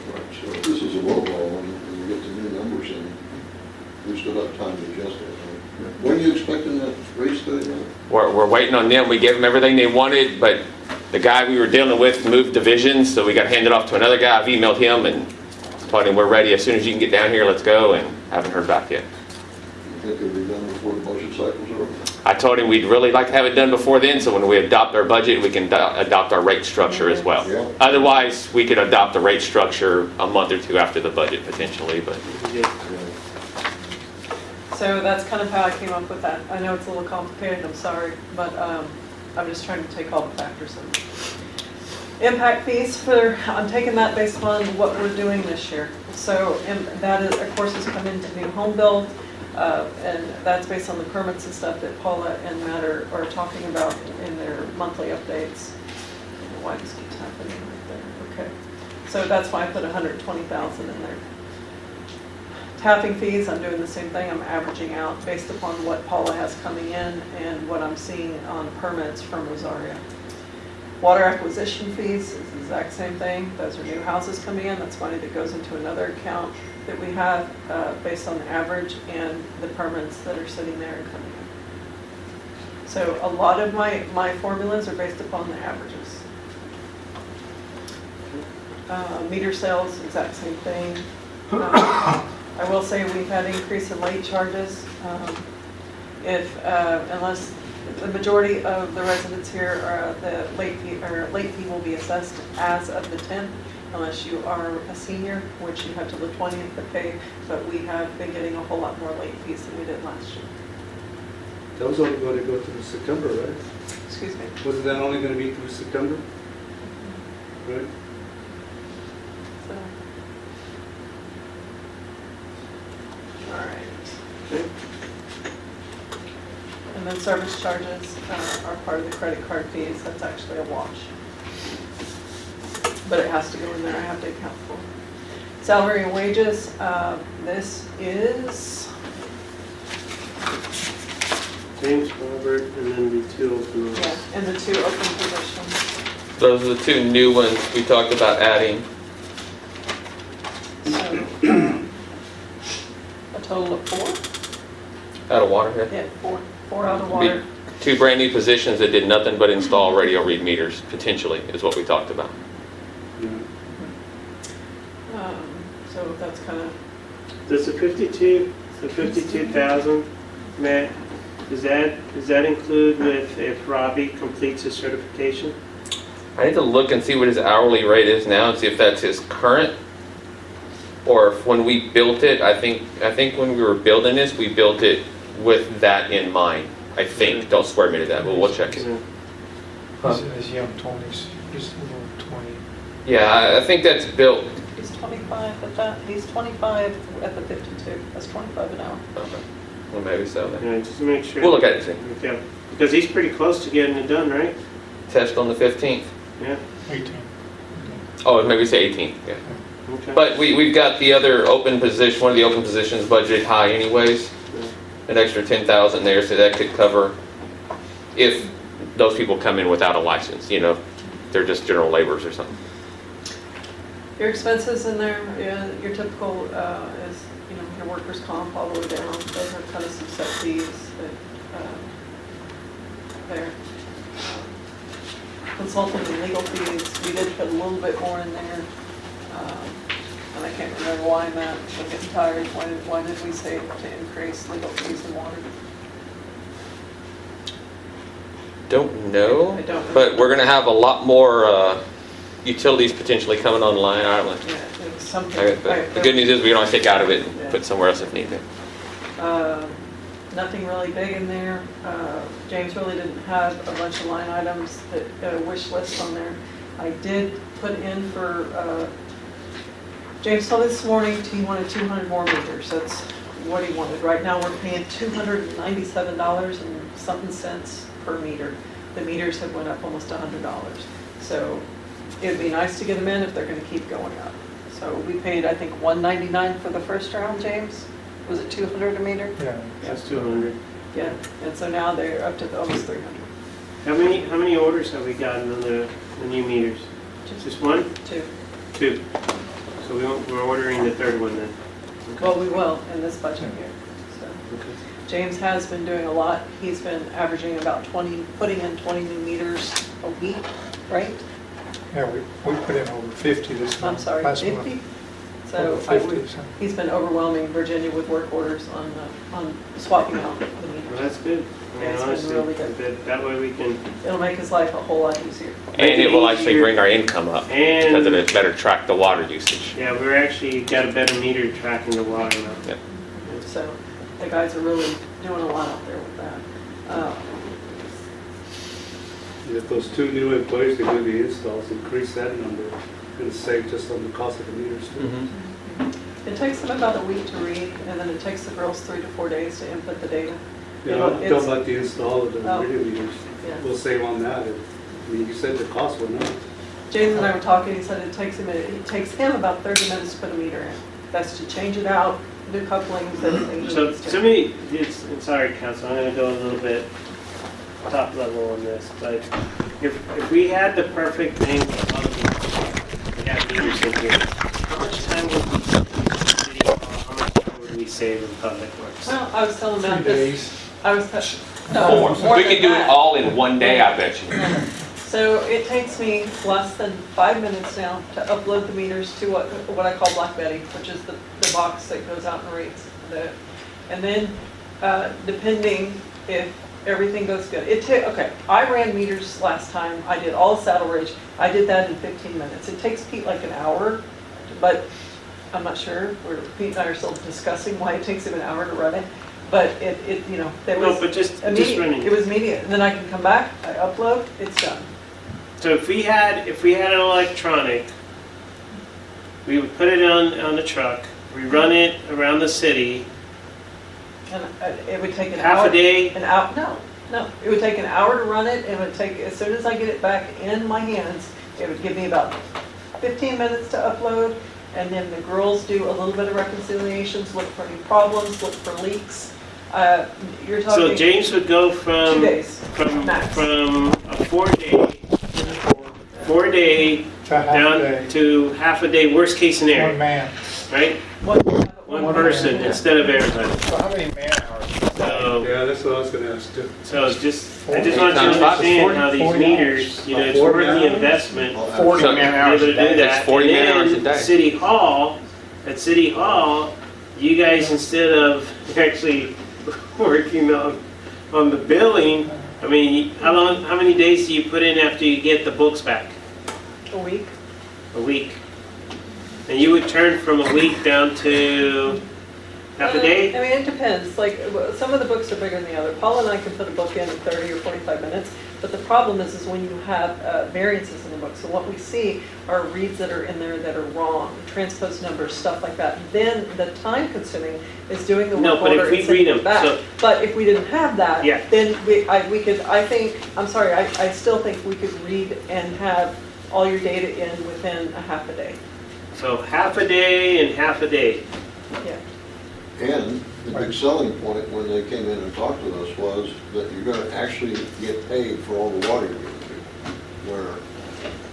So if this is a low ball, and we get the new numbers in, we still have time to adjust it. Right? When are you expecting that rate study now? We're waiting on them. We gave them everything they wanted, but the guy we were dealing with moved divisions, so we got handed off to another guy. I've emailed him and told him we're ready. As soon as you can get down here, let's go, and haven't heard back yet. You think it'll be done before the budget cycle's over? I told him we'd really like to have it done before then, so when we adopt our budget, we can adopt our rate structure as well. Yeah. Otherwise, we could adopt the rate structure a month or two after the budget potentially, but Yeah. So that's kind of how I came up with that. I know it's a little complicated, I'm sorry, but I'm just trying to take all the factors in. Impact fees I'm taking that based upon what we're doing this year. So that is, of course, has come into new home build, and that's based on the permits and stuff that Paula and Matt are talking about in their monthly updates. I don't know why this keeps happening right there. Okay, so that's why I put 120,000 in there. Tapping fees, I'm doing the same thing. I'm averaging out based upon what Paula has coming in and what I'm seeing on permits from Rosario. Water acquisition fees is the exact same thing. Those are new houses coming in. That's money that goes into another account that we have based on the average and the permits that are sitting there and coming in. So a lot of my formulas are based upon the averages. Meter sales, exact same thing. I will say we've had an increase in late charges. Unless the majority of the residents here are the late fee will be assessed as of the 10th, unless you are a senior, which you have till the 20th to pay. But we have been getting a whole lot more late fees than we did last year. That was only going to go through September, right? Excuse me. Wasn't that only going to be through September? Right? So. All right. Okay. And then service charges are part of the credit card fees. That's actually a wash. But it has to go in there. I have to account for it. Salary and wages, this is, James Robert, and then the two open ones. yeah, and the 2 open positions. those are the 2 new ones we talked about adding. So, a total of 4? Out of water, Yeah, 4 out of water. 2 brand new positions that did nothing but install radio read meters, potentially, is what we talked about. So that's kind of, Does the 52,000, Matt, does that include with if Robbie completes his certification? I need to look and see what his hourly rate is now and see if that's his current, or if when we built it, I think when we were building this, we built it with that in mind. I think. Don't swear me to that, but we'll check it. He's young 20s. He's a little 20. Yeah, I think that's built. he's 25 at that, he's 25 at the 52. That's 25 an hour. Okay. Well, maybe so then. Yeah, just to make sure. We'll look at it and see. Yeah, because he's pretty close to getting it done, right? Test on the 15th. Yeah. 18. Oh, maybe say 18th. Yeah. Okay. But we've got the other open position, one of the open positions budgeted high anyways. An extra 10,000 there, so that could cover if those people come in without a license, you know, they're just general laborers or something. Your expenses in there, yeah, your typical is, you know, your workers' comp all the way down. Those are kind of some set fees that, there. Consulting and legal fees, we did put a little bit more in there. And I can't remember why, Matt, I'm getting tired. Why did we say to increase legal fees and water? Don't know, I don't know. but we're going to have a lot more utilities potentially coming online. I don't know. Yeah, it was something. But the good news is we can always take out of it and Yeah. put somewhere else if needed. Nothing really big in there. James really didn't have a bunch of line items that wish list on there. I did put in for, James told me this morning he wanted 200 more meters. That's what he wanted. Right now we're paying $297 and something cents per meter. The meters have went up almost $100. So it'd be nice to get them in if they're going to keep going up. So we paid, I think, $199 for the first round, James. Was it 200 a meter? Yeah. That's 200. Yeah, and so now they're up to almost 300. How many orders have we gotten on the new meters? Just one? Two. So we're ordering the third one then. Okay. Well, we will in this budget year. So Okay. James has been doing a lot. He's been averaging about 20, putting in 20 new meters a week, right? Yeah, we put in over 50 this month. I'm sorry, last month. 50? So Over 50, so. he's been overwhelming Virginia with work orders on swapping out the Well, meters. that's good. I mean, Yeah, it's been honestly, really good. that way we can, It'll make his life a whole lot easier. And it will actually bring our income up And- because it'll better track the water usage. yeah, we're actually got a better meter tracking the water now. Yep. So the guys are really doing a lot out there with that. If those two new employees to do the installs, increase that number, and save just on the cost of the meters too. Mm-hmm. It takes them about a week to read, and then it takes the girls 3 to 4 days to input the data. Yeah, I'm talking about the install of the Oh. radio meters. Yeah. We'll save on that. I mean, you said the cost went up. James and I were talking, he said it takes him about 30 minutes to put a meter in. That's to change it out, do couplings, everything he So needs to. to me, sorry, Council, I'm gonna go a little bit top level on this, but if we had the perfect thing, we got meters in here, how much time would we save in the city hall? How much time would we save in public works? Well, I was telling 3 Matt this. days. I was, More. more We than can do it that. all in one day, I bet you. So it takes me less than 5 minutes now to upload the meters to what I call Black Betty, which is the box that goes out and reads. And then depending if everything goes good. Okay, I ran meters last time. I did all Saddle Ridge. I did that in 15 minutes. It takes Pete like an hour, but I'm not sure. Pete and I are still discussing why it takes him an hour to run it. But it you know, that No, was but just immediate. running. It was immediate. And then I can come back, I upload, it's done. So if we had an electronic, we would put it on the truck, we run it around the city, And it would take an half hour. a day. No. It would take an hour to run it, and it would take, as soon as I get it back in my hands, it would give me about 15 minutes to upload, and then the girls do a little bit of reconciliations, look for any problems, look for leaks. You're talking. So James would go from 2 days, from max. from a 4 day To half a down day. to half a day, worst case One scenario, man. right? One person instead of everybody. So how many man hours? So, Yeah, that's what I was gonna ask too. so it's just, I just want you to Times five is understand how 40 these meters, you know, it's 40 worth the hours? investment. 40 So- man Be hours able a to do day. that. That's 40 And man hours a then day. At City Hall, you guys, instead of actually working on the billing, I mean, how many days do you put in after you get the books back? A week. A week. And you would turn from a week down to half a day? I mean, it depends. Like, some of the books are bigger than the other. Paul and I can put a book in 30 or 45 minutes, but the problem is when you have variances in the book. So what we see are reads that are in there that are wrong, transpose numbers, stuff like that. Then the time consuming is doing the No, work but if order we and sending read it them, back. so- But if we didn't have that, Yeah. then we could, I think, I'm sorry, I still think we could read and have all your data in within a half a day. So half a day and half a day. Yeah. And the big selling point when they came in and talked to us was that you're gonna actually get paid for all the water you're gonna do. Where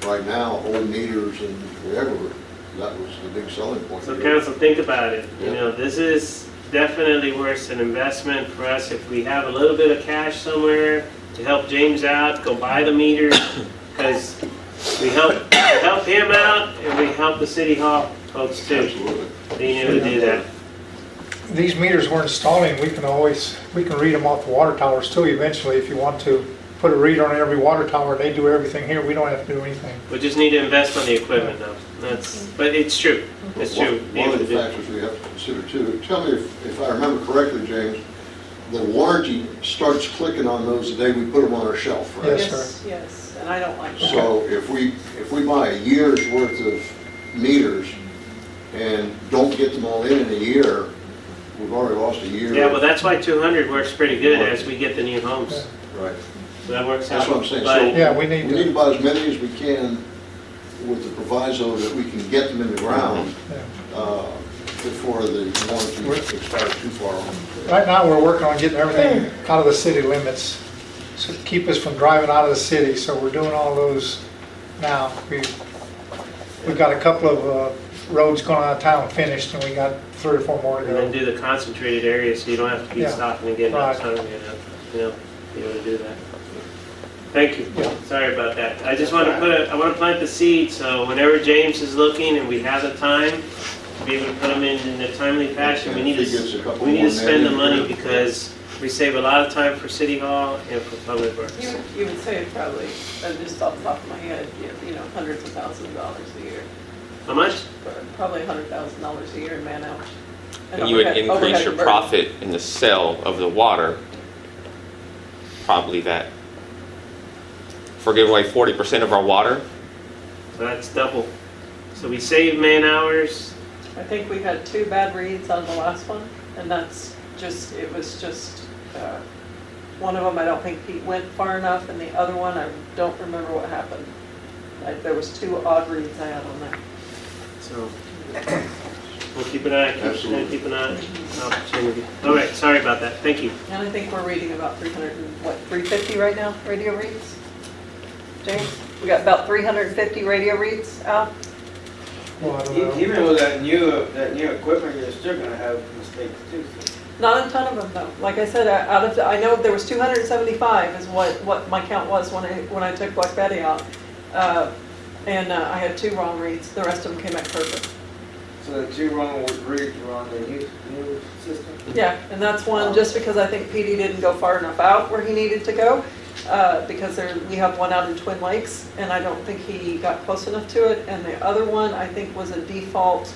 right now, old meters and whatever, that was the big selling point. So council, think about it. You know, this is definitely worth an investment for us if we have a little bit of cash somewhere to help James out, go buy the meters, because we help him out and we help the city hall folks too. Absolutely. Being able to do that. These meters we're installing, we can read them off the water towers too eventually if you want to. Put a reader on every water tower, they do everything here, we don't have to do anything. We just need to invest on the equipment though. But it's true. It's true. One of the factors we have to consider too, tell me if I remember correctly, James, the warranty starts clicking on those the day we put them on our shelf, right? Yes, Yes, yes, and I don't like that. So if we buy a year's worth of meters and don't get them all in a year, we've already lost a year. Yeah, well, that's why 200 works pretty good as we get the new homes. Right. So that works out. That's what I'm saying. But So Yeah, we need we need to to, buy as many as we can with the proviso that we can get them in the ground before the warranty expires too far on. right now we're working on getting everything out of the city limits. So to keep us from driving out of the city, so we're doing all those now. We've got a couple of roads going out of town finished and we got 3 or 4 more to And then go. do the concentrated areas so you don't have to keep Yeah. stopping and getting Right. outside, be able to do that. Thank you. Yeah. Sorry about that. I just want to I want to plant the seed so whenever James is looking and we have the time to be able to put them in a timely fashion, we need If he gets a couple to more spend the maybe, money yeah. because we save a lot of time for City Hall and for Public Works. You would say probably, just off the top of my head, hundreds of thousands of dollars a year. How much? Probably $100,000 a year in man hours. And you would overhead- increase overhead your burden. profit in the sale of the water, probably that. If we're giving away 40% of our water, So that's double. So we save man hours. I think we had 2 bad reads on the last one, and that's just, it was just, one of them, I don't think he went far enough, and the other one, I don't remember what happened. There was 2 odd reads I had on there. So we'll keep an eye. Absolutely. Keep an eye on opportunity. All right. Sorry about that. Thank you. And I think we're reading about 350 right now, radio reads? James, we got about 350 radio reads out? Well, I don't know. Even with that new equipment, you're still gonna have mistakes too. So. Not a ton of them though. Like I said, I know there was 275 is what my count was when I took Black Betty out. I had 2 wrong reads. The rest of them came out perfect. So the 2 wrong reads were on the new system? Yeah, and that's one just because I think PD didn't go far enough out where he needed to go. Because we have one out in Twin Lakes, and I don't think he got close enough to it. And the other one, I think, was a default.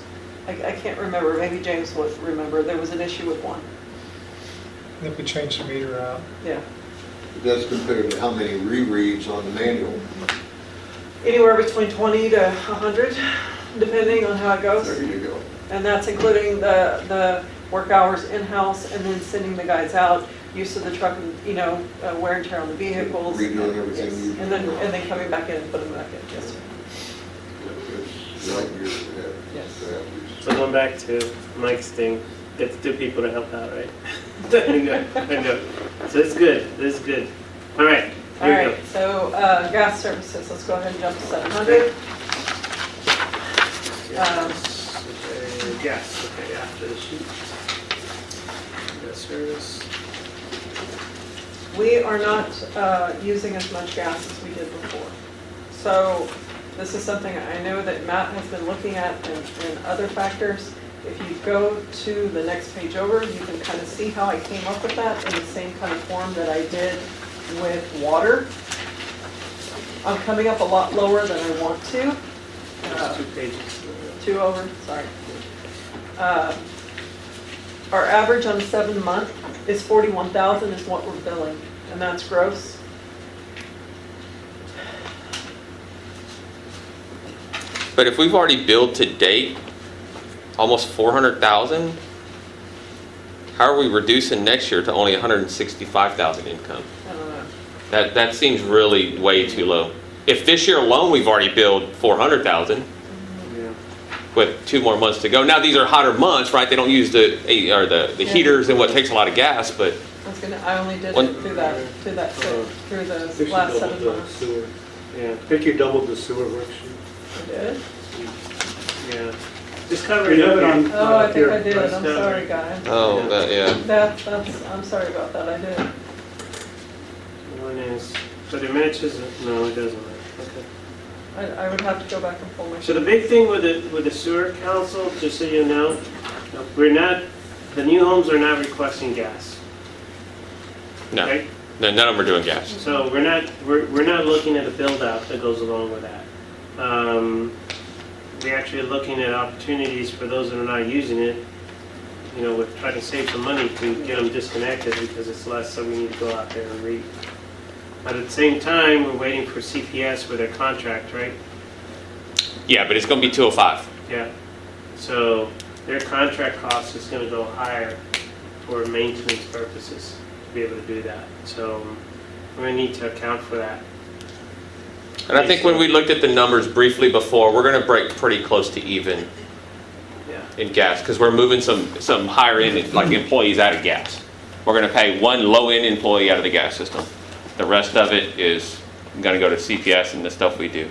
I can't remember. Maybe James would remember. There was an issue with one. I think we changed the meter out. Yeah. That's compared to how many rereads on the manual. Anywhere between 20 to 100, depending on how it goes. There you go. And that's including the work hours in-house and then sending the guys out, use of the truck, wear and tear on the vehicles. Redoing everything. Yes. And then coming back in and putting them back in, yes, sir. It's right years ahead. Yes. So going back to Mike's thing, get the 2 people to help out, right? There you go. So it's good. This is good. All right. All Here we right, so gas services, let's go ahead and jump to 700. Yes. Okay. After the sheet. Gas service. We are not using as much gas as we did before. So this is something I know that Matt has been looking at and other factors. If you go to the next page over, you can kind of see how I came up with that in the same kind of form that I did with water. I'm coming up a lot lower than I want to. There's 2 pages. 2 over, sorry. Our average on 7 month is 41,000 is what we're billing, and that's gross. but if we've already billed to date almost 400,000, how are we reducing next year to only 165,000 income? I don't know. That seems really way too low. If this year alone we've already billed 400,000, Yeah. with 2 more months to go. Now these are hotter months, right? They don't use the heaters and what takes a lot of gas, but I only did One- it through the Think you last doubled 7 the months. sewer. Yeah, I think you doubled the sewer worksheet. I did? Yeah. Just cover You it have up it here. on. Oh, I think here. I did. Press I'm down. sorry, guys. yeah. I'm sorry about that. I did. One is, but it matches, no, it doesn't. Okay. I would have to go back and pull my. So the big thing with the sewer council, just so you know, the new homes are not requesting gas. No, Okay? no, none of them are doing gas. So we're not looking at a build out that goes along with that. We're actually looking at opportunities for those that are not using it. You know, we're trying to save some money to get them disconnected because it's less, so we need to go out there and read. But at the same time, we're waiting for CPS for their contract, right? Yeah, but it's going to be 205. Yeah. So their contract cost is going to go higher for maintenance purposes to be able to do that. So we're going to need to account for that. And I think when we looked at the numbers briefly before, we're going to break pretty close to even in gas because we're moving some higher end like employees out of gas. We're going to pay one low end employee out of the gas system. The rest of it is going to go to CPS and the stuff we do.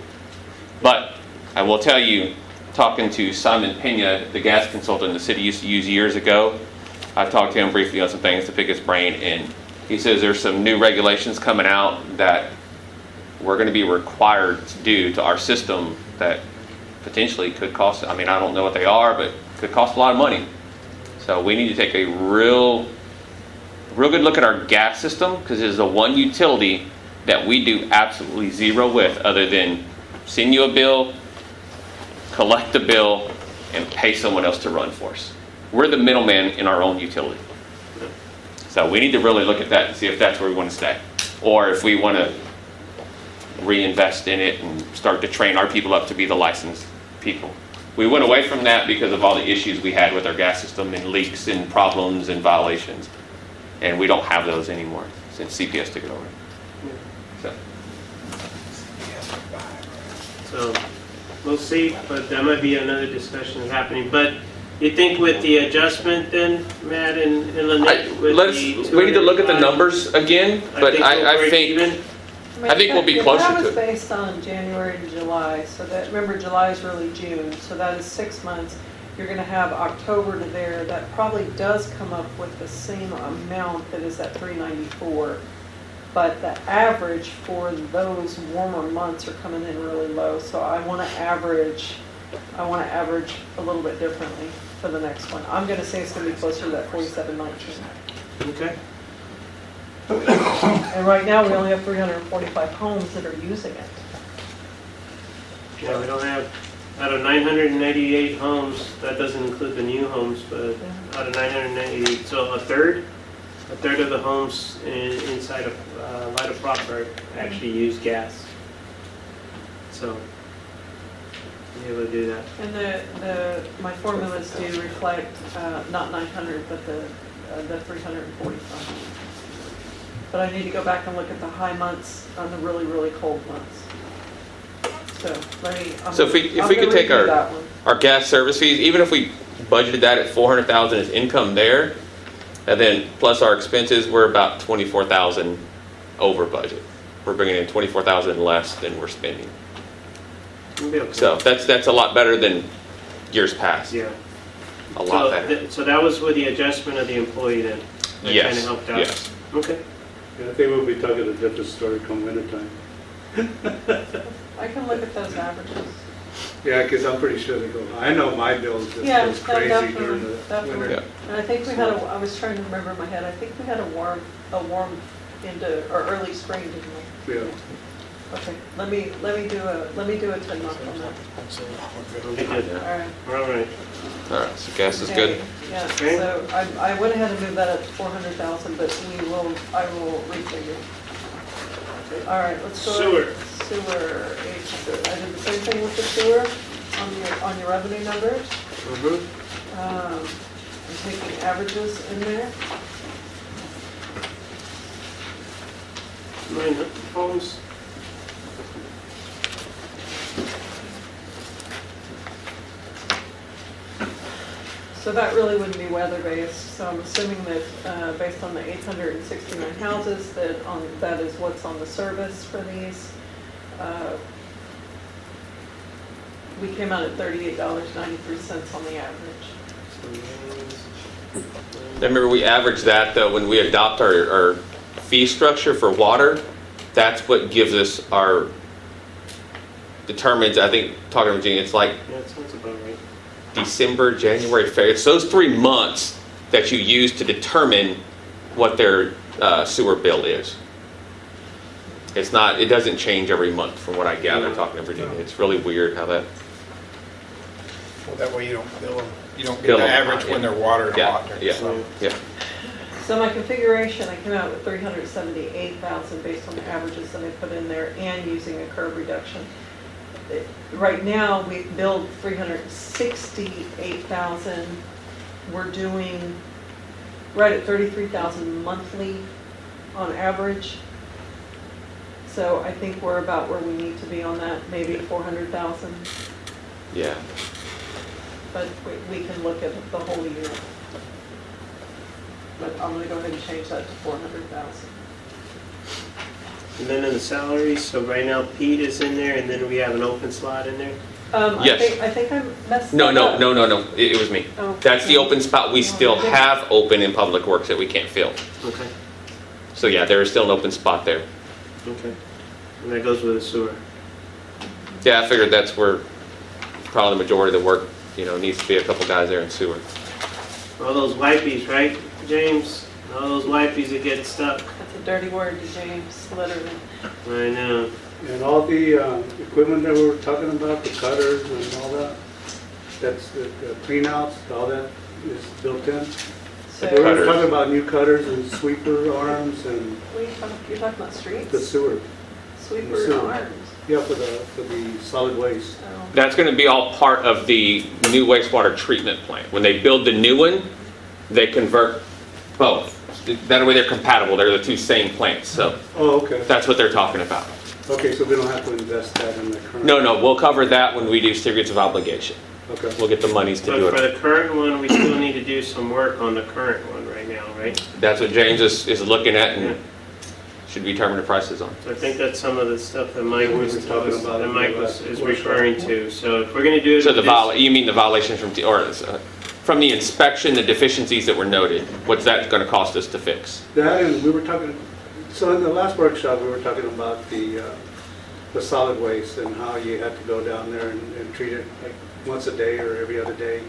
But I will tell you, talking to Simon Pena, the gas consultant the city used to use years ago, I talked to him briefly on some things to pick his brain, and he says there's some new regulations coming out that we're going to be required to do to our system that potentially could cost, I mean, I don't know what they are, but could cost a lot of money. So we need to take a real good look at our gas system because it is the one utility that we do absolutely zero with other than send you a bill, collect the bill, and pay someone else to run for us. We're the middleman in our own utility. So we need to really look at that and see if that's where we want to stay. Or if we want to reinvest in it and start to train our people up to be the licensed people. We went away from that because of all the issues we had with our gas system and leaks and problems and violations. And we don't have those anymore since CPS took it over. So we'll see, but that might be another discussion happening. But you think with the adjustment then, Matt and Lynette? We need to look at the numbers again, but I think we'll be closer That to was it. based on January to July, so that, remember, July is really June, so that is 6 months. You're gonna have October to there, that probably does come up with the same amount that is at $394. But the average for those warmer months are coming in really low, so I wanna average a little bit differently for the next one. I'm gonna say it's gonna be closer to that 4719. Okay. And right now, we only have 345 homes that are using it. Yeah, we don't have, out of 998 homes, that doesn't include the new homes, but out of 998, so a third of the homes inside of Lytle proper actually use gas. So, be able to do that. And my formulas do reflect not 900, but the 345. But I need to go back and look at the high months on the really, really cold months. So let me. So if we could take our gas service fees, even if we budgeted that at $400,000 as income there, and then plus our expenses, we're about $24,000 over budget. We're bringing in $24,000 less than we're spending. Okay. So that's a lot better than years past. Yeah. A lot better. So that was with the adjustment of the employee then? That Yes. kind of helped out? Yes. Okay. Yeah, I think we'll be talking a different story come wintertime. I can look at those averages. Yeah, because I'm pretty sure they go, I know my bills just Yeah, goes crazy definitely, during the definitely. winter. Yeah. And I think we had I was trying to remember in my head, I think we had a warm into, or early spring, didn't we? Yeah. Okay, let me do a 10 month on that. Okay, good. All right. All right. All right, so gas is Okay, good. Yeah, Okay. so I went ahead and moved that up to 400,000, but I will refigure. All right, let's go. Sewer. Sewer, I did the same thing with the sewer on your revenue numbers. Mm-hmm. I'm taking averages in there. 9 homes. So that really wouldn't be weather-based, so I'm assuming that, based on the 869 houses, that is what's on the service for these. We came out at $38.93 on the average. Remember, we average that though when we adopt our fee structure for water. That's what gives us our determines. I think talking to Virginia, it's like Yeah, it sounds about right. December, January, February. It's those 3 months that you use to determine what their sewer bill is. It's not. It doesn't change every month, from what I gather talking to Virginia. It's really weird how that. Well, that way you don't bill them, you don't get Bill the them, average when yeah. they're watered Yeah, hot. yeah, So, yeah. So my configuration, I came out with 378,000 based on the averages that I put in there and using a curb reduction. Right now, we billed 368,000. We're doing right at 33,000 monthly on average. So I think we're about where we need to be on that, maybe 400,000. Yeah. But we can look at the whole year. But I'm gonna go ahead and change that to 400,000. And then in the salaries, so right now Pete is in there, and then we have an open slot in there. Yes. I think I messed No, that no, up. no, no, no. It was me. Oh. That's the open spot we still have open in Public Works that we can't fill. Okay. So yeah, there is still an open spot there. Okay. And that goes with the sewer. Yeah, I figured that's where probably the majority of the work, needs to be a couple guys there in sewer. All those wipies, right, James? All those wipies that get stuck. That's a dirty word to James, literally. I know. And all the equipment that we were talking about, the cutters and all that, that's the cleanouts, all that is built in. So, We were Cutters. talking about new cutters and sweeper arms and what are you talking, you're talking about streets? the sewer. Sweeper sewer. arms. Yeah, for the solid waste. Oh. That's going to be all part of the new wastewater treatment plant. When they build the new one, they convert both. That way they're compatible. They're the two same plants. So Oh, okay. that's what they're talking about. Okay, so we don't have to invest that in the current? No, we'll cover that when we do certificates of obligation. Okay. We'll get the monies to do But for it. the current one, we still need to do some work on the current one right now, right? That's what James is looking at Yeah. and should determine the prices on. So I think that's some of the stuff that Mike Yeah, we was were talking about it in the last is workshop. referring to. So if we're going to do it. So this- you mean the violation from the inspection, the deficiencies that were noted, what's that going to cost us to fix? That, and we were talking, so in the last workshop, we were talking about the solid waste and how you have to go down there and treat it like once a day or every other day.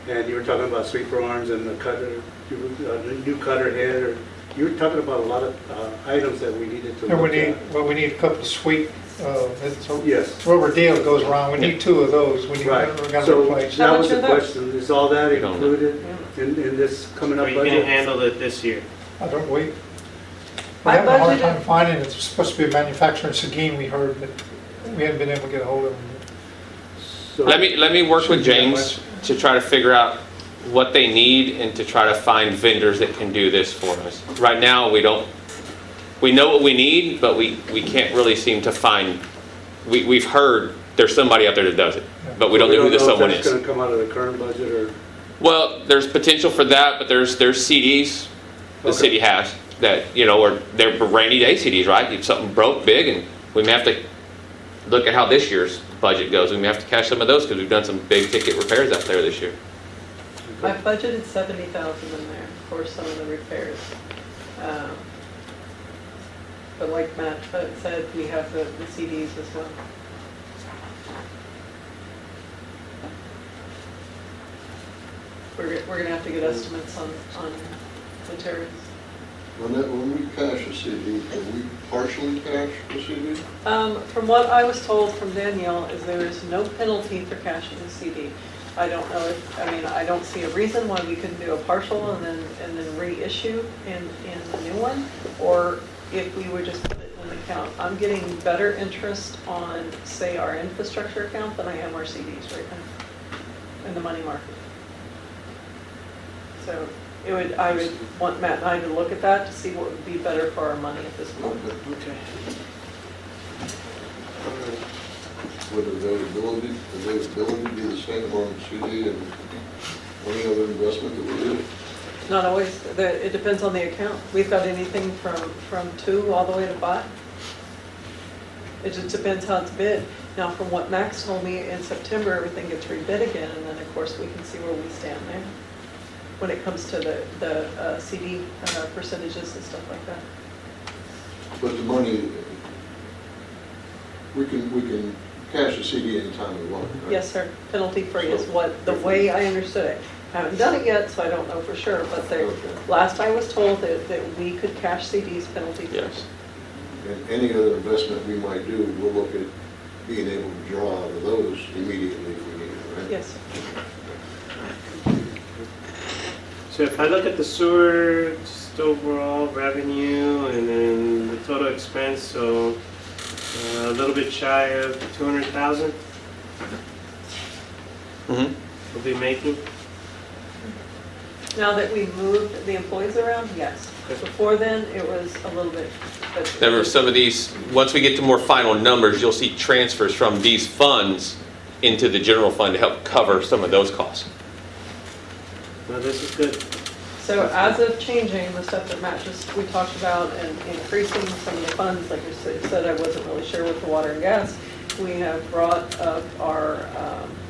And you were talking about sweeper arms and the cutter, the new cutter head, or you were talking about a lot of items that we needed to And look at. we need a couple of sweet, it's a Yes. rubber deal that goes around. We need 2 of those. We Right. got to So replace. that How was much the are those? question. Is all that We don't know. included in this coming Are up you going to budget? handle it this year? I don't, we I have a hard budgeted- time finding it. It's supposed to be a manufacturer in Seguin, we heard, but we haven't been able to get a hold of them. So- Let me work with Shouldn't be that James to try to figure out what they need and to try to find vendors that can do this for us. Right now, we know what we need, but we can't really seem to find, we've heard there's somebody out there that does it, but we don't know who the someone if is. that's going to come out of the current budget or? Well, there's potential for that, but there's CDs the Okay. city has that, or they're rainy day CDs, right? If something broke big, and we may have to look at how this year's budget goes. We may have to cash some of those because we've done some big ticket repairs out there this year. I budgeted 70,000 in there for some of the repairs. But like Matt said, we have the CDs as well. We're going to have to get estimates on materials. When we cash a CD, can we partially cash a CD? From what I was told from Danielle is there is no penalty for cashing a CD. I don't know I don't see a reason why we couldn't do a partial and then reissue in the new one, or if we would just put it in an account. I'm getting better interest on, say, our infrastructure account than I am our CDs right now in the money market. So I would want Matt and I to look at that to see what would be better for our money at this point. Okay. Would availability be the same on CD and Any other investment that we do? Not always. It depends on the account. We've got anything from 2 all the way to 5. It just depends how it's bid. Now, from what Max told me, in September, everything gets rebid again, and then, of course, we can see where we stand there when it comes to the CD percentages and stuff like that. But the money, we can cash the CD anytime we want, right? Yes, sir. Penalty free is what, the way I understood it. I haven't done it yet, so I don't know for sure, but last I was told that we could cash CDs penalty free. Yes. And any other investment we might do, we'll look at being able to draw out of those immediately if we need it, right? Yes. So if I look at the sewer, just overall revenue and then the total expense, so a little bit shy of 200,000 we'll be making. Now that we moved the employees around, yes. Before then, it was a little bit. There were some of these, once we get to more final numbers, you'll see transfers from these funds into the general fund to help cover some of those costs. Well, this is good. So as of changing the stuff that Matt we talked about and increasing some of the funds, like you said, I wasn't really sure with the water and gas, we have brought up our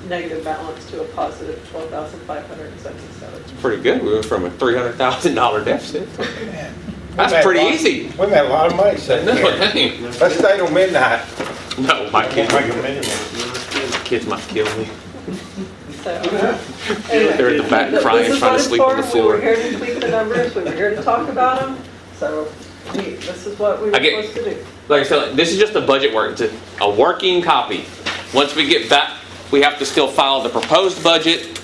negative balance to a positive $12,577. It's pretty good. We went from a $300,000 deficit. Man, That's pretty easy. We made a lot of money sitting No, here. dang. Let's stay till midnight. No, my kids, We'll make a minimum. kids might kill me. So, They're at the back crying, trying to sleep on the We floor. were here to tweak the numbers, we were here to talk about them, so this is what we were supposed to do. Like I said, this is just a budget work. It's a working copy. Once we get back, we have to still file the proposed budget,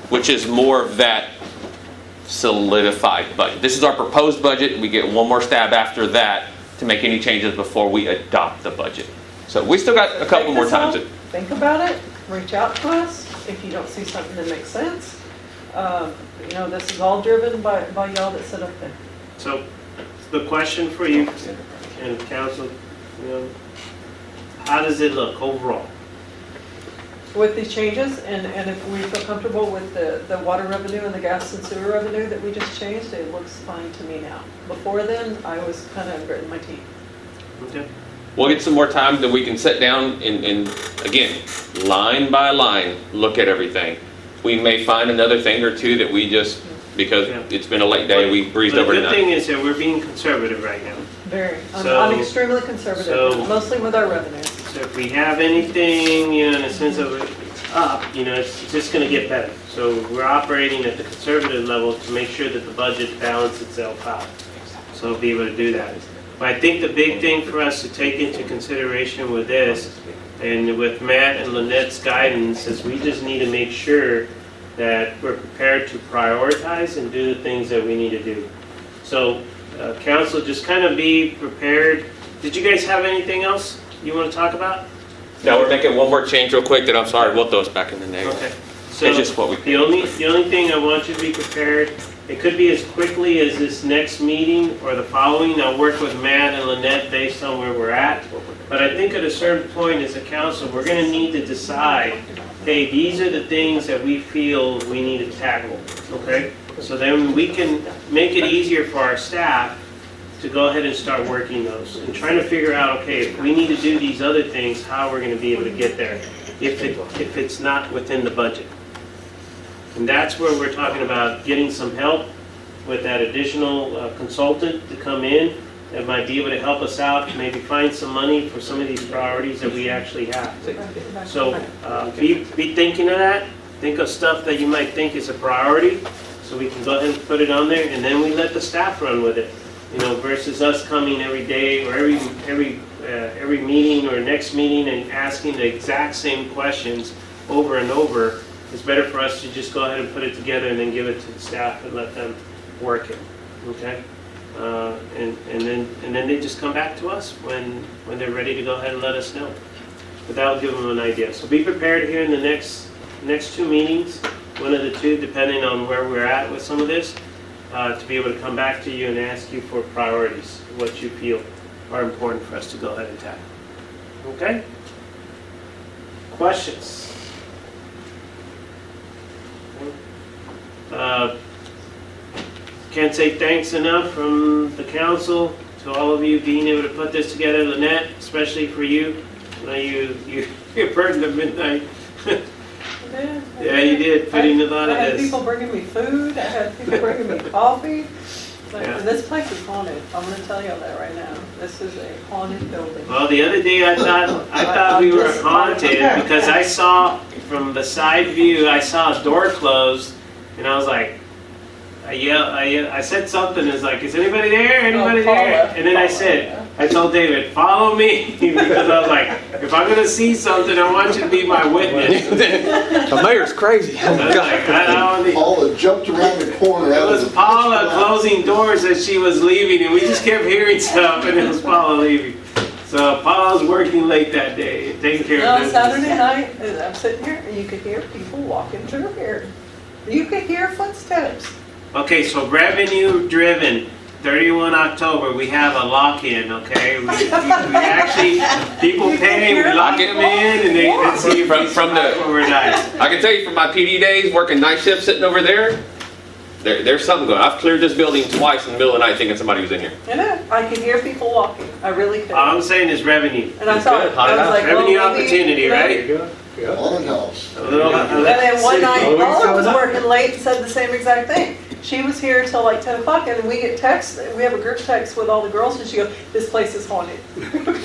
which is more of that solidified budget. This is our proposed budget. We get one more stab after that to make any changes before we adopt the budget. So we still got a couple more times. Think about it, reach out to us if you don't see something that makes sense. You know, this is all driven by y'all that sit up there. So the question for you and council, you know, how does it look overall? With these changes, and if we feel comfortable with the water revenue and the gas and sewer revenue that we just changed, it looks fine to me now. Before then, I was kind of gritting my teeth. Okay. We'll get some more time that we can sit down and again, line by line, look at everything. We may find another thing or two that we just, because it's been a late day, we breezed over tonight. The good thing tonight. is that we're being conservative right now. Very. So- I'm extremely conservative, mostly with our revenues. So if we have anything, you know, in a sense of it's up, you know, it's just going to get better. So we're operating at the conservative level to make sure that the budget balances itself out. So we'll be able to do that. But I think the big thing for us to take into consideration with this, and with Matt and Lynette's guidance, is we just need to make sure that we're prepared to prioritize and do the things that we need to do. So council, just kind of be prepared. Did you guys have anything else you want to talk about? Now we're making one more change real quick that I'm sorry, we'll throw us back in the negative. Okay. So It's just what we the only thing I want you to be prepared, it could be as quickly as this next meeting or the following. I'll work with Matt and Lynette based on where we're at. But I think at a certain point as a council, we're going to need to decide, hey, these are the things that we feel we need to tackle, okay? So then we can make it easier for our staff to go ahead and start working those and trying to figure out, okay, if we need to do these other things, how we're going to be able to get there if it's not within the budget. And that's where we're talking about getting some help with that additional consultant to come in that might be able to help us out, maybe find some money for some of these priorities that we actually have. So be thinking of that. Think of stuff that you might think is a priority, so we can go ahead and put it on there, and then we let the staff run with it. You know, versus us coming every day or every meeting or next meeting and asking the exact same questions over and over. It's better for us to just go ahead and put it together and then give it to the staff and let them work it. Okay, and then they just come back to us when they're ready to go ahead and let us know. But that'll give them an idea. So be prepared here in the next two meetings, one of the two, depending on where we're at with some of this. To be able to come back to you and ask you for priorities, what you feel are important for us to go ahead and tackle. Okay? Questions? Can't say thanks enough from the council to all of you being able to put this together. Lynette, especially for you. You burned the midnight. Yeah, you did, putting a lot of I had this. people bringing me food, I had people bringing me coffee. But Yeah. this place is haunted, I'm gonna tell you that right now. This is a haunted building. Well, the other day I thought we were haunted because I saw from the side view, I saw a door closed, and I was like, I said something. It's like, is anybody there? Anybody there? And then I told David, follow me, because I was like, if I'm gonna see something, I want you to be my witness. The mayor's crazy. I was like, I don't need. Paula jumped around the corner. It was Paula closing doors as she was leaving, and we just kept hearing stuff, and it was Paula leaving. So Paula was working late that day, taking care of business. Saturday night, I'm sitting here, and you could hear people walking through here. You could hear footsteps. Okay, so revenue driven, 31 October, we have a lock-in, okay? We actually, people pay, we lock them in, and they see if we survive overnight. I can tell you from my PD days, working night shift sitting over there, there's something going on. I've cleared this building twice in the middle of the night thinking somebody was in here. You know, I could hear people walking. I really could. All I'm saying is revenue. And I thought, I was like, Revenue well, maybe, opportunity, you know, right? Haunted house. A little- And then one night, Always Paula was coming up. working late and said the same exact thing. She was here until like 10 o'clock, and we get texts, we have a group text with all the girls, and she goes, this place is haunted.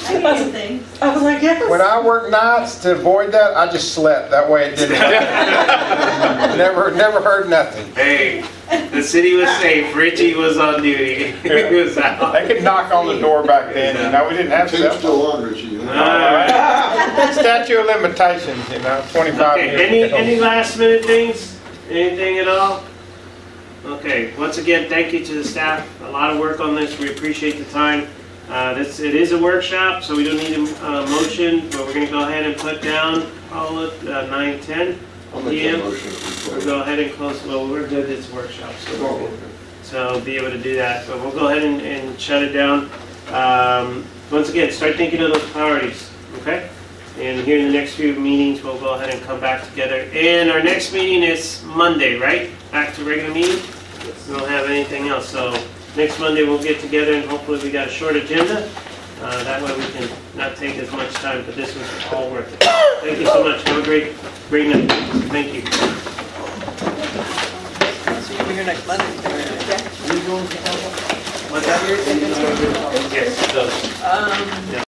Anything. I was like, yes. When I work nights, to avoid that, I just slept. That way it didn't happen. Never heard nothing. Hey, the city was safe, Richie was on duty. He was out. They could knock on the door back then, we didn't have cell Tape's phones. still on, Richie. You know? All right. Statute of limitations, 25 Okay, years. any last minute things? Anything at all? Okay, once again, thank you to the staff. A lot of work on this. We appreciate the time. It is a workshop, so we don't need a motion, but we're going to go ahead and put down all of 9:10 I'll make p.m. that motion. We'll go ahead and close. Well, we're good. It's a workshop, so Oh, we're good. okay. So be able to do that. But we'll go ahead and shut it down. Once again, start thinking of those priorities, okay? And here in the next few meetings, we'll go ahead and come back together. And our next meeting is Monday, right? Back to regular meeting? We don't have anything else. So next Monday, we'll get together, and hopefully we got a short agenda. That way we can not take as much time, but this was all worth it. Thank you so much. Have a great night. Thank you. So you'll be here next Monday. What's that? Yes, those.